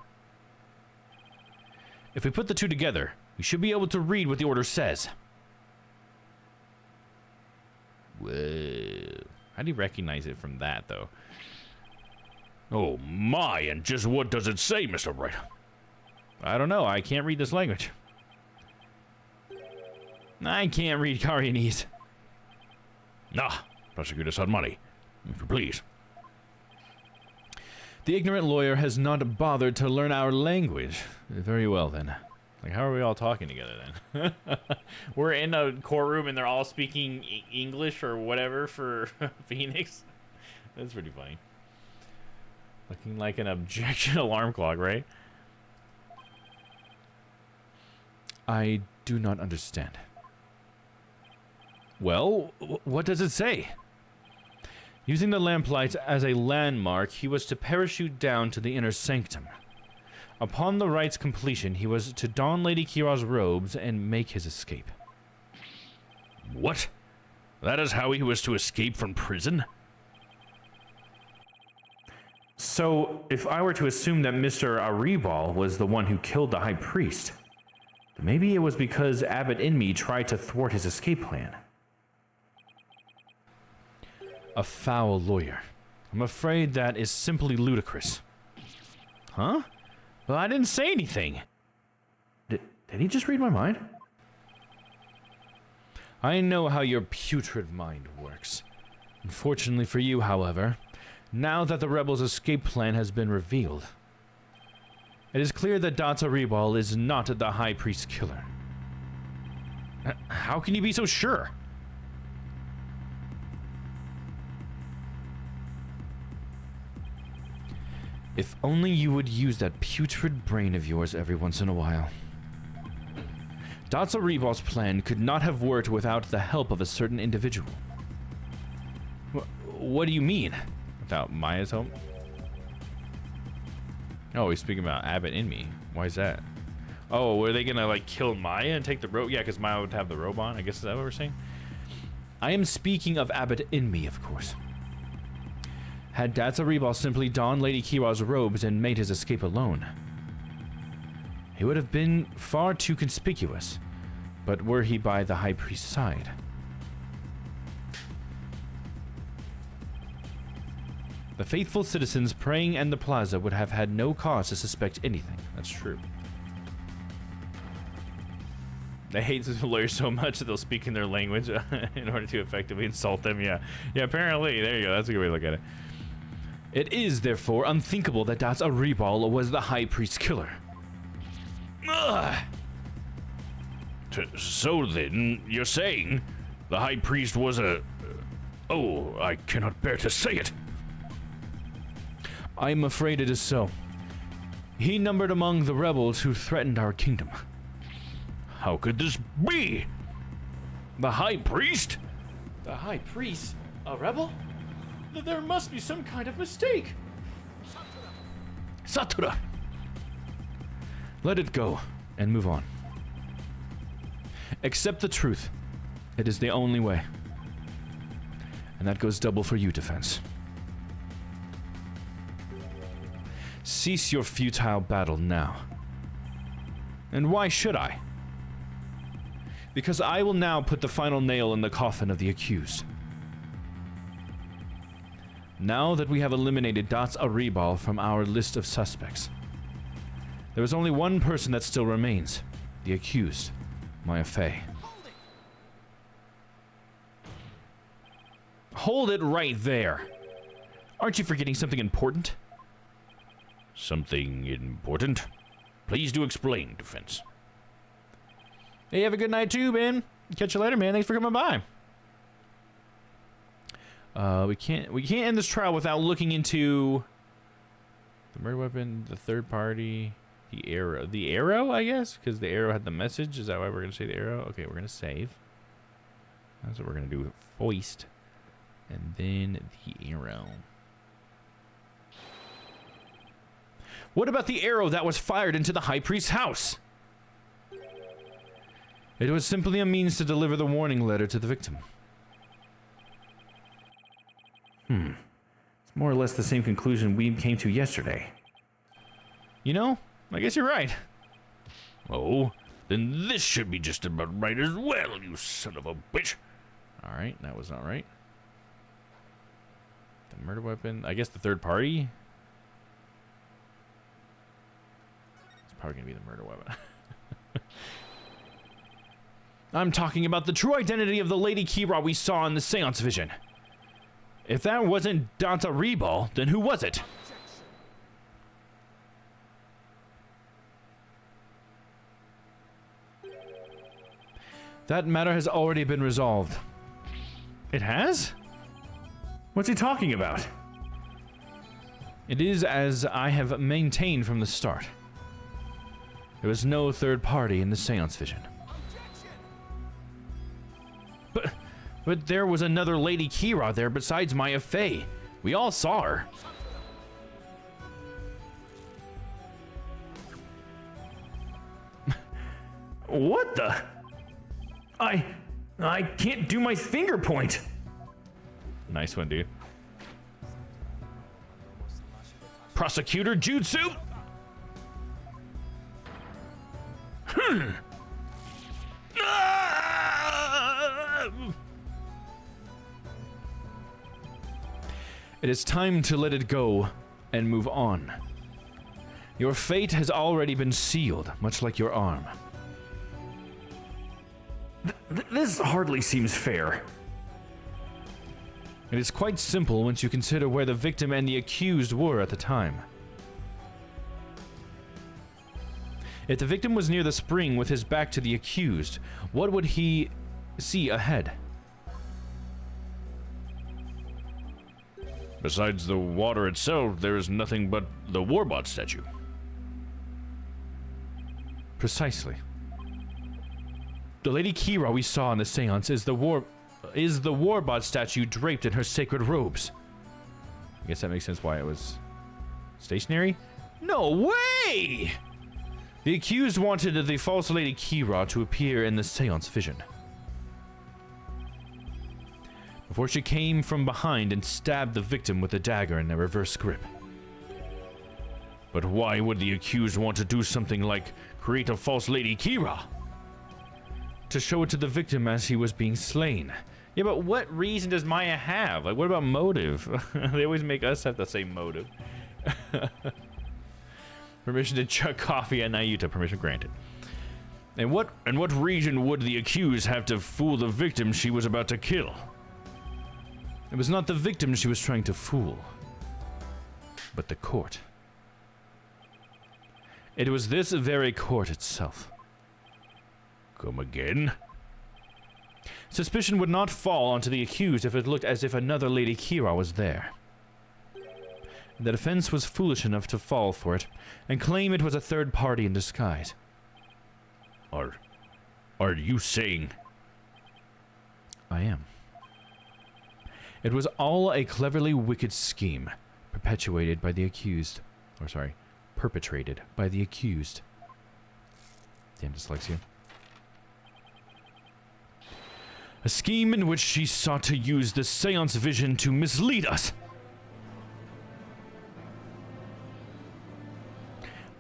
If we put the two together, we should be able to read what the order says. Whoa. How do you recognize it from that, though? Oh my, and just what does it say, Mr. Rite? I don't know. I can't read this language. I can't read Koreanese. Ah, Prosecutor Sodmuddy, if you please. The ignorant lawyer has not bothered to learn our language. Very well, then. Like, how are we all talking together, then? We're in a courtroom and they're all speaking English or whatever for Phoenix. That's pretty funny. Looking like an objection alarm clock, right? I do not understand. Well, what does it say? Using the lamplight as a landmark, he was to parachute down to the inner sanctum. Upon the rite's completion, he was to don Lady Kira's robes and make his escape. What? That is how he was to escape from prison? So, if I were to assume that Mr. Aribal was the one who killed the High Priest, then maybe it was because Abbot Inmi tried to thwart his escape plan. A foul lawyer. I'm afraid that is simply ludicrous. Huh? Well, I didn't say anything. Did he just read my mind? I know how your putrid mind works. Unfortunately for you, however, now that the rebels' escape plan has been revealed, it is clear that Dots Aribal is not the High Priest's killer. How can you be so sure? If only you would use that putrid brain of yours every once in a while. Dots Aribal's plan could not have worked without the help of a certain individual. What do you mean? Without Maya's help? Oh, he's speaking about Abbot Inmi. Why is that? Oh, were they gonna like kill Maya and take the robe? Yeah, because Maya would have the robe on. I guess is that what we're saying? I am speaking of Abbot Inmi, of course. Had Dots Aribal simply donned Lady Kira's robes and made his escape alone, he would have been far too conspicuous. But were he by the High Priest's side? The faithful citizens praying in the plaza would have had no cause to suspect anything. That's true. They hate the lawyers so much that they'll speak in their language in order to effectively insult them. Yeah, apparently. There you go. That's a good way to look at it. It is, therefore, unthinkable that Dot's Aribal was the High Priest killer. Ugh. So then, you're saying the High Priest was a... oh, I cannot bear to say it. I'm afraid it is so. He numbered among the rebels who threatened our kingdom. How could this be? The High Priest? The High Priest? A rebel? There must be some kind of mistake. Satura! Let it go and move on. Accept the truth. It is the only way. And that goes double for you, Defense. Cease your futile battle now. And why should I? Because I will now put the final nail in the coffin of the accused. Now that we have eliminated Dots Aribal from our list of suspects, there is only one person that still remains. The accused, Maya Fey. Hold it right there. Aren't you forgetting something important? Something important? Please do explain, Defense. Hey, have a good night too, Ben. Catch you later, man. Thanks for coming by. We can't end this trial without looking into the murder weapon, the third party, the arrow. The arrow, I guess, because the arrow had the message. Is that why we're gonna say the arrow? Okay, we're gonna save. That's what we're gonna do. Foist, and then the arrow. What about the arrow that was fired into the High Priest's house? It was simply a means to deliver the warning letter to the victim. It's more or less the same conclusion we came to yesterday. You know, I guess you're right. Oh, then this should be just about right as well, you son of a bitch. Alright, that was not right. The murder weapon, I guess the third party? It's probably gonna be the murder weapon. I'm talking about the true identity of the Lady Kira we saw in the seance vision. If that wasn't Danta Rebal, then who was it? That matter has already been resolved. It has? What's he talking about? It is as I have maintained from the start. There was no third party in the seance vision. But there was another Lady Kira there besides Maya Fey. We all saw her. What the? I can't do my finger point. Nice one, dude. Prosecutor Jutsu. It is time to let it go and move on. Your fate has already been sealed, much like your arm. This hardly seems fair. It is quite simple once you consider where the victim and the accused were at the time. If the victim was near the spring with his back to the accused, what would he see ahead? Besides the water itself, there is nothing but the Warbot statue. Precisely. The Lady Kira we saw in the seance is the Warbot statue draped in her sacred robes. I guess that makes sense why it was stationary? No way! The accused wanted the false Lady Kira to appear in the seance vision. Before she came from behind and stabbed the victim with a dagger in a reverse grip. But why would the accused want to do something like create a false Lady Kira? To show it to the victim as he was being slain. Yeah, but what reason does Maya have? Like, what about motive? They always make us have the same motive. Permission to chug coffee at Nayuta. Permission granted. And what reason would the accused have to fool the victim she was about to kill? It was not the victim she was trying to fool, but the court. It was this very court itself. Come again? Suspicion would not fall onto the accused if it looked as if another Lady Kira was there. The defense was foolish enough to fall for it and claim it was a third party in disguise. Are you saying? I am. It was all a cleverly wicked scheme, perpetrated by the accused. Damn dyslexia. A scheme in which she sought to use the seance vision to mislead us.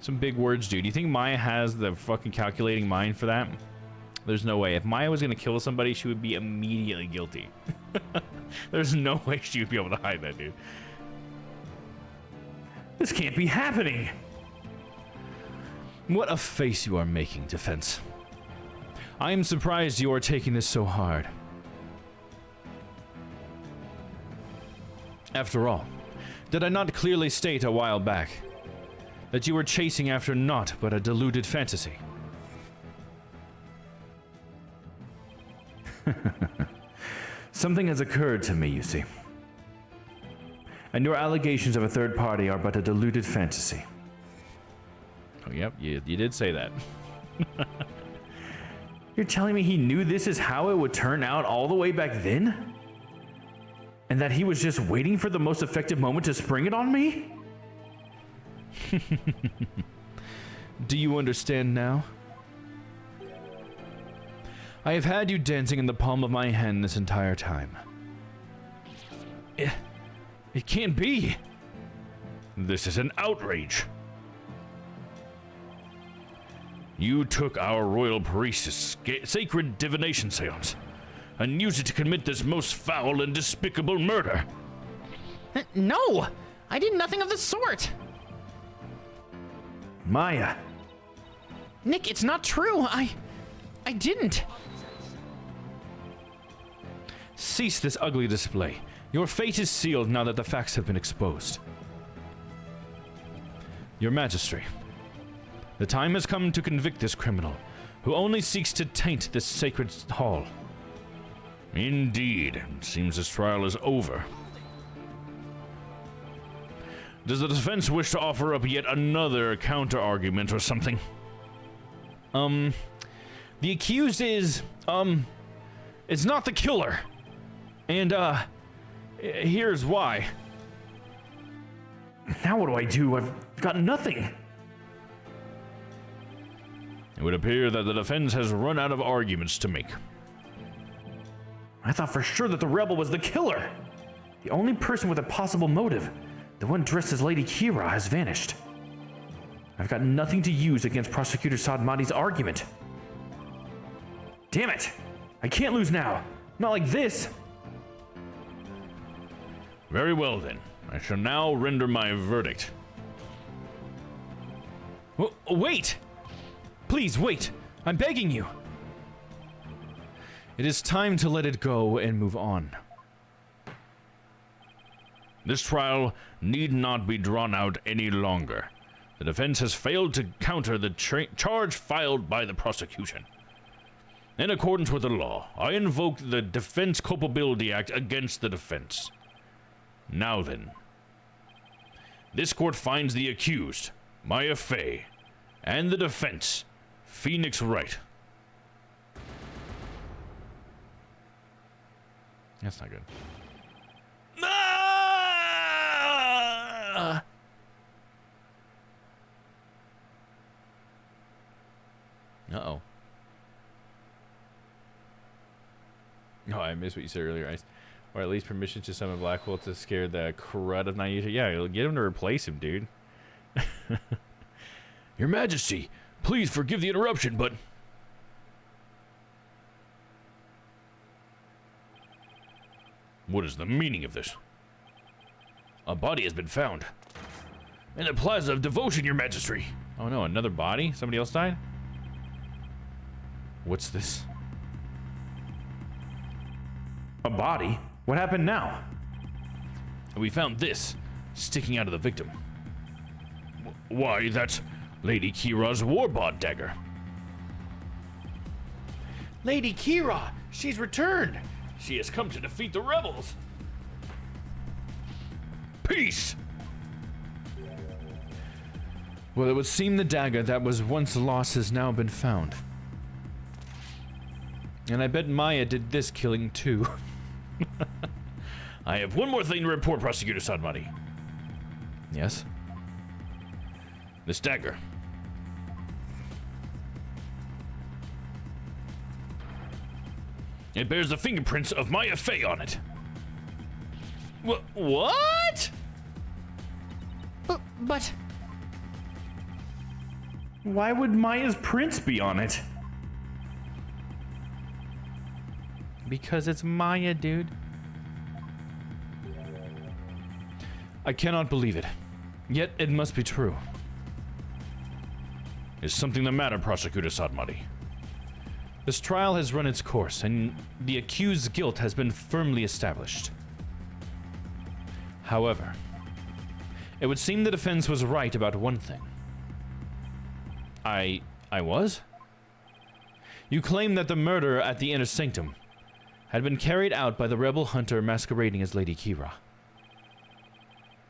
Some big words, dude. You think Maya has the fucking calculating mind for that? There's no way. If Maya was gonna kill somebody, she would be immediately guilty. There's no way she would be able to hide that, dude. This can't be happening. What a face you are making, defense. I am surprised you are taking this so hard. After all, did I not clearly state a while back that you were chasing after naught but a deluded fantasy? Something has occurred to me, you see. And your allegations of a third party are but a deluded fantasy. Oh, yep, you did say that. You're telling me he knew this is how it would turn out all the way back then? And that he was just waiting for the most effective moment to spring it on me? Do you understand now? I have had you dancing in the palm of my hand this entire time. It can't be. This is an outrage. You took our royal priestess' sacred divination seance and used it to commit this most foul and despicable murder. No! I did nothing of the sort! Maya. Nick, it's not true. I didn't. Cease this ugly display. Your fate is sealed now that the facts have been exposed. Your Majesty, the time has come to convict this criminal, who only seeks to taint this sacred hall. Indeed. It seems this trial is over. Does the defense wish to offer up yet another counter-argument or something? The accused is not the killer. And, here's why. Now what do I do? I've got nothing. It would appear that the defense has run out of arguments to make. I thought for sure that the rebel was the killer. The only person with a possible motive, the one dressed as Lady Kira, has vanished. I've got nothing to use against Prosecutor Sadmati's argument. Damn it! I can't lose now. Not like this. Very well then. I shall now render my verdict. Wait! Please wait! I'm begging you! It is time to let it go and move on. This trial need not be drawn out any longer. The defense has failed to counter the charge filed by the prosecution. In accordance with the law, I invoke the Defense Culpability Act against the defense. Now then, this court finds the accused, Maya Fey, and the defense, Phoenix Rite. That's not good. Uh-oh. No, I missed what you said earlier. Or at least permission to summon Blackwell to scare the crud of Naita. Yeah, it'll get him to replace him, dude. Your Majesty, please forgive the interruption, but... What is the meaning of this? A body has been found. In the Plaza of Devotion, Your Majesty. Oh no, another body? Somebody else died? What's this? A body? What happened now? We found this sticking out of the victim. Why, that's Lady Kira's warbot dagger. Lady Kira! She's returned! She has come to defeat the rebels. Peace! Well, it would seem the dagger that was once lost has now been found. And I bet Maya did this killing too. I have one more thing to report, Prosecutor Sadmati. Yes? This dagger. It bears the fingerprints of Maya Fey on it. What? But... Why would Maya's prints be on it? Because it's Maya, dude. I cannot believe it. Yet it must be true. Is something the matter, Prosecutor Sadmati? This trial has run its course, and the accused's guilt has been firmly established. However, it would seem the defense was right about one thing. I was? You claim that the murder at the Inner Sanctum had been carried out by the rebel hunter masquerading as Lady Kira.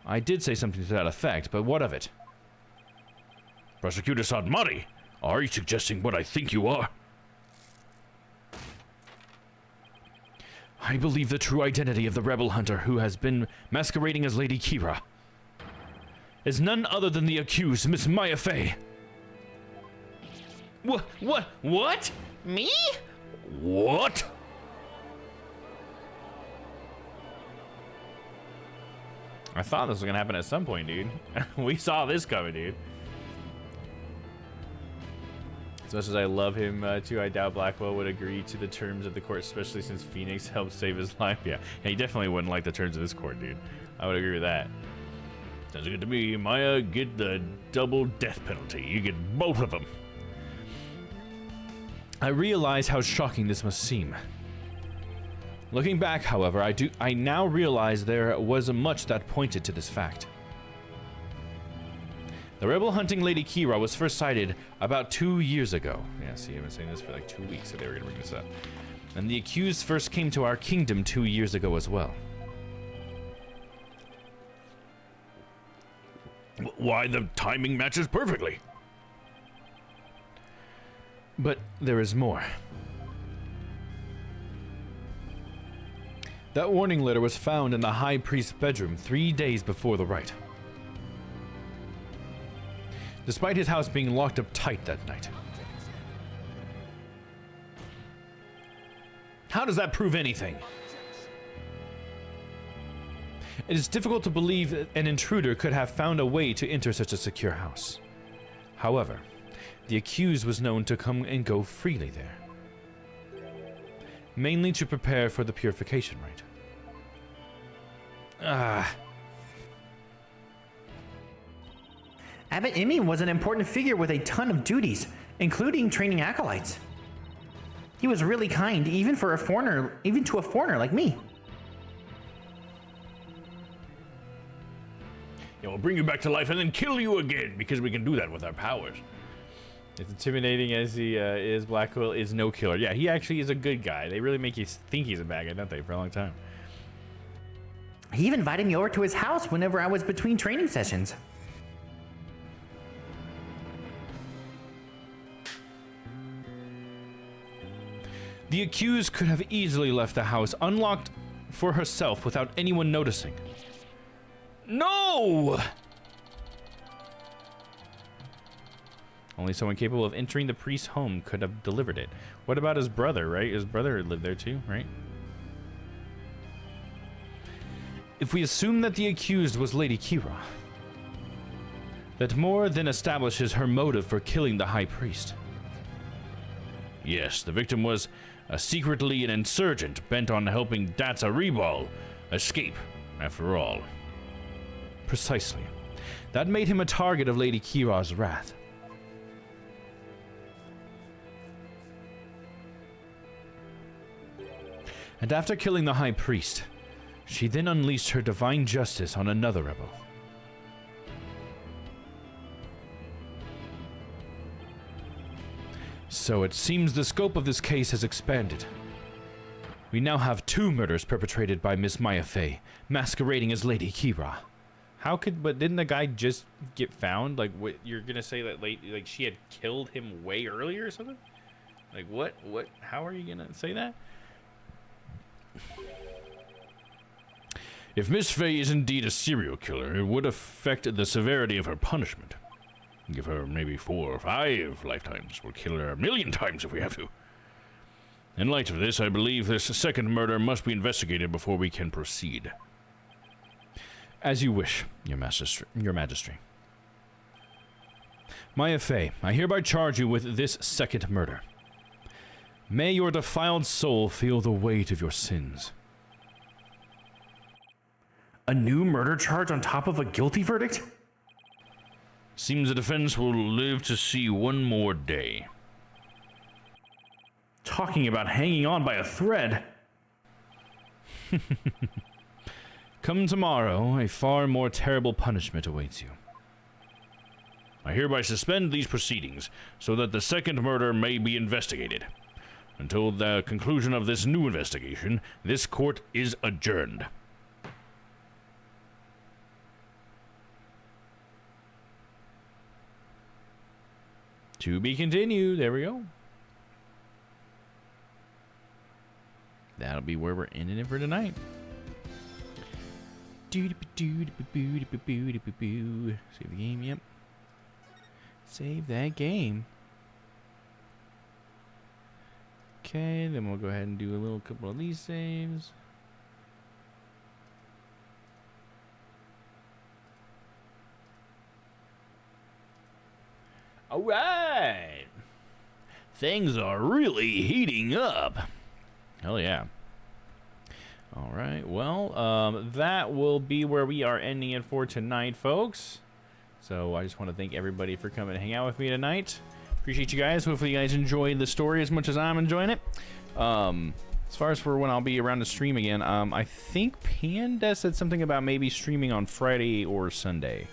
I did say something to that effect, but what of it? Prosecutor Sadmati, are you suggesting what I think you are? I believe the true identity of the rebel hunter who has been masquerading as Lady Kira is none other than the accused, Miss Maya Fey. What? Me? What? I thought this was gonna happen at some point, dude. We saw this coming, dude. As much as I love him too, I doubt Blackwell would agree to the terms of the court, especially since Phoenix helped save his life. Yeah, he definitely wouldn't like the terms of this court, dude. I would agree with that. Sounds good to me. Maya, get the double death penalty. You get both of them. I realize how shocking this must seem. Looking back, however, I now realize there was much that pointed to this fact. The rebel hunting Lady Kira was first sighted about 2 years ago. Yeah, see, I've been saying this for like 2 weeks, so they were gonna bring this up. And the accused first came to our kingdom 2 years ago as well. Why, the timing matches perfectly. But there is more. That warning letter was found in the High Priest's bedroom 3 days before the rite. Despite his house being locked up tight that night. How does that prove anything? It is difficult to believe that an intruder could have found a way to enter such a secure house. However, the accused was known to come and go freely there. Mainly to prepare for the purification rite. Abbot Imi was an important figure with a ton of duties, including training acolytes. He was really kind, even to a foreigner like me. Yeah, we'll bring you back to life and then kill you again, because we can do that with our powers. As intimidating as he is, Blackwell is no killer. Yeah, he actually is a good guy. They really make you think he's a bad guy, don't they, for a long time. He even invited me over to his house whenever I was between training sessions. The accused could have easily left the house unlocked for herself without anyone noticing. No! Only someone capable of entering the priest's home could have delivered it. What about his brother, right? His brother lived there too, right? If we assume that the accused was Lady Kira, that more than establishes her motive for killing the High Priest. Yes, the victim was secretly an insurgent bent on helping Datsa Rebal escape, after all. Precisely. That made him a target of Lady Kira's wrath. And after killing the High Priest, she then unleashed her divine justice on another rebel. So it seems the scope of this case has expanded. We now have 2 murders perpetrated by Miss Maya Fey, masquerading as Lady Kira. But didn't the guy just get found? Like, what, you're gonna say that like she had killed him way earlier or something? Like, what, how are you gonna say that? If Miss Fey is indeed a serial killer, it would affect the severity of her punishment. Give her maybe 4 or 5 lifetimes. We'll kill her 1,000,000 times if we have to. In light of this, I believe this second murder must be investigated before we can proceed. As you wish, your majesty. Maya Fey, I hereby charge you with this second murder. May your defiled soul feel the weight of your sins. A new murder charge on top of a guilty verdict? Seems the defense will live to see one more day. Talking about hanging on by a thread. Come tomorrow, a far more terrible punishment awaits you. I hereby suspend these proceedings so that the second murder may be investigated. Until the conclusion of this new investigation, this court is adjourned. To be continued. There we go. That'll be where we're ending it for tonight. Save the game, yep. Save that game. Okay, then we'll go ahead and do a little couple of these saves. All right. Things are really heating up. Hell yeah. All right. Well, that will be where we are ending it for tonight, folks. So I just want to thank everybody for coming to hang out with me tonight. Appreciate you guys. Hopefully you guys enjoyed the story as much as I'm enjoying it. As far as for when I'll be around to stream again, I think Panda said something about maybe streaming on Friday or Sunday.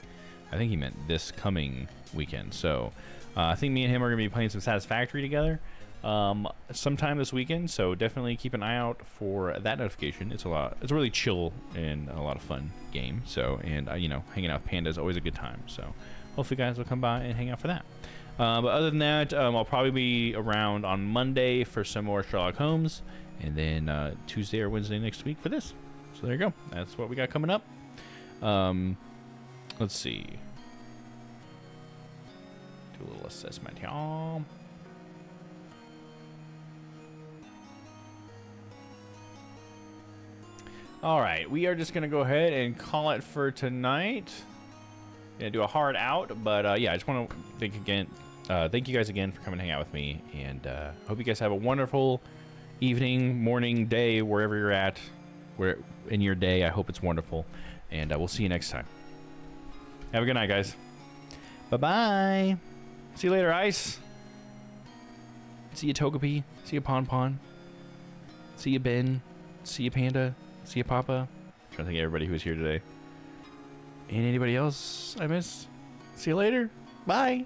I think he meant this coming weekend. So I think me and him are going to be playing some Satisfactory together sometime this weekend. So definitely keep an eye out for that notification. It's a really chill and a lot of fun game. So, and you know, hanging out with Panda is always a good time. So hopefully you guys will come by and hang out for that. But other than that, I'll probably be around on Monday for some more Sherlock Holmes, and then Tuesday or Wednesday next week for this. So there you go. That's what we got coming up. Let's see. Do a little assessment here. All right, we are just gonna go ahead and call it for tonight. Gonna do a hard out, but yeah, I just want to thank you guys again for coming to hang out with me, and hope you guys have a wonderful evening, morning, day, wherever you're at, where in your day. I hope it's wonderful, and we'll see you next time. Have a good night, guys. Bye-bye. See you later, Ice. See you, Togepi. See you, Pon. See you, Ben. See you, Panda. See you, Papa. I'm trying to think of everybody who was here today. And anybody else I missed? See you later. Bye.